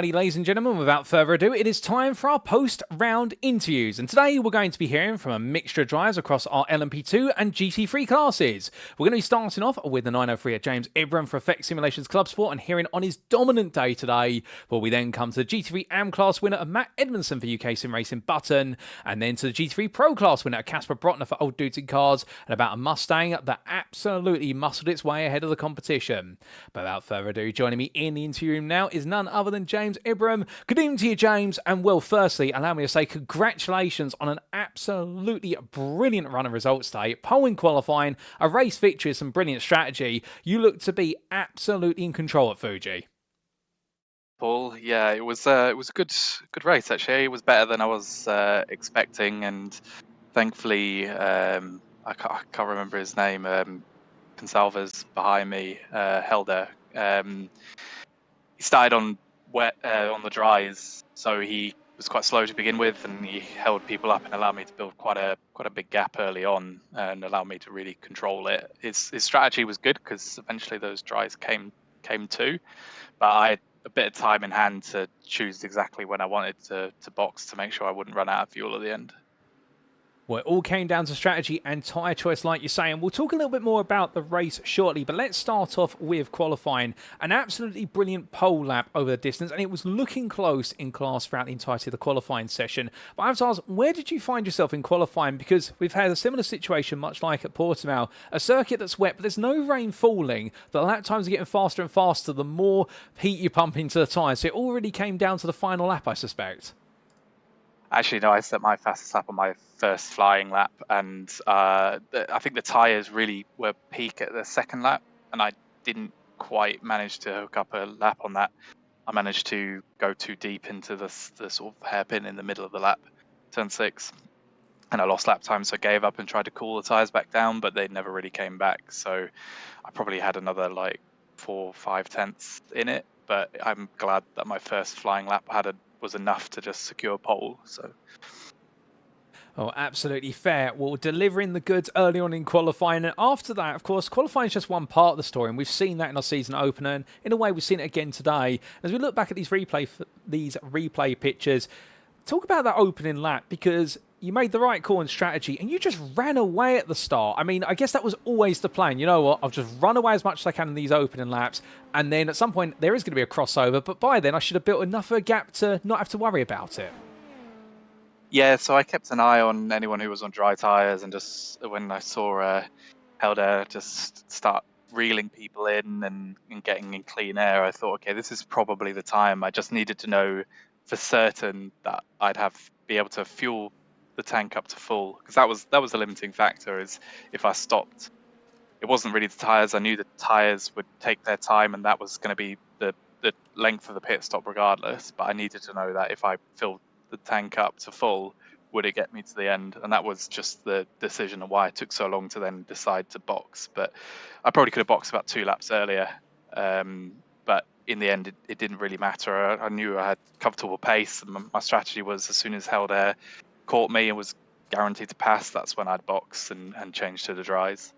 Alrighty, ladies and gentlemen, without further ado, it is time for our post-round interviews. And today we're going to be hearing from a mixture of drivers across our LMP2 and GT3 classes. We're going to be starting off with the 903 at James Ibram for Effect Simulations Club Sport and hearing on his dominant day today. But we then come to the GT3 AM class winner of Matt Edmondson for UK Sim Racing Button, and then to the GT3 Pro class winner Casper Brotner for Old Dudes in Cars, and about a Mustang that absolutely muscled its way ahead of the competition. But without further ado, joining me in the interview room now is none other than James Ibram. Good evening to you, James, and well, firstly, allow me to say congratulations on an absolutely brilliant run of results today. Pole in qualifying, a race victory, some brilliant strategy. You look to be absolutely in control at Fuji. Paul, yeah, it was a good race actually. It was better than I was expecting, and thankfully, I can't remember his name. Consalva's behind me, Helder. He started on wet on the dries, so he was quite slow to begin with, and he held people up and allowed me to build quite a big gap early on, and allowed me to really control it. His strategy was good because eventually those dries came too, but I had a bit of time in hand to choose exactly when I wanted to box to make sure I wouldn't run out of fuel at the end. Well, it all came down to strategy and tyre choice, like you say, and we'll talk a little bit more about the race shortly, but let's start off with qualifying. An absolutely brilliant pole lap over the distance, and it was looking close in class throughout the entirety of the qualifying session. But I have to ask, where did you find yourself in qualifying? Because we've had a similar situation, much like at Portimão, a circuit that's wet, but there's no rain falling. The lap times are getting faster and faster the more heat you pump into the tyres, so it already came down to the final lap, I suspect. Actually, no, I set my fastest lap on my first flying lap, and I think the tyres really were peak at the second lap, and I didn't quite manage to hook up a lap on that. I managed to go too deep into the sort of hairpin in the middle of the lap, turn 6, and I lost lap time, so I gave up and tried to cool the tyres back down, but they never really came back, so I probably had another like 4 or 5 tenths in it, but I'm glad that my first flying lap was enough to just secure pole. So. Oh, absolutely fair. Well, delivering the goods early on in qualifying, and after that, of course, qualifying is just one part of the story, and we've seen that in our season opener, and in a way, we've seen it again today. As we look back at these replay pictures, talk about that opening lap, because you made the right call and strategy, and you just ran away at the start. I mean, I guess that was always the plan. You know what? I'll just run away as much as I can in these opening laps, and then at some point, there is going to be a crossover, but by then, I should have built enough of a gap to not have to worry about it. Yeah, so I kept an eye on anyone who was on dry tyres, and just when I saw Helder just start reeling people in and getting in clean air, I thought, okay, this is probably the time. I just needed to know for certain that I'd be able to fuel the tank up to full, because that was the limiting factor. Is if I stopped, it wasn't really the tyres. I knew the tyres would take their time, and that was going to be the length of the pit stop regardless. But I needed to know that if I filled the tank up to full, would it get me to the end? And that was just the decision of why it took so long to then decide to box. But I probably could have boxed about 2 laps earlier, but in the end it didn't really matter. I knew I had comfortable pace, and my strategy was, as soon as Helder caught me and was guaranteed to pass, that's when I'd box and change to the dries.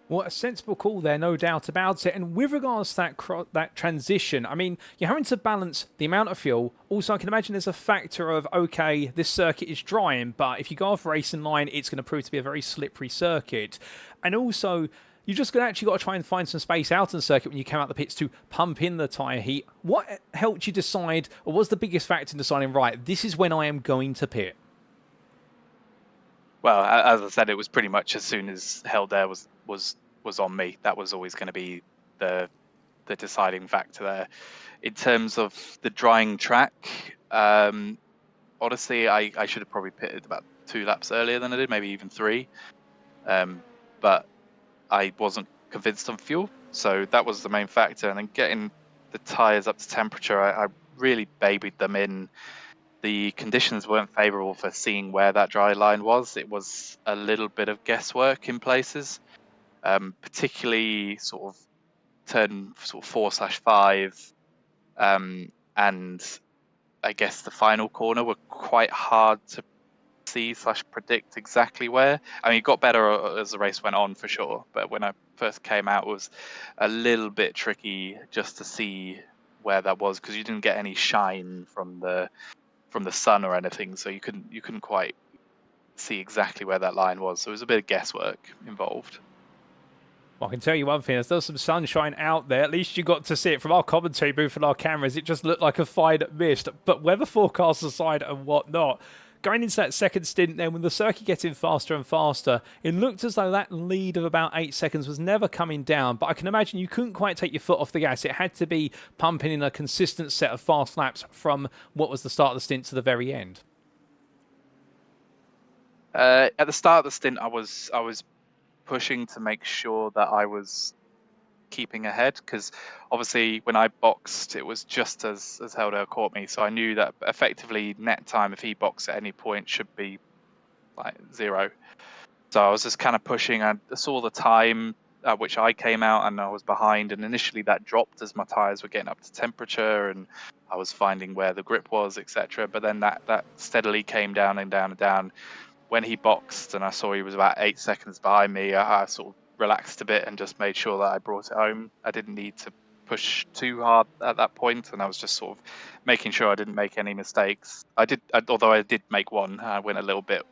Well, a sensible call there, no doubt about it. And with regards to that transition, I mean, you're having to balance the amount of fuel. Also, I can imagine there's a factor of, okay, this circuit is drying, but if you go off racing line, it's going to prove to be a very slippery circuit. And also, you just actually got to try and find some space out in the circuit when you come out the pits to pump in the tyre heat. What helped you decide, or was the biggest factor in deciding, right, this is when I am going to pit? Well, as I said, it was pretty much as soon as Helder was on me. That was always going to be the deciding factor there. In terms of the drying track, honestly, I should have probably pitted about 2 laps earlier than I did, maybe even 3. But I wasn't convinced on fuel, so that was the main factor. And then getting the tyres up to temperature, I really babied them in. The conditions weren't favourable for seeing where that dry line was. It was a little bit of guesswork in places, particularly sort of turn 4/5, and I guess the final corner were quite hard to see/predict exactly where. I mean, it got better as the race went on for sure, but when I first came out, it was a little bit tricky just to see where that was, because you didn't get any shine from the sun or anything, so you couldn't quite see exactly where that line was. So it was a bit of guesswork involved. Well, I can tell you one thing, there's some sunshine out there. At least you got to see it from our commentary booth and our cameras. It just looked like a fine mist. But weather forecasts aside and whatnot, going into that second stint then, with the circuit getting faster and faster, it looked as though that lead of about 8 seconds was never coming down. But I can imagine you couldn't quite take your foot off the gas. It had to be pumping in a consistent set of fast laps from what was the start of the stint to the very end. At the start of the stint, I was pushing to make sure that I was keeping ahead, because obviously when I boxed, it was just as Helder caught me, so I knew that effectively net time, if he boxed at any point, should be like 0. So I was just kind of pushing. I saw the time at which I came out and I was behind, and initially that dropped as my tires were getting up to temperature and I was finding where the grip was, etc. But then that steadily came down and down and down. When he boxed and I saw he was about 8 seconds behind me, I sort of relaxed a bit and just made sure that I brought it home. I didn't need to push too hard at that point, and I was just sort of making sure I didn't make any mistakes. Although I did make one. I went a little bit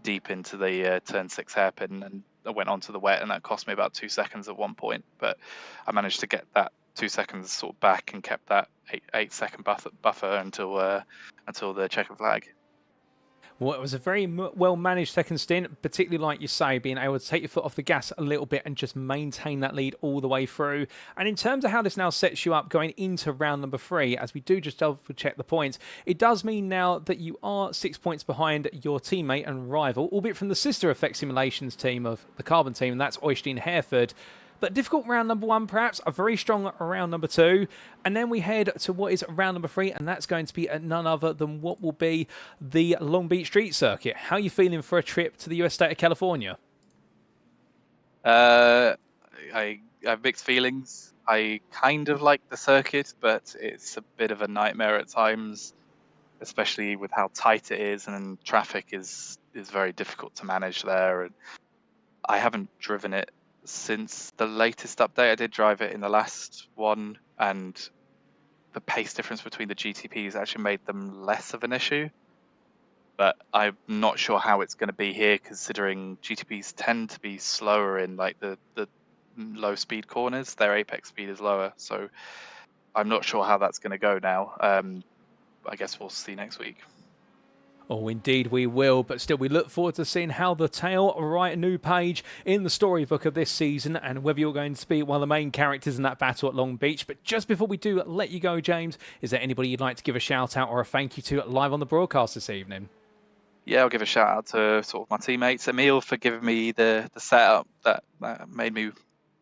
deep into the turn 6 hairpin, and I went onto the wet, and that cost me about 2 seconds at one point. But I managed to get that 2 seconds sort of back and kept that 8-second buffer until the checkered flag. Well, it was a very well-managed second stint, particularly like you say, being able to take your foot off the gas a little bit and just maintain that lead all the way through. And in terms of how this now sets you up going into round number 3, as we do just double-check the points, it does mean now that you are 6 points behind your teammate and rival, albeit from the sister Effect Simulations team of the Carbon team, and that's Øystein Herfjord. But difficult round number 1, perhaps, a very strong round number 2. And then we head to what is round number 3, and that's going to be none other than what will be the Long Beach Street Circuit. How are you feeling for a trip to the US state of California? I have mixed feelings. I kind of like the circuit, but it's a bit of a nightmare at times, especially with how tight it is, and traffic is very difficult to manage there. And I haven't driven it since the latest update. I did drive it in the last one, and the pace difference between the GTPs actually made them less of an issue. But I'm not sure how it's going to be here, considering GTPs tend to be slower in like the low speed corners. Their apex speed is lower, so I'm not sure how that's going to go now. I guess we'll see next week. Oh, indeed we will, but still we look forward to seeing how the tale write a new page in the storybook of this season, and whether you're going to be one of the main characters in that battle at Long Beach. But just before we do let you go, James, is there anybody you'd like to give a shout out or a thank you to live on the broadcast this evening? Yeah, I'll give a shout out to sort of my teammates. Emil for giving me the setup that made me,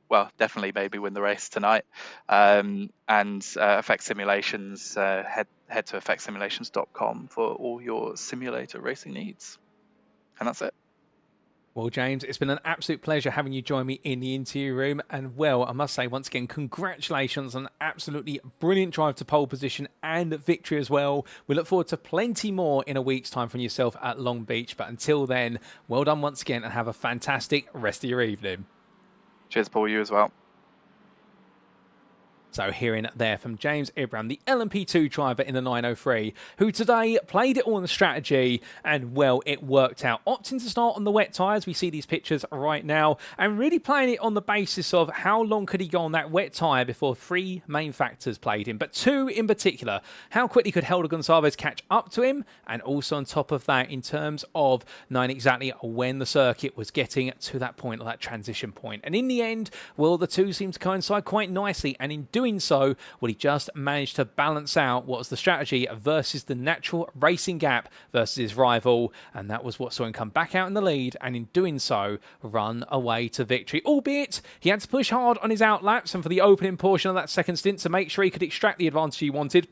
well, definitely made me win the race tonight. And Effect Simulations, head to effectsimulations.com for all your simulator racing needs. And that's it. Well, James, it's been an absolute pleasure having you join me in the interview room. And, well, I must say, once again, congratulations on an absolutely brilliant drive to pole position and victory as well. We look forward to plenty more in a week's time from yourself at Long Beach. But until then, well done once again, and have a fantastic rest of your evening. Cheers, Paul, you as well. So hearing there from James Ibrahim, the LMP2 driver in the 903, who today played it all in the strategy, and well, it worked out. Opting to start on the wet tyres, we see these pictures right now, and really playing it on the basis of how long could he go on that wet tyre before 3 main factors played in, but 2 in particular. How quickly could Helder Gonçalves catch up to him, and also on top of that, in terms of knowing exactly when the circuit was getting to that point, or that transition point. And in the end, well, the two seem to coincide quite nicely, and in doing so, well, he just managed to balance out what was the strategy versus the natural racing gap versus his rival, and that was what saw him come back out in the lead, and in doing so, run away to victory. Albeit, he had to push hard on his outlaps and for the opening portion of that second stint to make sure he could extract the advantage he wanted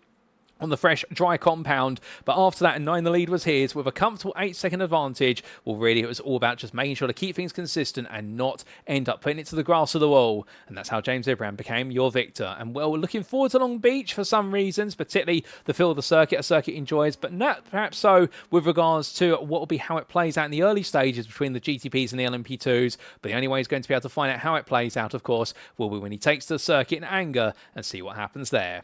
on the fresh, dry compound. But after that, and knowing the lead was his, with a comfortable 8-second advantage, well, really, it was all about just making sure to keep things consistent and not end up putting it to the grass of the wall. And that's how James Ibrahim became your victor. And, well, we're looking forward to Long Beach for some reasons, particularly the feel of the circuit, a circuit he enjoys, but not perhaps so with regards to what will be how it plays out in the early stages between the GTPs and the LMP2s. But the only way he's going to be able to find out how it plays out, of course, will be when he takes to the circuit in anger and see what happens there.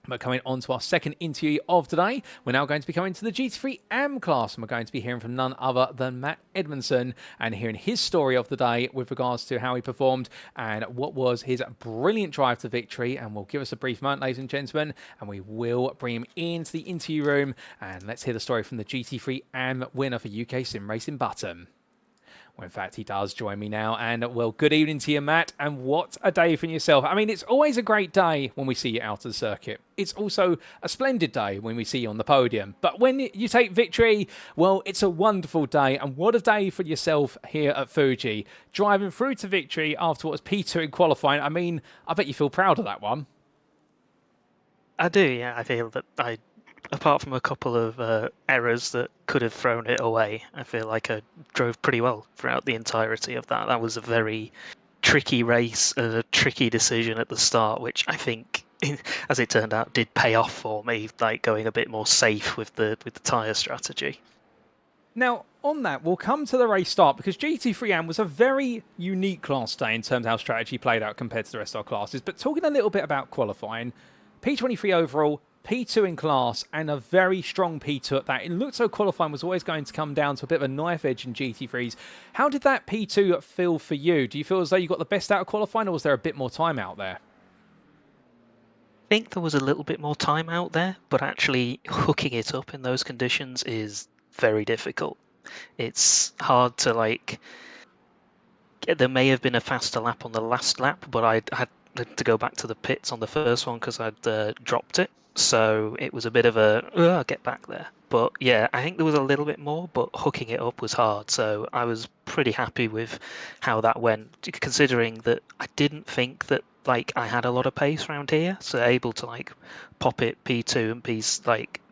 But coming on to our second interview of today, we're now going to be coming to the GT3 AM class, and we're going to be hearing from none other than Matt Edmondson and hearing his story of the day with regards to how he performed and what was his brilliant drive to victory. And will give us a brief moment, ladies and gentlemen, and we will bring him into the interview room. And let's hear the story from the GT3 AM winner for UK Sim Racing Button. Well, in fact, he does join me now. And, well, good evening to you, Matt. And what a day for yourself. I mean, it's always a great day when we see you out of the circuit. It's also a splendid day when we see you on the podium. But when you take victory, well, it's a wonderful day. And what a day for yourself here at Fuji. Driving through to victory after what was P2 in qualifying. I mean, I bet you feel proud of that one. I do, yeah. I feel that apart from a couple of errors that could have thrown it away, I feel like I drove pretty well throughout the entirety of that. That was a very tricky race and a tricky decision at the start, which I think, as it turned out, did pay off for me, like going a bit more safe with the tyre strategy. Now, on that, we'll come to the race start because GT3 AM was a very unique class today in terms of how strategy played out compared to the rest of our classes. But talking a little bit about qualifying, P23 overall, P2 in class, and a very strong P2 at that. It looked so qualifying was always going to come down to a bit of a knife edge in GT3s. How did that P2 feel for you? Do you feel as though you got the best out of qualifying, or was there a bit more time out there? I think there was a little bit more time out there, but actually hooking it up in those conditions is very difficult. It's hard to, there may have been a faster lap on the last lap, but I had to go back to the pits on the first one because I'd dropped it. So it was a bit of a get back there. But yeah, I think there was a little bit more, but hooking it up was hard. So I was pretty happy with how that went, considering that I didn't think that I had a lot of pace around here. So able to pop it P2 and be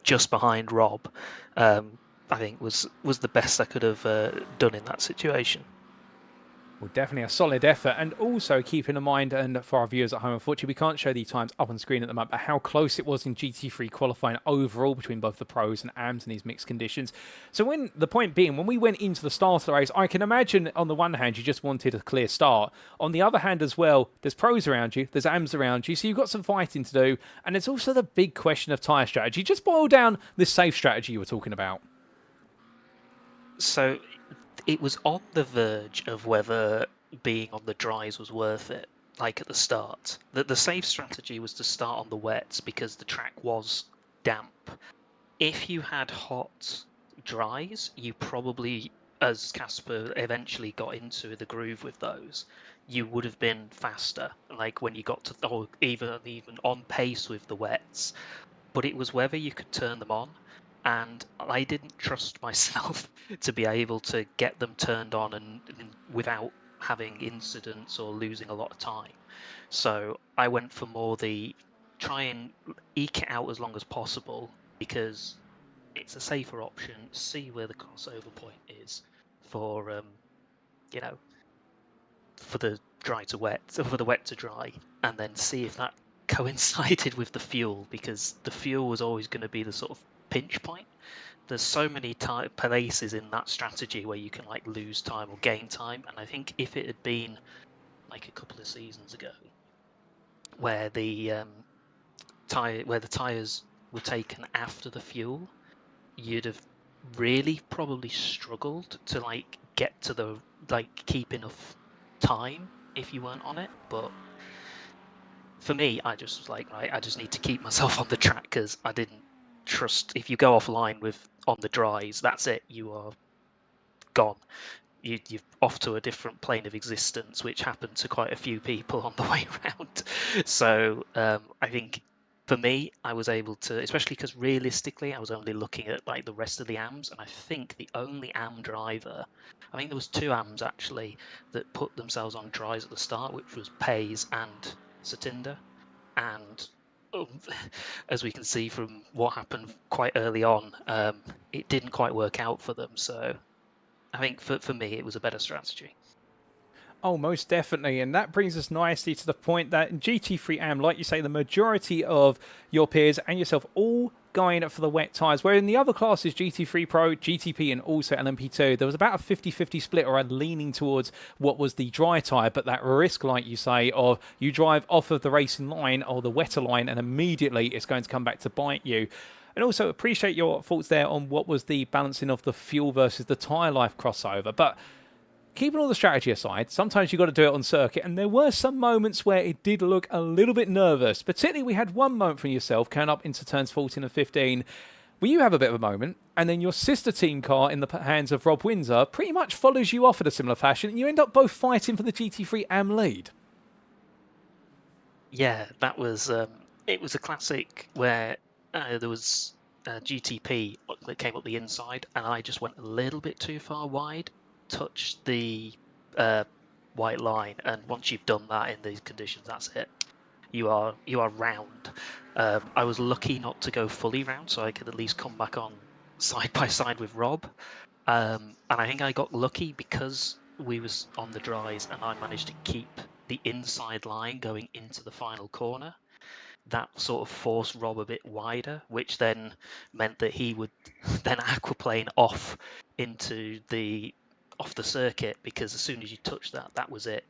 just behind Rob, I think was the best I could have done in that situation. Well, definitely a solid effort. And also keeping in mind, and for our viewers at home, unfortunately, we can't show the times up on screen at the moment, but how close it was in GT3 qualifying overall between both the pros and AMs in these mixed conditions. So when the point being, when we went into the start of the race, I can imagine on the one hand, you just wanted a clear start. On the other hand as well, there's pros around you, there's AMs around you, so you've got some fighting to do. And it's also the big question of tyre strategy. Just boil down this safe strategy you were talking about. So it was on the verge of whether being on the dries was worth it, at the start. The safe strategy was to start on the wets because the track was damp. If you had hot dries, you probably, as Casper eventually got into the groove with those, you would have been faster, when you got to, or even on pace with the wets. But it was whether you could turn them on. And I didn't trust myself to be able to get them turned on and without having incidents or losing a lot of time. So I went for more the try and eke it out as long as possible because it's a safer option. See where the crossover point is for for the dry to wet, for the wet to dry, and then see if that coincided with the fuel, because the fuel was always going to be the sort of pinch point. There's so many places in that strategy where you can lose time or gain time, and I think if it had been a couple of seasons ago where the tires were taken after the fuel, you'd have really probably struggled to get to the keep enough time if you weren't on it. But for me, I just was right, I just need to keep myself on the track because I didn't trust. If you go offline on the dries, that's it. You are gone. You're off to a different plane of existence, which happened to quite a few people on the way around. So I think for me, I was able to, especially because realistically, I was only looking at the rest of the AMs, and I think the only AM driver, I think there was two AMs actually that put themselves on dries at the start, which was Pays and Satinder, and as we can see from what happened quite early on, it didn't quite work out for them. So I think for me, it was a better strategy. Oh, most definitely. And that brings us nicely to the point that in GT3 AM, like you say, the majority of your peers and yourself all going for the wet tyres, where in the other classes, GT3 Pro, GTP and also LMP2, there was about a 50-50 split or a leaning towards what was the dry tyre, but that risk, like you say, of you drive off of the racing line or the wetter line and immediately it's going to come back to bite you. And also appreciate your thoughts there on what was the balancing of the fuel versus the tyre life crossover. But keeping all the strategy aside, sometimes you've got to do it on circuit, and there were some moments where it did look a little bit nervous. Particularly, we had one moment from yourself coming up into turns 14 and 15, where you have a bit of a moment, and then your sister team car in the hands of Rob Windsor pretty much follows you off in a similar fashion, and you end up both fighting for the GT3 AM lead. Yeah, that was it was a classic where there was GTP that came up the inside, and I just went a little bit too far wide, touched the white line, and once you've done that in these conditions, that's it. You are round. I was lucky not to go fully round, so I could at least come back on side by side with Rob. And I think I got lucky because we was on the dries, and I managed to keep the inside line going into the final corner. That sort of forced Rob a bit wider, which then meant that he would then aquaplane off the circuit, because as soon as you touched that, that was it.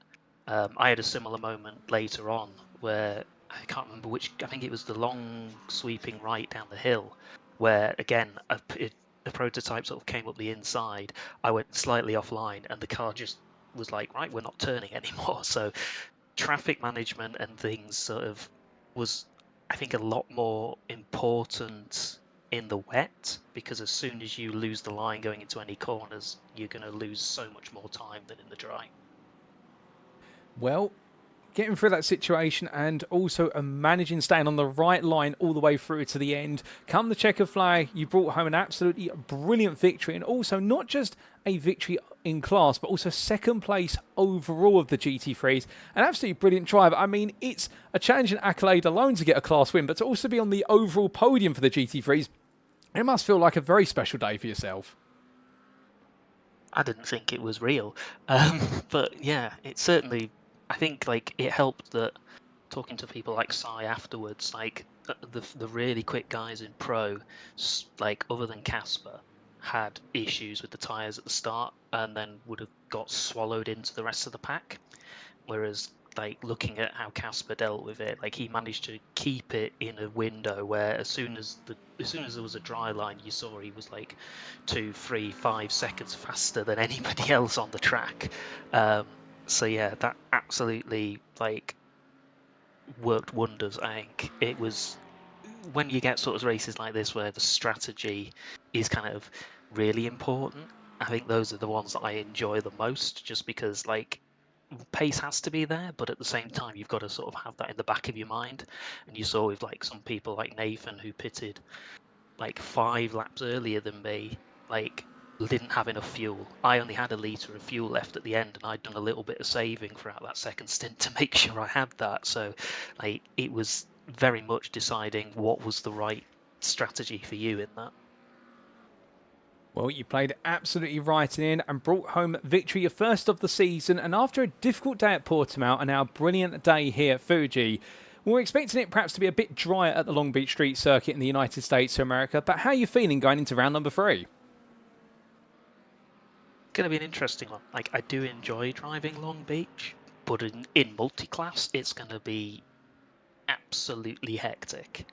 I had a similar moment later on where I can't remember which. I think it was the long sweeping right down the hill, where again a prototype sort of came up the inside. I went slightly offline, and the car just was like, right, we're not turning anymore. So traffic management and things sort of was, I think, a lot more important in the wet, because as soon as you lose the line going into any corners, you're going to lose so much more time than in the dry. Well, getting through that situation and also managing staying on the right line all the way through to the end. Come the checkered flag, you brought home an absolutely brilliant victory, and also not just a victory in class, but also second place overall of the GT3s. An absolutely brilliant drive. I mean, it's a challenging accolade alone to get a class win, but to also be on the overall podium for the GT3s, it must feel like a very special day for yourself. I didn't think it was real, but yeah, it certainly. I think like it helped that talking to people like Sai afterwards, like the really quick guys in pro, like other than Casper, had issues with the tyres at the start and then would have got swallowed into the rest of the pack. Whereas like looking at how Casper dealt with it, like he managed to keep it in a window where as soon as there was a dry line, you saw he was like 2, 3, 5 seconds faster than anybody else on the track. So yeah, that absolutely like worked wonders. I think it was when you get sort of races like this where the strategy is kind of really important. I think those are the ones that I enjoy the most, just because like pace has to be there, but at the same time you've got to sort of have that in the back of your mind. And you saw with like some people like Nathan, who pitted like 5 laps earlier than me, like didn't have enough fuel. I only had a litre of fuel left at the end, and I'd done a little bit of saving throughout that second stint to make sure I had that. So like it was very much deciding what was the right strategy for you in that. Well, you played absolutely right in and brought home victory, your first of the season. And after a difficult day at Portimão and now a brilliant day here at Fuji, we're expecting it perhaps to be a bit drier at the Long Beach Street Circuit in the United States of America. But how are you feeling going into round number 3? Going to be an interesting one. Like I do enjoy driving Long Beach, but in multi-class, it's going to be absolutely hectic,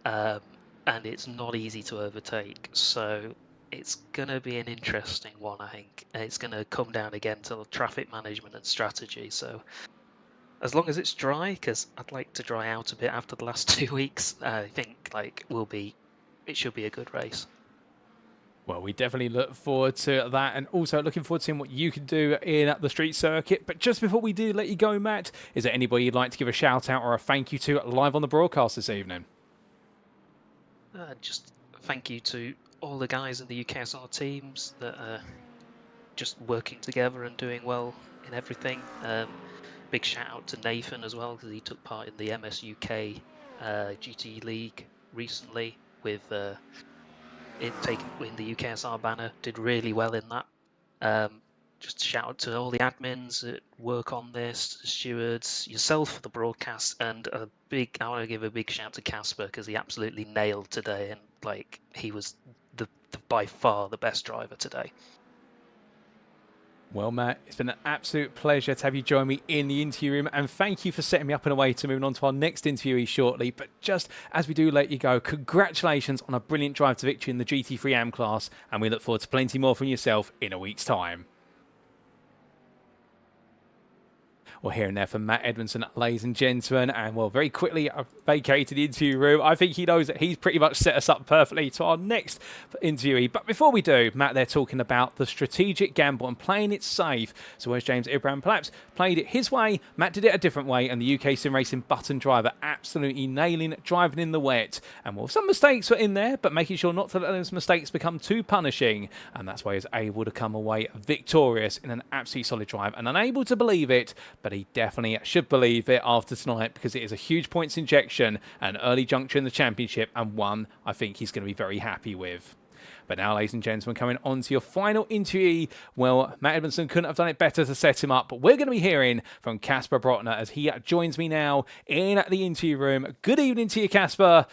and it's not easy to overtake. So it's going to be an interesting one, I think. It's going to come down again to traffic management and strategy. So as long as it's dry, because I'd like to dry out a bit after the last 2 weeks, I think like it should be a good race. Well, we definitely look forward to that, and also looking forward to seeing what you can do in the street circuit. But just before we do let you go, Matt, is there anybody you'd like to give a shout out or a thank you to live on the broadcast this evening? Just thank you to all the guys in the UKSR teams that are just working together and doing well in everything. Big shout out to Nathan as well, because he took part in the MS UK GT League recently with in the UKSR banner. Did really well in that. just shout out to all the admins that work on this, the stewards, yourself for the broadcast, and I want to give a big shout to Casper because he absolutely nailed today, and like he was the by far the best driver today. Well, Matt, it's been an absolute pleasure to have you join me in the interview room, and thank you for setting me up in a way to moving on to our next interviewee shortly. But just as we do let you go, congratulations on a brilliant drive to victory in the GT3 AM class, and we look forward to plenty more from yourself in a week's time. Well, here and there from Matt Edmondson, ladies and gentlemen, and well, very quickly I've vacated the interview room. I think he knows that he's pretty much set us up perfectly to our next interviewee. But before we do, Matt, they're talking about the strategic gamble and playing it safe. So whereas James Ibrahim perhaps played it his way, Matt did it a different way, and the UK Sim Racing button driver absolutely nailing driving in the wet. And well, some mistakes were in there, but making sure not to let those mistakes become too punishing. And that's why he was able to come away victorious in an absolutely solid drive. And unable to believe it, but he definitely should believe it after tonight, because it is a huge points injection, an early juncture in the championship, and one I think he's going to be very happy with. But now, ladies and gentlemen, coming on to your final interview. Well, Matt Edmondson couldn't have done it better to set him up. But we're going to be hearing from Casper Brotner as he joins me now in the interview room. Good evening to you, Casper.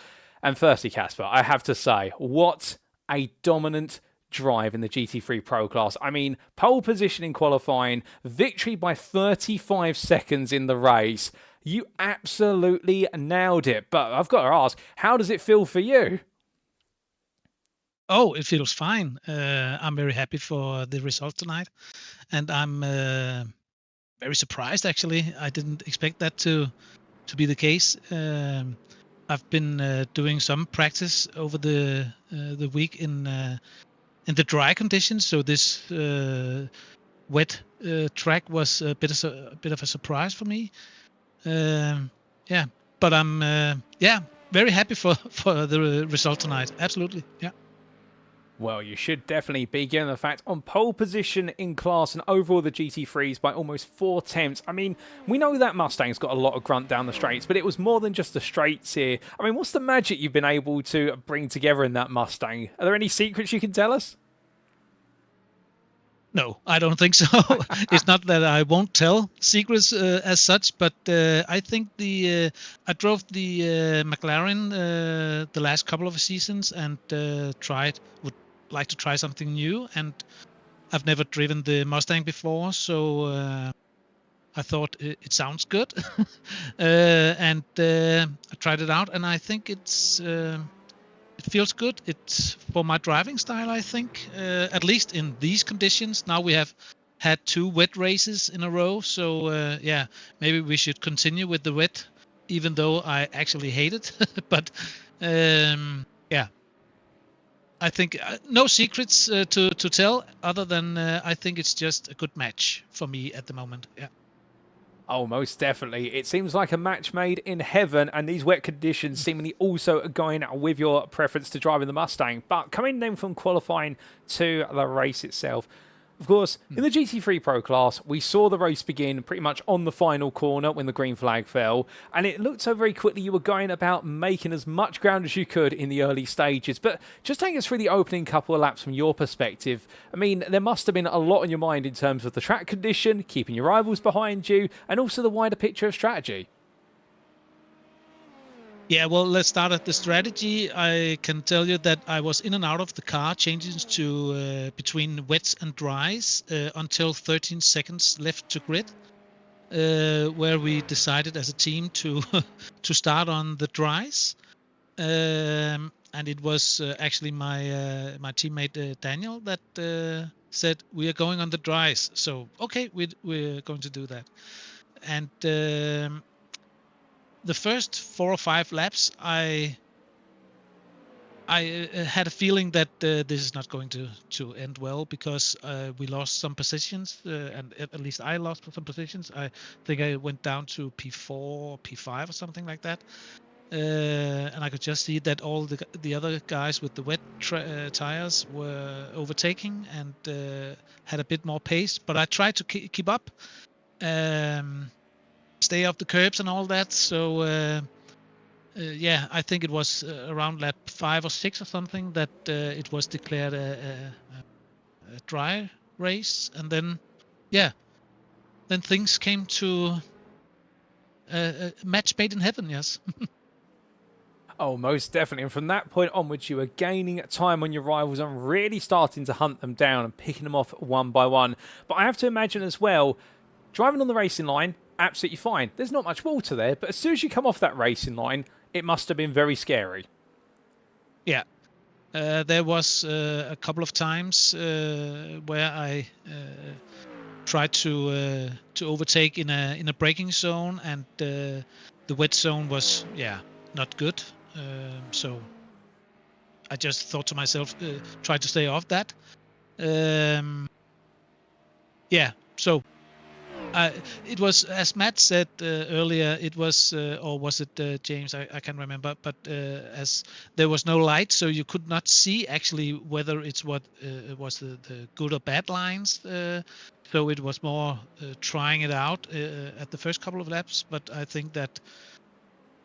And firstly, Casper, I have to say, what a dominant drive in the GT3 Pro class. I mean, pole position in qualifying, victory by 35 seconds in the race. You absolutely nailed it. But I've got to ask, how does it feel for you? Oh, it feels fine. I'm very happy for the result tonight, and I'm very surprised, actually. I didn't expect that to be the case. I've been doing some practice over the week in the dry conditions, so this wet track was a bit of a surprise for me. Yeah, but I'm very happy for the result tonight. Absolutely, yeah. Well, you should definitely be, given the fact on pole position in class and overall the GT3s by almost 4 tenths. I mean, we know that Mustang's got a lot of grunt down the straights, but it was more than just the straights here. I mean, what's the magic you've been able to bring together in that Mustang? Are there any secrets you can tell us? No, I don't think so. It's not that I won't tell secrets as such, but I think I drove the McLaren the last couple of seasons and would like to try something new, and I've never driven the Mustang before, so I thought it sounds good, and I tried it out, and I think it feels good. It's for my driving style, I think, at least in these conditions. Now we have had 2 wet races in a row, so yeah, maybe we should continue with the wet, even though I actually hate it. But yeah, I think no secrets to tell, other than I think it's just a good match for me at the moment. Yeah. Oh, most definitely. It seems like a match made in heaven, and these wet conditions seemingly also going with your preference to driving the Mustang. But coming then from qualifying to the race itself, of course, in the GT3 Pro class, we saw the race begin pretty much on the final corner when the green flag fell, and it looked so very quickly you were going about making as much ground as you could in the early stages. But just take us through the opening couple of laps from your perspective. I mean, there must have been a lot on your mind in terms of the track condition, keeping your rivals behind you, and also the wider picture of strategy. Yeah, well, let's start at the strategy. I can tell you that I was in and out of the car, changing to between wets and dries until 13 seconds left to grid, where we decided as a team to to start on the dries. And it was actually my teammate Daniel that said we are going on the dries. So okay, we're going to do that. And the first 4 or 5 laps, I had a feeling that this is not going to end well, because we lost some positions, and at least I lost some positions. I think I went down to P4, P5 or something like that. And I could just see that all the other guys with the wet tires were overtaking and had a bit more pace. But I tried to keep up. Stay off the curbs and all that. So yeah, I think it was around lap 5 or 6 or something that it was declared a dry race, and then then things came to a match made in heaven. Yes. Oh, most definitely. And from that point onwards, you were gaining time on your rivals and really starting to hunt them down and picking them off one by one. But I have to imagine as well, driving on the racing line, absolutely fine. There's not much water there, but as soon as you come off that racing line, it must have been very scary. Yeah. There was a couple of times where I tried to overtake in a braking zone, and the wet zone was not good. So I just thought to myself, try to stay off that. So it was, as Matt said earlier, it was, or was it James? I can't remember. But as there was no light, so you could not see actually whether it's what was the good or bad lines. So it was more trying it out at the first couple of laps. But I think that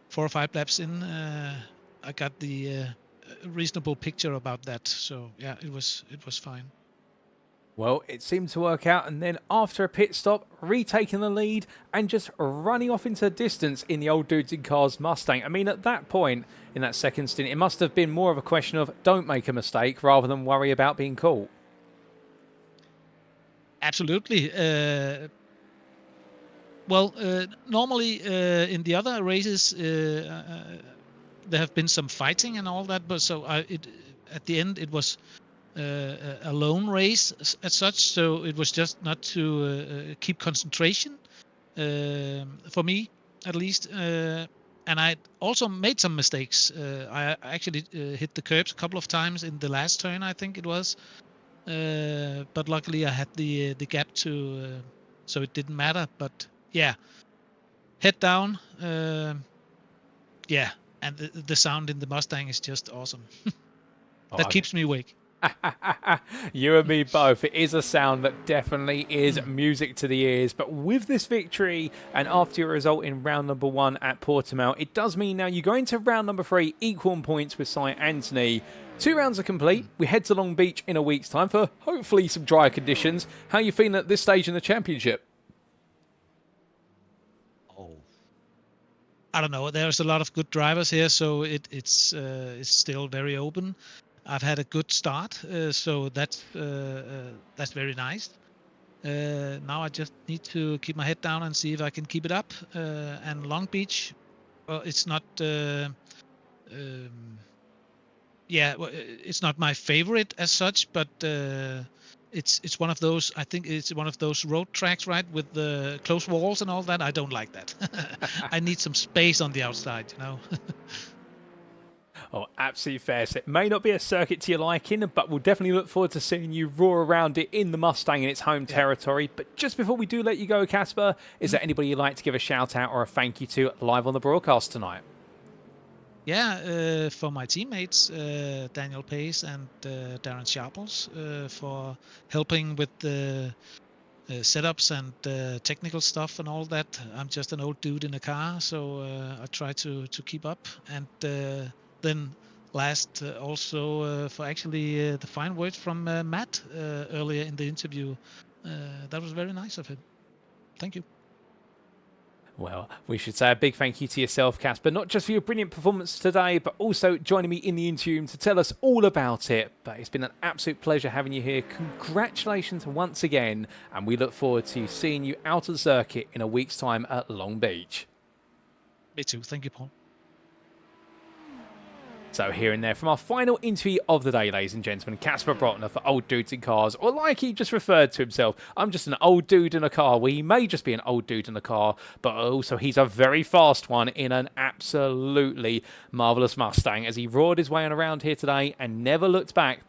4 or 5 laps in, I got the reasonable picture about that. So yeah, it was fine. Well, it seemed to work out, and then after a pit stop, retaking the lead and just running off into the distance in the old dudes in cars Mustang. I mean, at that point in that second stint, it must have been more of a question of don't make a mistake rather than worry about being caught. Absolutely. Normally in the other races, there have been some fighting and all that, but so at the end it was a lone race as such, so it was just not to keep concentration for me at least, and I also made some mistakes. I actually hit the curbs a couple of times in the last turn, I think it was, but luckily I had the gap to so it didn't matter. But yeah, head down, and the sound in the Mustang is just awesome. That keeps me awake. You and me both. It is a sound that definitely is music to the ears. But with this victory and after your result in round number 1 at Portimão, it does mean now you go into round number 3 equal in points with Cy Anthony. 2 rounds are complete. We head to Long Beach in a week's time for hopefully some drier conditions. How are you feeling at this stage in the championship? I don't know. There's a lot of good drivers here, so it's still very open. I've had a good start, so that's very nice. Now I just need to keep my head down and see if I can keep it up. And Long Beach, well, it's not. It's not my favorite as such, but it's one of those. I think it's one of those road tracks, right, with the close walls and all that. I don't like that. I need some space on the outside, you know. Oh, absolutely fair. So it may not be a circuit to your liking, but we'll definitely look forward to seeing you roar around it in the Mustang in its home territory. But just before we do let you go, Casper, is there anybody you'd like to give a shout out or a thank you to live on the broadcast tonight? Yeah, for my teammates, Daniel Pace and Darren Sharples, for helping with the setups and technical stuff and all that. I'm just an old dude in a car, so I try to keep up. And then last also for actually the fine words from Matt earlier in the interview. That was very nice of him. Thank you. Well, we should say a big thank you to yourself, Casper, not just for your brilliant performance today, but also joining me in the interview to tell us all about it. But it's been an absolute pleasure having you here. Congratulations once again, and we look forward to seeing you out of the circuit in a week's time at Long Beach. Me too. Thank you, Paul. So here and there from our final interview of the day, ladies and gentlemen, Casper Brotner for Old Dudes in Cars, or like he just referred to himself, I'm just an old dude in a car. Well, he may just be an old dude in a car, but also he's a very fast one in an absolutely marvellous Mustang as he roared his way on around here today and never looked back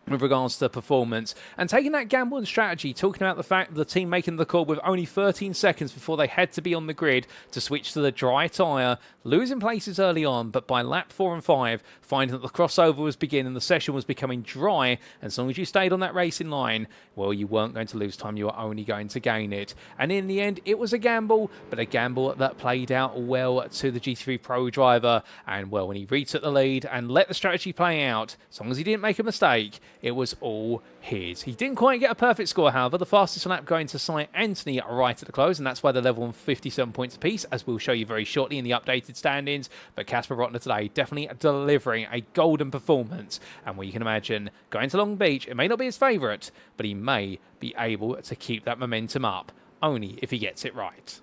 with regards to performance, and taking that gamble and strategy, talking about the fact that the team making the call with only 13 seconds before they had to be on the grid to switch to the dry tyre, losing places early on, but by lap 4 and 5, finding that the crossover was beginning, the session was becoming dry, and as long as you stayed on that racing line, well, you weren't going to lose time, you were only going to gain it. And in the end, it was a gamble, but a gamble that played out well to the GT3 Pro driver, and well, when he retook the lead and let the strategy play out, as long as he didn't make a mistake, it was all his. He didn't quite get a perfect score, however. The fastest lap going to Cy Anthony right at the close, and that's why they're level on 57 points apiece, as we'll show you very shortly in the updated standings. But Casper Rotner today definitely delivering a golden performance, and we can imagine going to Long Beach, it may not be his favourite, but he may be able to keep that momentum up, only if he gets it right.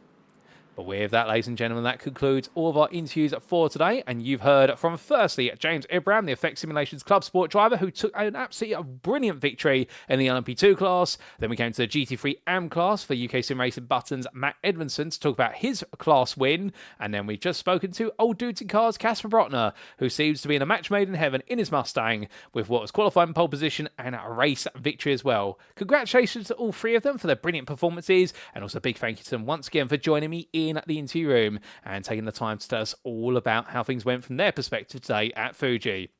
But with that, ladies and gentlemen, that concludes all of our interviews for today. And you've heard from, firstly, James Ibrahim, the Effect Simulations Club Sport driver, who took an absolutely brilliant victory in the LMP2 class. Then we came to the GT3 AM class for UK Sim Racing Buttons, Matt Edmondson, to talk about his class win. And then we've just spoken to Old Dudes in Cars, Casper Brotner, who seems to be in a match made in heaven in his Mustang, with what was qualified in pole position and a race victory as well. Congratulations to all three of them for their brilliant performances. And also a big thank you to them once again for joining me in the interview room and taking the time to tell us all about how things went from their perspective today at Fuji.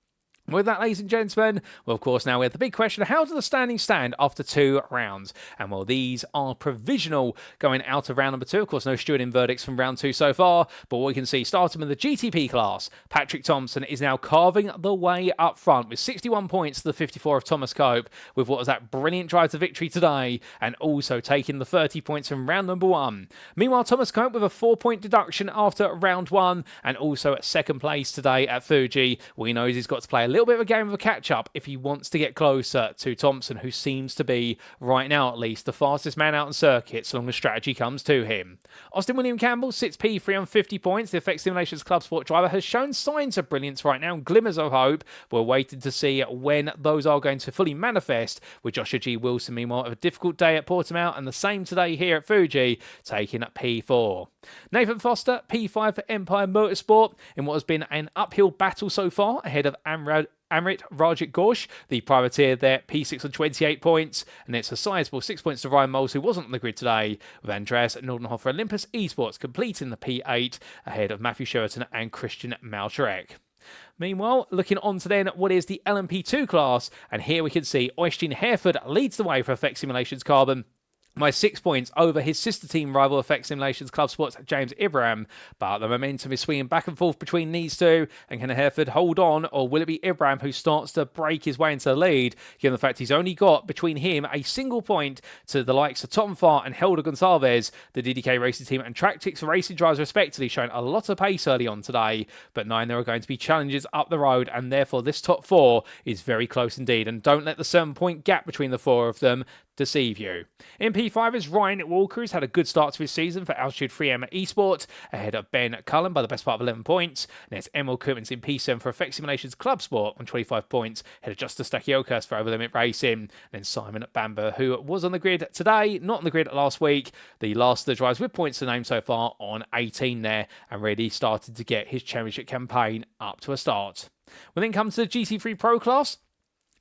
With that, ladies and gentlemen, well, of course, now we have the big question, how do the standings stand after 2 rounds? And well, these are provisional going out of round number 2. Of course, no stewarding verdicts from round 2 so far, but what we can see, starting with the GTP class, Patrik Thomsen is now carving the way up front with 61 points to the 54 of Thomas Cope, with what was that brilliant drive to victory today, and also taking the 30 points from round number 1. Meanwhile, Thomas Cope with a 4-point deduction after round 1, and also at second place today at Fuji. We know he's got to play a little bit of a game of a catch-up if he wants to get closer to Thomsen, who seems to be, right now at least, the fastest man out on circuit so long as strategy comes to him. Austin William Campbell sits P3 on 50 points. The Effect Simulations Club Sport driver has shown signs of brilliance right now, glimmers of hope. We're waiting to see when those are going to fully manifest, with Joshua G. Wilson, meanwhile, of a difficult day at Portimão, and the same today here at Fuji, taking up P4. Nathan Foster, P5 for Empire Motorsport, in what has been an uphill battle so far, ahead of Amrit Rajit Ghosh, the privateer there, P6 on 28 points, and it's a sizable 6 points to Ryan Moles, who wasn't on the grid today, with Andreas Nordenhofer Olympus Esports completing the P8, ahead of Matthew Sheraton and Christian Malcharek. Meanwhile, looking on to then what is the LMP2 class, and here we can see Øystein Herfjord leads the way for Effect Simulations Carbon by 6 points over his sister team rival Effect Simulations Club Sports James Ibrahim, but the momentum is swinging back and forth between these two, and can Herford hold on, or will it be Ibrahim who starts to break his way into the lead, given the fact he's only got between him a single point to the likes of Tom Farr and Helder Gonçalves, the DDK Racing Team and Tractics Racing drivers respectively, showing a lot of pace early on today, but knowing there are going to be challenges up the road, and therefore this top 4 is very close indeed, and don't let the 7-point gap between the 4 of them deceive you. In P5 is Ryan Walker, who's had a good start to his season for Altitude 3M Esports, ahead of Ben Cullen by the best part of 11 points. And it's Emil Koopmans in P7 for Effect Simulations Club Sport on 25 points, ahead of Justus Stakiokas for Over Limit Racing. And then Simon Bamber, who was on the grid today, not on the grid last week, the last of the drives with points to name so far, on 18 there, and really started to get his championship campaign up to a start. We then come to the GT3 Pro class,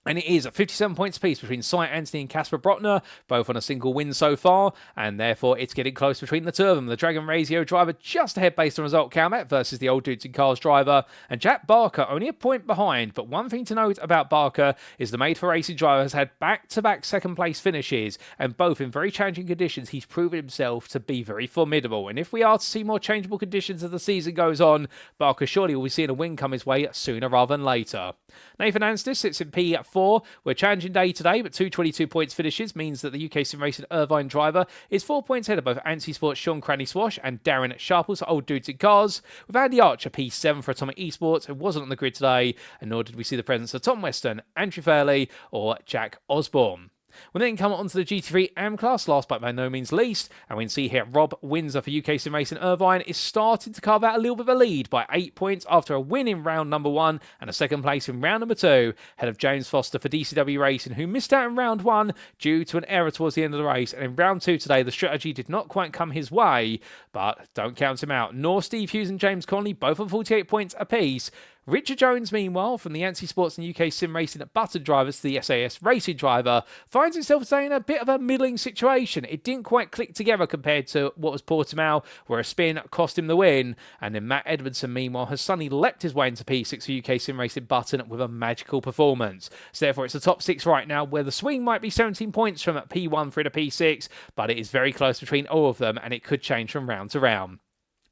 and it is at 57 points apiece between Cy Anthony and Casper Brotner, both on a single win so far, and therefore it's getting close between the two of them. The Dragon Razio driver just ahead based on result count versus the Old Dudes in Cars driver, and Jack Barker only a point behind. But one thing to note about Barker is the Made for Racing driver has had back-to-back second-place finishes, and both in very challenging conditions. He's proven himself to be very formidable, and if we are to see more changeable conditions as the season goes on, Barker surely will be seeing a win come his way sooner rather than later. Nathan Anstis sits in P4. We're challenging day today, but 222 points finishes means that the UK Sim Racing Irvine driver is 4 points ahead of both Ansi Sports' Sean Cranny Swash and Darren Sharples for Old Dudes in Cars, with Andy Archer P7 for Atomic Esports, who wasn't on the grid today, and nor did we see the presence of Tom Weston, Andrew Fairley or Jack Osborne. We then come on to the GT3 AM class, last but by no means least, and we can see here Rob Windsor for UK Sim Racing Irvine is starting to carve out a little bit of a lead by 8 points after a win in round number 1 and a second place in round number 2, ahead of James Foster for DCW Racing, who missed out in round 1 due to an error towards the end of the race, and in round 2 today the strategy did not quite come his way, but don't count him out. Nor Steve Hughes and James Conley, both on 48 points apiece. Richard Jones, meanwhile, from the Ansi Sports and UK Sim Racing Button drivers to the SAS Racing driver, finds himself today in a bit of a middling situation. It didn't quite click together compared to what was Portimão, where a spin cost him the win. And then Matt Edmondson, meanwhile, has suddenly leapt his way into P6 for UK Sim Racing Button with a magical performance. So therefore, it's the top 6 right now, where the swing might be 17 points from P1 through to P6, but it is very close between all of them, and it could change from round to round.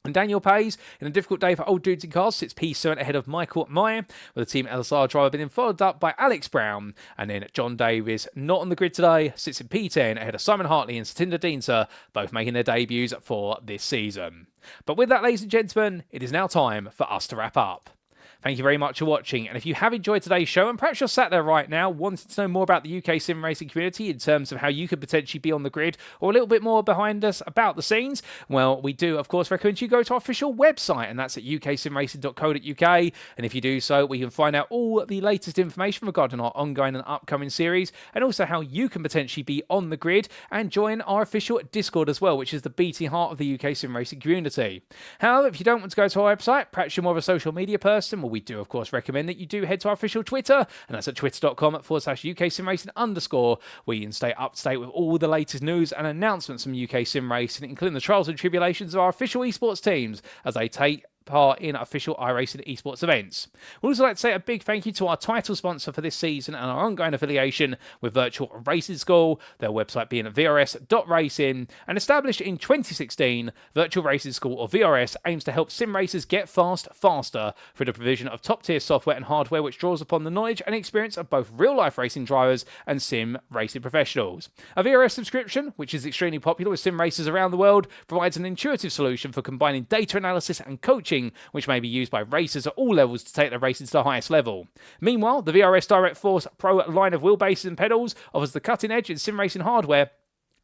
And Daniel Pays, in a difficult day for old dudes in cars, sits P7 ahead of Michael Meyer, with the Team LSR driver being followed up by Alex Brown. And then John Davis, not on the grid today, sits in P10 ahead of Simon Hartley and Satinder Deenser, both making their debuts for this season. But with that, ladies and gentlemen, it is now time for us to wrap up. Thank you very much for watching, and if you have enjoyed today's show, and perhaps you're sat there right now wanting to know more about the UK sim racing community in terms of how you could potentially be on the grid, or a little bit more behind us about the scenes, well, we do, of course, recommend you go to our official website, and that's at uksimracing.co.uk, and if you do so, we can find out all the latest information regarding our ongoing and upcoming series, and also how you can potentially be on the grid, and join our official Discord as well, which is the beating heart of the UK sim racing community. However, if you don't want to go to our website, perhaps you're more of a social media person, well, we do, of course, recommend that you do head to our official Twitter, and that's at twitter.com/UKSimRacing_, where you can stay up to date with all the latest news and announcements from UK sim racing, including the trials and tribulations of our official esports teams as they take part in official iRacing esports events. We'd also like to say a big thank you to our title sponsor for this season and our ongoing affiliation with Virtual Racing School, their website being VRS.racing, and established in 2016, Virtual Racing School, or VRS, aims to help sim racers get faster through the provision of top-tier software and hardware which draws upon the knowledge and experience of both real-life racing drivers and sim racing professionals. A VRS subscription, which is extremely popular with sim racers around the world, provides an intuitive solution for combining data analysis and coaching, which may be used by racers at all levels to take their racing to the highest level. Meanwhile, the VRS Direct Force Pro line of wheelbases and pedals offers the cutting edge in sim racing hardware.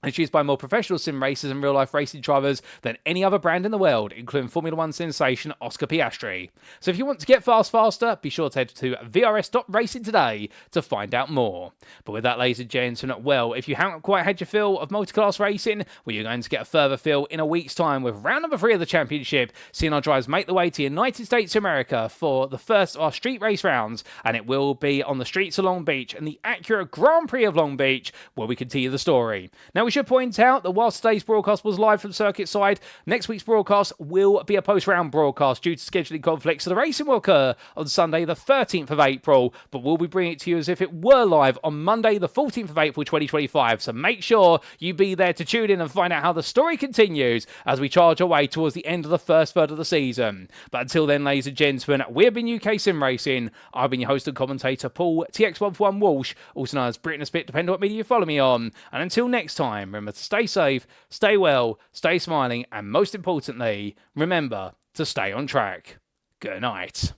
It's used by more professional sim racers and real-life racing drivers than any other brand in the world, including Formula One sensation Oscar Piastri. So if you want to get faster, be sure to head to VRS.racing today to find out more. But with that, ladies and gentlemen, well, if you haven't quite had your fill of multi-class racing, well, you're going to get a further fill in a week's time with round number 3 of the championship, seeing our drivers make the way to United States of America for the first of our street race rounds, and it will be on the streets of Long Beach and the Acura Grand Prix of Long Beach, where we continue the story. Now, we should point out that whilst today's broadcast was live from circuit side, next week's broadcast will be a post-round broadcast due to scheduling conflicts, so the racing will occur on Sunday the 13th of April, but we'll be bringing it to you as if it were live on Monday the 14th of April 2025, so make sure you be there to tune in and find out how the story continues as we charge our way towards the end of the first third of the season. But until then, ladies and gentlemen, we've been UK Sim Racing. I've been your host and commentator, Paul TX141 Walsh, also known as Britain a Spit, depending on what media you follow me on. And until next time, remember to stay safe, stay well, stay smiling, and most importantly, remember to stay on track. Good night.